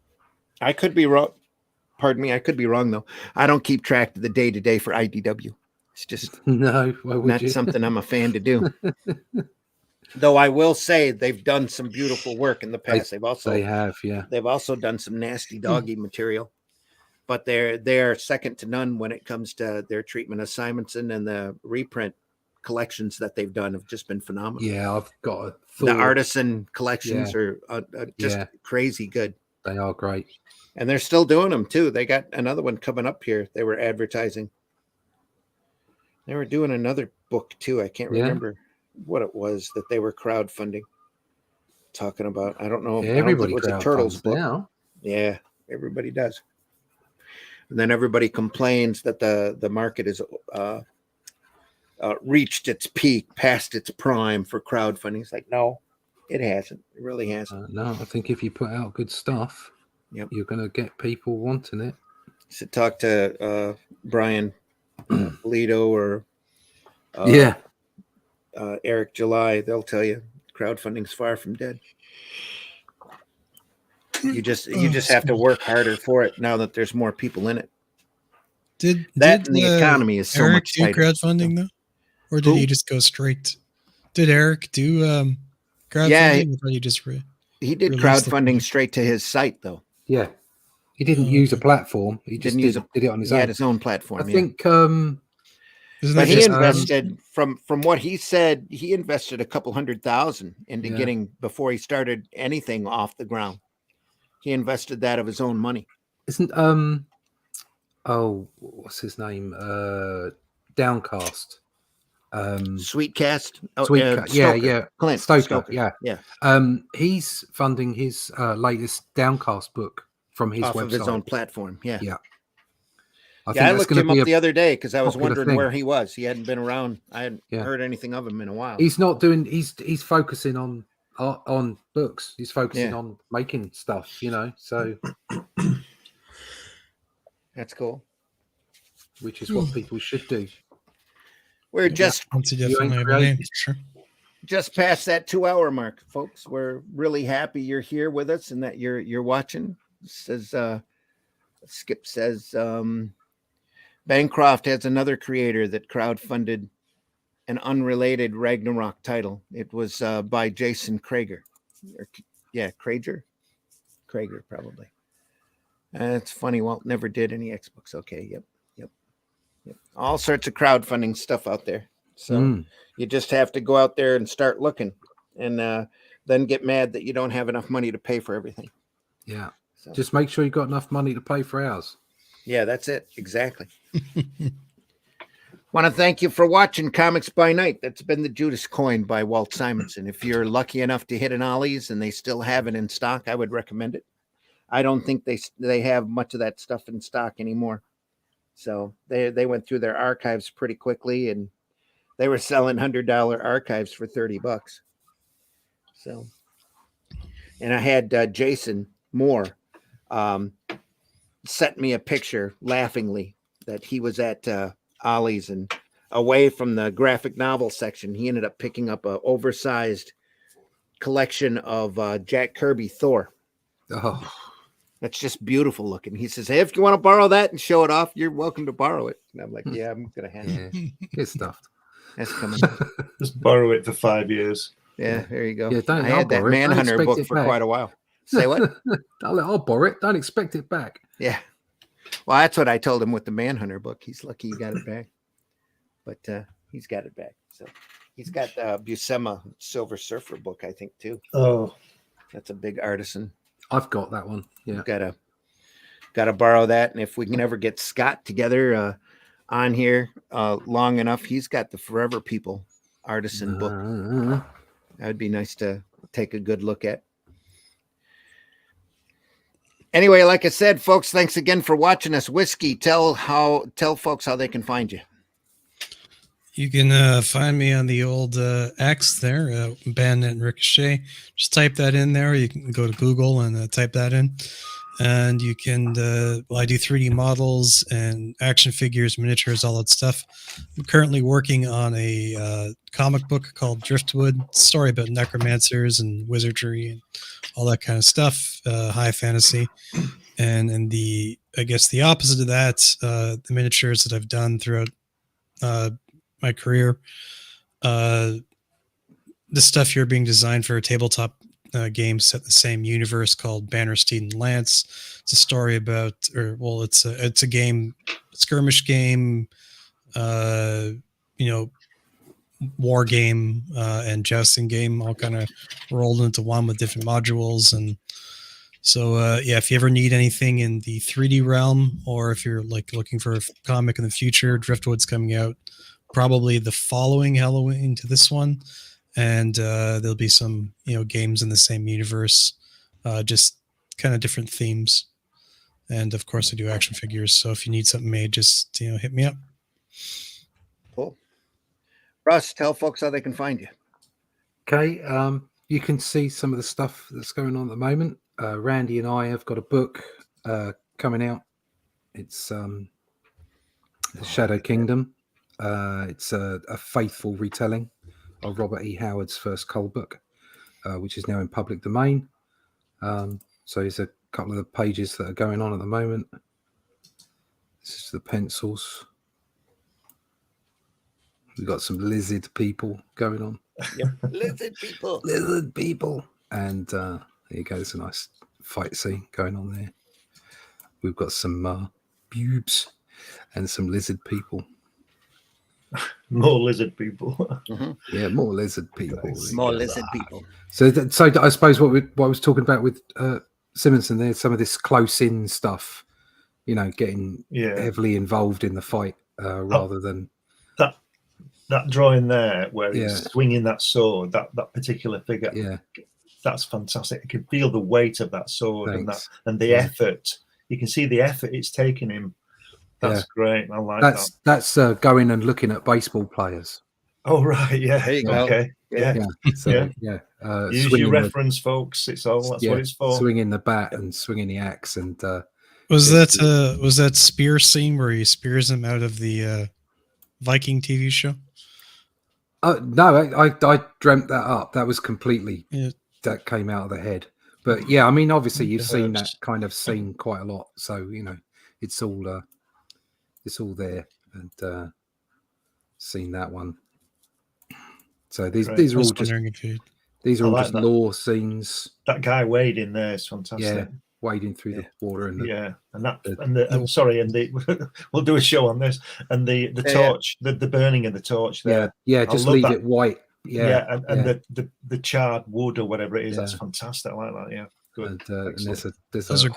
I could be wrong. Pardon me. I could be wrong, though. I don't keep track of the day-to-day for IDW. It's just No. Why would not you? something I'm a fan to do. Though I will say they've done some beautiful work in the past. They have. Yeah. They've also done some nasty doggy material, but they're second to none when it comes to their treatment of Simonson, and the reprint collections that they've done have just been phenomenal. Yeah. I've got a thought. The artisan collections are just crazy good. They are great. And they're still doing them too. They got another one coming up here. They were advertising. They were doing another book too. I can't remember what it was that they were crowdfunding. Talking about, I don't know. Everybody I don't think it was a Turtles book. now. Yeah, everybody does. And then everybody complains that the market is reached its peak, past its prime for crowdfunding. It's like, no, it hasn't. It really hasn't. No, I think if you put out good stuff, you're going to get people wanting it. So talk to Brian Lido or Eric July. They'll tell you crowdfunding's far from dead. You just have to work harder for it now that there's more people in it. Did the economy is so Eric much do tighter. Crowdfunding though, or did he just go straight? Did Eric do crowdfunding? Yeah, or you just he did crowdfunding straight to his site though. Yeah, he didn't use a platform. He just did it on his own. He had his own platform. I think. But he invested from what he said. He invested a couple $100,000 into getting before he started anything off the ground. He invested that of his own money. Isn't what's his name? Downcast. Sweetcast. Yeah. Clint Stoker. Yeah. He's funding his latest Downcast book from his off website. Of his own platform. Yeah. I looked him up the other day because I was wondering thing. where he was. He hadn't been around. I hadn't heard anything of him in a while. He's not doing. He's focusing on books. He's focusing on making stuff. So that's cool. Which is what people should do. We're just Sure. Just past that 2-hour mark, folks. We're really happy you're here with us and that you're watching. It says Skip says Bancroft has another creator that crowdfunded an unrelated Ragnarok title. It was by Jason Krager. Krager probably. It's funny. Walt never did any Xbooks. Okay. Yep. All sorts of crowdfunding stuff out there. So you just have to go out there and start looking, and then get mad that you don't have enough money to pay for everything. Yeah. So. Just make sure you got enough money to pay for ours. Yeah, that's it. Exactly. Want to thank you for watching Comics by Night. That's been the Judas Coin by Walt Simonson. If you're lucky enough to hit an Ollie's and they still have it in stock, I would recommend it. I don't think they have much of that stuff in stock anymore. So they went through their archives pretty quickly, and they were selling $100 archives for $30. So, and I had Jason Moore sent me a picture laughingly that he was at Ollie's, and away from the graphic novel section, he ended up picking up an oversized collection of Jack Kirby Thor. Oh, that's just beautiful looking. He says, hey, if you want to borrow that and show it off, you're welcome to borrow it. And I'm like, yeah, I'm going to have it. Get stuffed. That's coming. Just borrow it for 5 years. Yeah, there you go. Yeah, I had that Manhunter book for quite a while. Say what? I'll borrow it. Don't expect it back. Yeah. Well, that's what I told him with the Manhunter book. He's lucky he got it back. But he's got it back. So he's got the Buscema Silver Surfer book, I think, too. Oh. That's a big artisan. I've got that one. Yeah. Gotta borrow that. And if we can ever get Scott together on here long enough, he's got the Forever People artisan book. That'd be nice to take a good look at. Anyway, like I said, folks, thanks again for watching us. Whiskey, tell folks how they can find you. You can find me on the old X there, Bandit Ricochet. Just type that in there. You can go to Google and type that in. And you can, I do 3D models and action figures, miniatures, all that stuff. I'm currently working on a comic book called Driftwood, story about necromancers and wizardry and all that kind of stuff, high fantasy. And the, I guess the opposite of that, the miniatures that I've done throughout my career, the stuff here being designed for a tabletop game set in the same universe called Banner, Steed, and Lance. It's a story about, it's a game, skirmish game, war game and jousting game, all kind of rolled into one with different modules. And so, if you ever need anything in the 3D realm, or if you're like looking for a comic in the future, Driftwood's coming out probably the following Halloween to this one. And there'll be some, games in the same universe, just kind of different themes. And of course, I do action figures. So if you need something made, just hit me up. Cool. Russ, tell folks how they can find you. Okay, you can see some of the stuff that's going on at the moment. Randy and I have got a book coming out. It's The Shadow Kingdom. It's a faithful retelling of Robert E. Howard's first Cull book, which is now in public domain. So there's a couple of the pages that are going on at the moment. This is the pencils. We've got some lizard people going on. Yep. Lizard people. Lizard people. And there you go. There's a nice fight scene going on there. We've got some pubes and some lizard people. More lizard people. Mm-hmm. Yeah, more lizard people. More lizard people. So I suppose what I was talking about with Simonson there, some of this close-in stuff, getting heavily involved in the fight rather than that drawing there where he's swinging that sword, that particular figure. Yeah, that's fantastic. You can feel the weight of that sword. Thanks. and the effort. You can see the effort it's taking him. That's great. I like that. That's going and looking at baseball players. Oh right, yeah. There you go. Okay, yeah. So, Use your reference, folks. That's what it's for. Swinging the bat and swinging the axe, and was that spear scene where he spears him out of the Viking TV show? No, I dreamt that up. That was completely that came out of the head. But yeah, I mean, obviously you've seen that kind of scene quite a lot, so it's all there, and seen that one. So these are all just lore scenes. That guy wading there is fantastic. Yeah, wading through the water and we'll do a show on this and the torch, the burning of the torch there. Yeah, just leave it white. And the charred wood or whatever it is. That's fantastic. I like that. Yeah, good. And there's a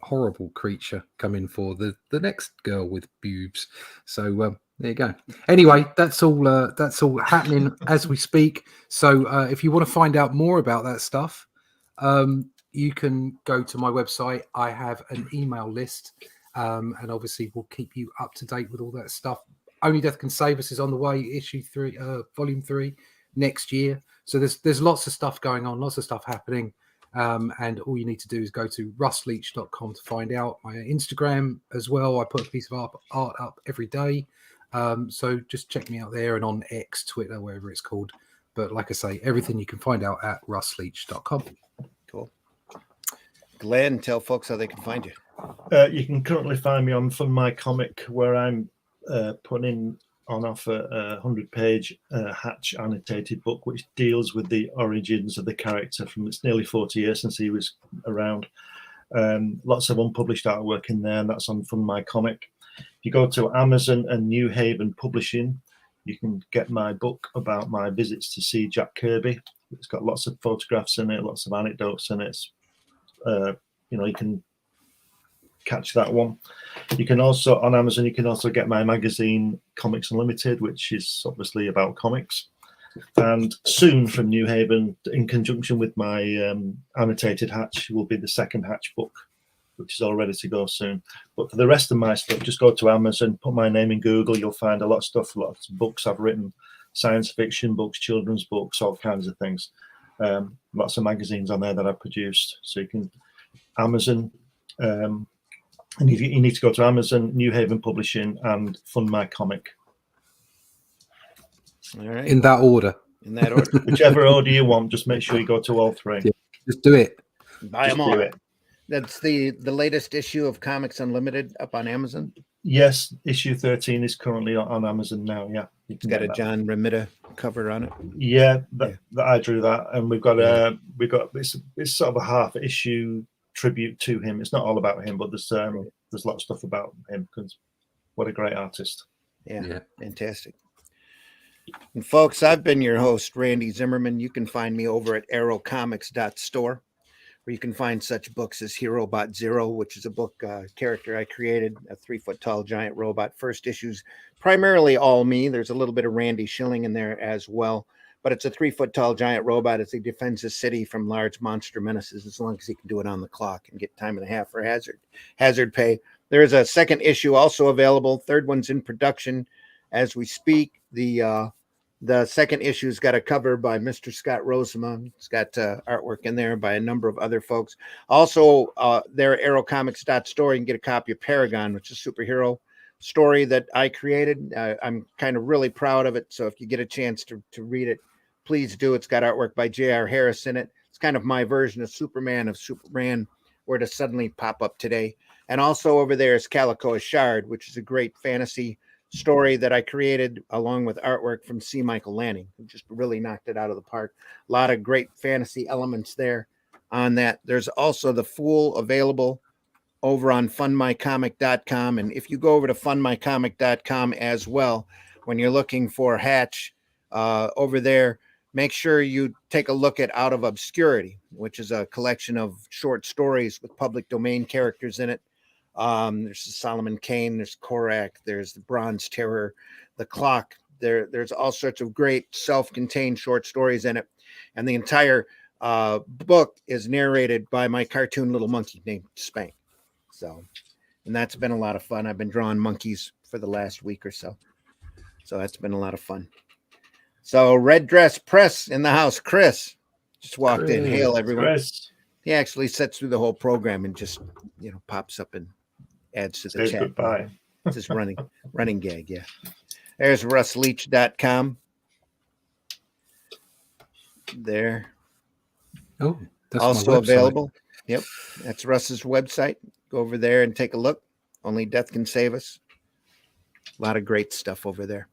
horrible creature coming for the next girl with boobs. So there you go. Anyway, that's all happening as we speak. So if you want to find out more about that stuff, you can go to my website. I have an email list, and obviously we'll keep you up to date with all that stuff. Only Death Can Save Us is on the way, issue 3, volume 3 next year. So there's lots of stuff going on, lots of stuff happening. And all you need to do is go to russleach.com to find out. My Instagram as well. I put a piece of art up every day. So just check me out there, and on X, Twitter, wherever it's called. But like I say, everything you can find out at russleach.com. Cool. Glenn, tell folks how they can find you. You can currently find me on Fund My Comic, where I'm putting on offer a 100-page Hatch annotated book, which deals with the origins of the character from it's nearly 40 years since he was around. Lots of unpublished artwork in there, and that's on Fund My Comic. If you go to Amazon and New Haven Publishing, you can get my book about my visits to see Jack Kirby. It's got lots of photographs in it, lots of anecdotes in it. You can catch that one. You can also, on Amazon, you can also get my magazine Comics Unlimited, which is obviously about comics. And soon from New Haven, in conjunction with my annotated Hatch, will be the second Hatch book, which is all ready to go soon. But for the rest of my stuff, just go to Amazon, put my name in Google, you'll find a lot of stuff, lots of books I've written, science fiction books, children's books, all kinds of things. Lots of magazines on there that I've produced. So you can Amazon, And you need to go to Amazon, New Haven Publishing, and Fund My Comic. All right. In that order. In that order. Whichever order you want, just make sure you go to all three. Yeah, just do it. Buy them all. That's the latest issue of Comics Unlimited up on Amazon. Yes, issue 13 is currently on Amazon now. Yeah, it's got a John Romita cover on it. Yeah, that I drew that, and we've got it's sort of a half issue tribute to him. It's not all about him, but there's a lot of stuff about him because what a great artist. Yeah, fantastic. And folks, I've been your host, Randy Zimmerman. You can find me over at arrowcomics.store, where you can find such books as Hero Bot Zero, which is a book character I created, a 3-foot-tall giant robot. First issue's primarily all me. There's a little bit of Randy Schilling in there as well, but it's a 3-foot-tall giant robot as he defends the city from large monster menaces, as long as he can do it on the clock and get time and a half for hazard pay. There is a second issue also available. Third one's in production as we speak. The second issue's got a cover by Mr. Scott Rosema. It's got artwork in there by a number of other folks. Also, there at arrowcomics.store, you can get a copy of Paragon, which is a superhero story that I created. I'm kind of really proud of it. So if you get a chance to read it, please do. It's got artwork by J.R. Harris in it. It's kind of my version of Superman where to suddenly pop up today. And also over there is Calico Ashard, which is a great fantasy story that I created along with artwork from C. Michael Lanning, who just really knocked it out of the park. A lot of great fantasy elements there on that. There's also The Fool available over on fundmycomic.com. And if you go over to fundmycomic.com as well, when you're looking for Hatch over there, make sure you take a look at Out of Obscurity, which is a collection of short stories with public domain characters in it. There's Solomon Kane, there's Korak, there's the Bronze Terror, the Clock. There's all sorts of great self-contained short stories in it. And the entire book is narrated by my cartoon little monkey named Spank. So, and that's been a lot of fun. I've been drawing monkeys for the last week or so. So that's been a lot of fun. So Red Dress Press in the house. Chris just walked in. Hail, everyone. Chris. He actually sits through the whole program and just, pops up and adds to the chat. Goodbye. It's his running gag. Yeah. There's RussLeach.com. There. Oh, that's also available. Yep. That's Russ's website. Go over there and take a look. Only Death Can Save Us. A lot of great stuff over there.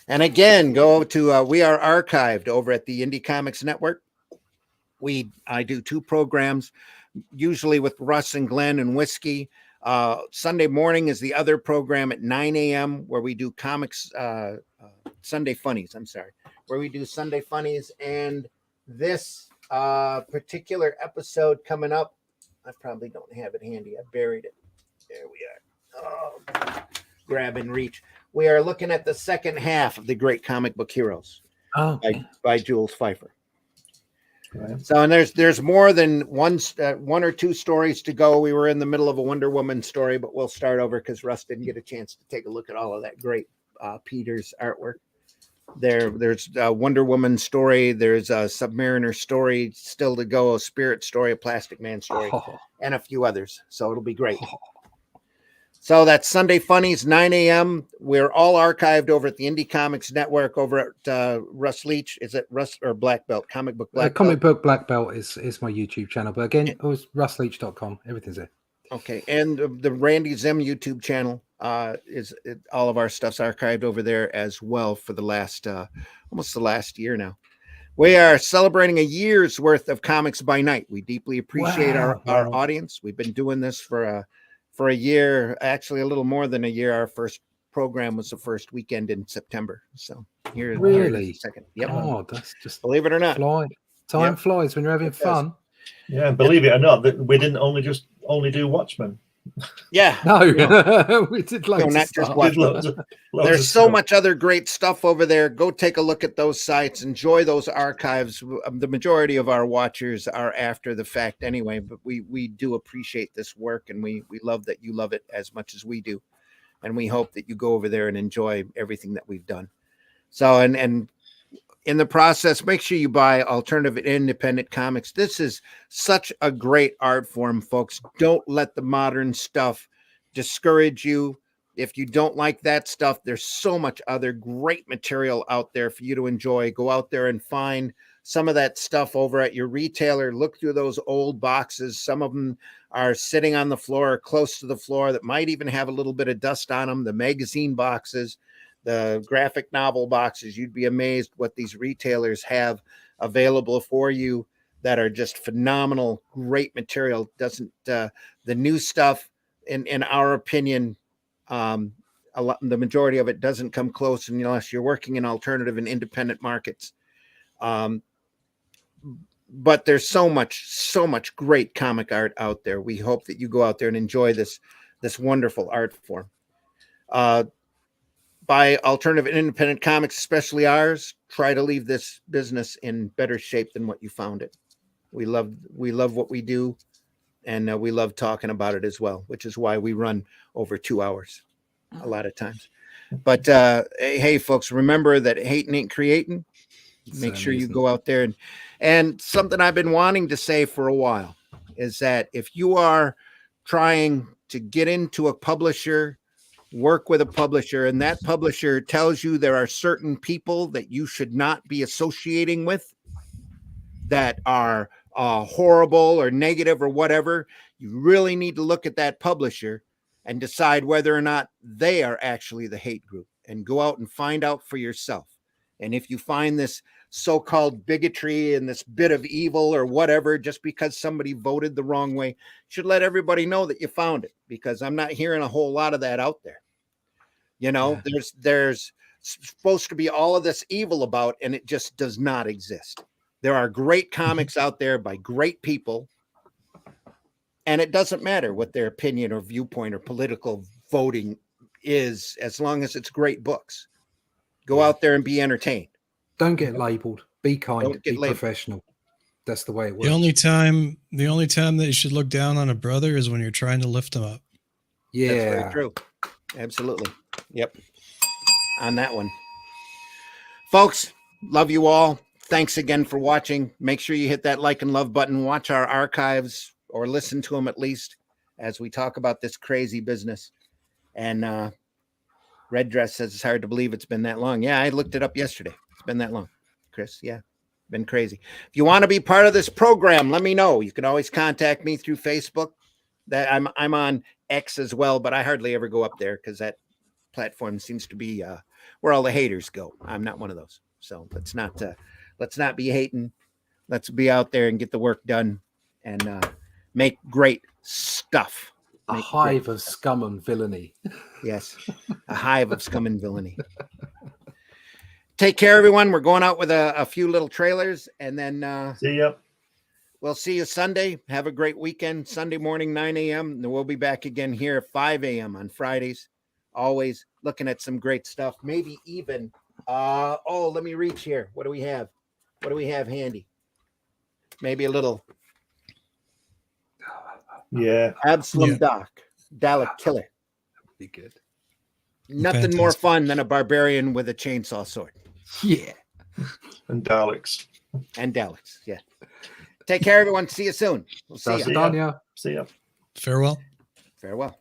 And again, go to we are archived over at the Indie Comics Network. I do 2 programs, usually with Russ and Glenn and Whiskey. Sunday morning is the other program at 9 a.m. where we do comics, Sunday Funnies, where we do Sunday Funnies. And this particular episode coming up, I probably don't have it handy. I buried it. There we are. Oh, grab and reach. We are looking at the second half of The Great Comic Book Heroes by Jules Pfeiffer. Right. So, and there's more than one or two stories to go. We were in the middle of a Wonder Woman story, but we'll start over because Russ didn't get a chance to take a look at all of that great Peter's artwork. There's a Wonder Woman story. There's a Submariner story still to go, a Spirit story, a Plastic Man story, and a few others. So it'll be great. So that's Sunday Funnies, 9 a.m. We're all archived over at the Indie Comics Network over at Russ Leach. Is it Russ or Black Belt? Comic Book Black Belt? Comic Book Black Belt is my YouTube channel. But again, it was russleach.com. Everything's there. Okay. And the Randy Zim YouTube channel all of our stuff's archived over there as well for the last, almost the last year now. We are celebrating a year's worth of Comics by Night. We deeply appreciate our audience. We've been doing this for a year, actually a little more than a year. Our first program was the first weekend in September. So here's the second. Yep. Oh, that's just, believe it or not, time flies when you're having fun. Yeah, believe it or not, that we didn't only do Watchmen. Yeah. No, we did loads of stuff. There's so much other great stuff over there. Go take a look at those sites. Enjoy those archives. The majority of our watchers are after the fact anyway, but we do appreciate this work, and we love that you love it as much as we do. And we hope that you go over there and enjoy everything that we've done. So, and in the process, make sure you buy alternative and independent comics. This is such a great art form, folks. Don't let the modern stuff discourage you. If you don't like that stuff, there's so much other great material out there for you to enjoy. Go out there and find some of that stuff over at your retailer. Look through those old boxes. Some of them are sitting on the floor or close to the floor that might even have a little bit of dust on them. The magazine boxes, the graphic novel boxes, you'd be amazed what these retailers have available for you that are just phenomenal, great material. Doesn't the new stuff, in our opinion, the majority of it doesn't come close unless you're working in alternative and independent markets. But there's so much great comic art out there. We hope that you go out there and enjoy this wonderful art form. Buy alternative and independent comics, especially ours. Try to leave this business in better shape than what you found it. We love what we do, and we love talking about it as well, which is why we run over 2 hours a lot of times. But hey, folks, remember that hating ain't creating. Make sure you go out there and something I've been wanting to say for a while is that if you are trying to get into a publisher, work with a publisher, and that publisher tells you there are certain people that you should not be associating with that are horrible or negative or whatever, you really need to look at that publisher and decide whether or not they are actually the hate group, and go out and find out for yourself. And if you find this so-called bigotry and this bit of evil or whatever, just because somebody voted the wrong way, you should let everybody know that you found it, because I'm not hearing a whole lot of that out there. There's supposed to be all of this evil about, and it just does not exist. There are great comics out there by great people, and it doesn't matter what their opinion or viewpoint or political voting is, as long as it's great books. Go out there and be entertained. Don't get labeled. Be kind. Be labeled. Professional. That's the way it works. The only time that you should look down on a brother is when you're trying to lift him up. Yeah, that's very true. Absolutely. Yep. On that one, folks. Love you all. Thanks again for watching. Make sure you hit that like and love button. Watch our archives, or listen to them at least, as we talk about this crazy business. And Red Dress says it's hard to believe it's been that long. Yeah, I looked it up yesterday. It's been that long, Chris. Yeah, been crazy. If you want to be part of this program, let me know. You can always contact me through Facebook. That I'm on X as well, but I hardly ever go up there because that platform seems to be where all the haters go. I'm not one of those. So let's not be hating. Let's be out there and get the work done and make great stuff. A hive of scum and villainy. Yes, a hive of scum and villainy. Take care, everyone. We're going out with a few little trailers, and then See ya. We'll see you Sunday. Have a great weekend. Sunday morning, 9 a.m. And we'll be back again here at 5 a.m. on Fridays. Always looking at some great stuff. Maybe even, let me reach here. What do we have? What do we have handy? Maybe a little. Yeah. Absalom Doc. Dalek Killer. Be good. Nothing Fantastic. more fun than a barbarian with a chainsaw sword. Yeah. And Daleks. And Daleks. Yeah. Take care, everyone. See you soon. We'll see That's you. done, yeah. See ya. Farewell. Farewell.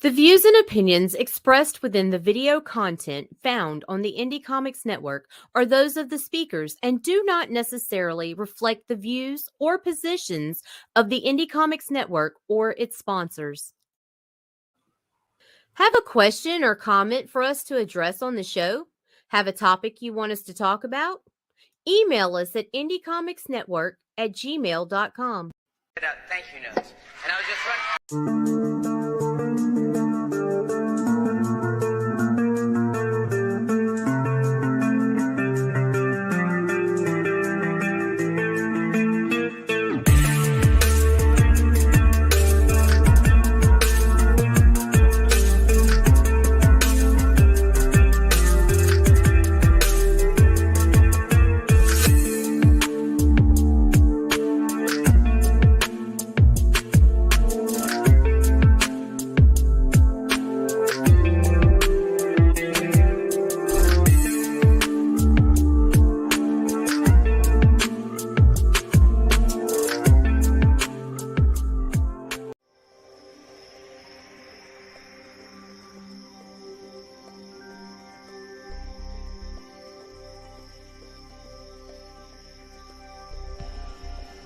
The views and opinions expressed within the video content found on the Indie Comics Network are those of the speakers and do not necessarily reflect the views or positions of the Indie Comics Network or its sponsors. Have a question or comment for us to address on the show? Have a topic you want us to talk about? Email us at indiecomicsnetwork@gmail.com. Thank you notes. And I was just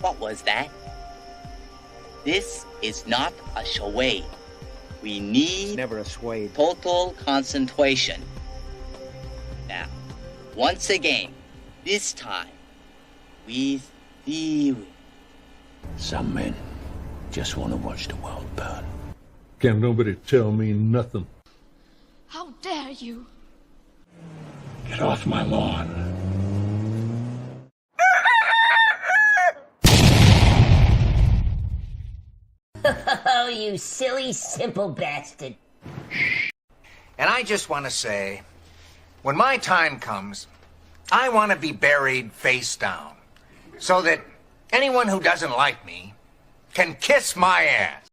What was that? This is not a charade. We It's need never a sway. total concentration. Now, once again, this time, with theory. Some men just want to watch the world burn. Can't nobody tell me nothing. How dare you? Get off my lawn. Oh, you silly, simple bastard. And I just want to say, when my time comes, I want to be buried face down, so that anyone who doesn't like me can kiss my ass.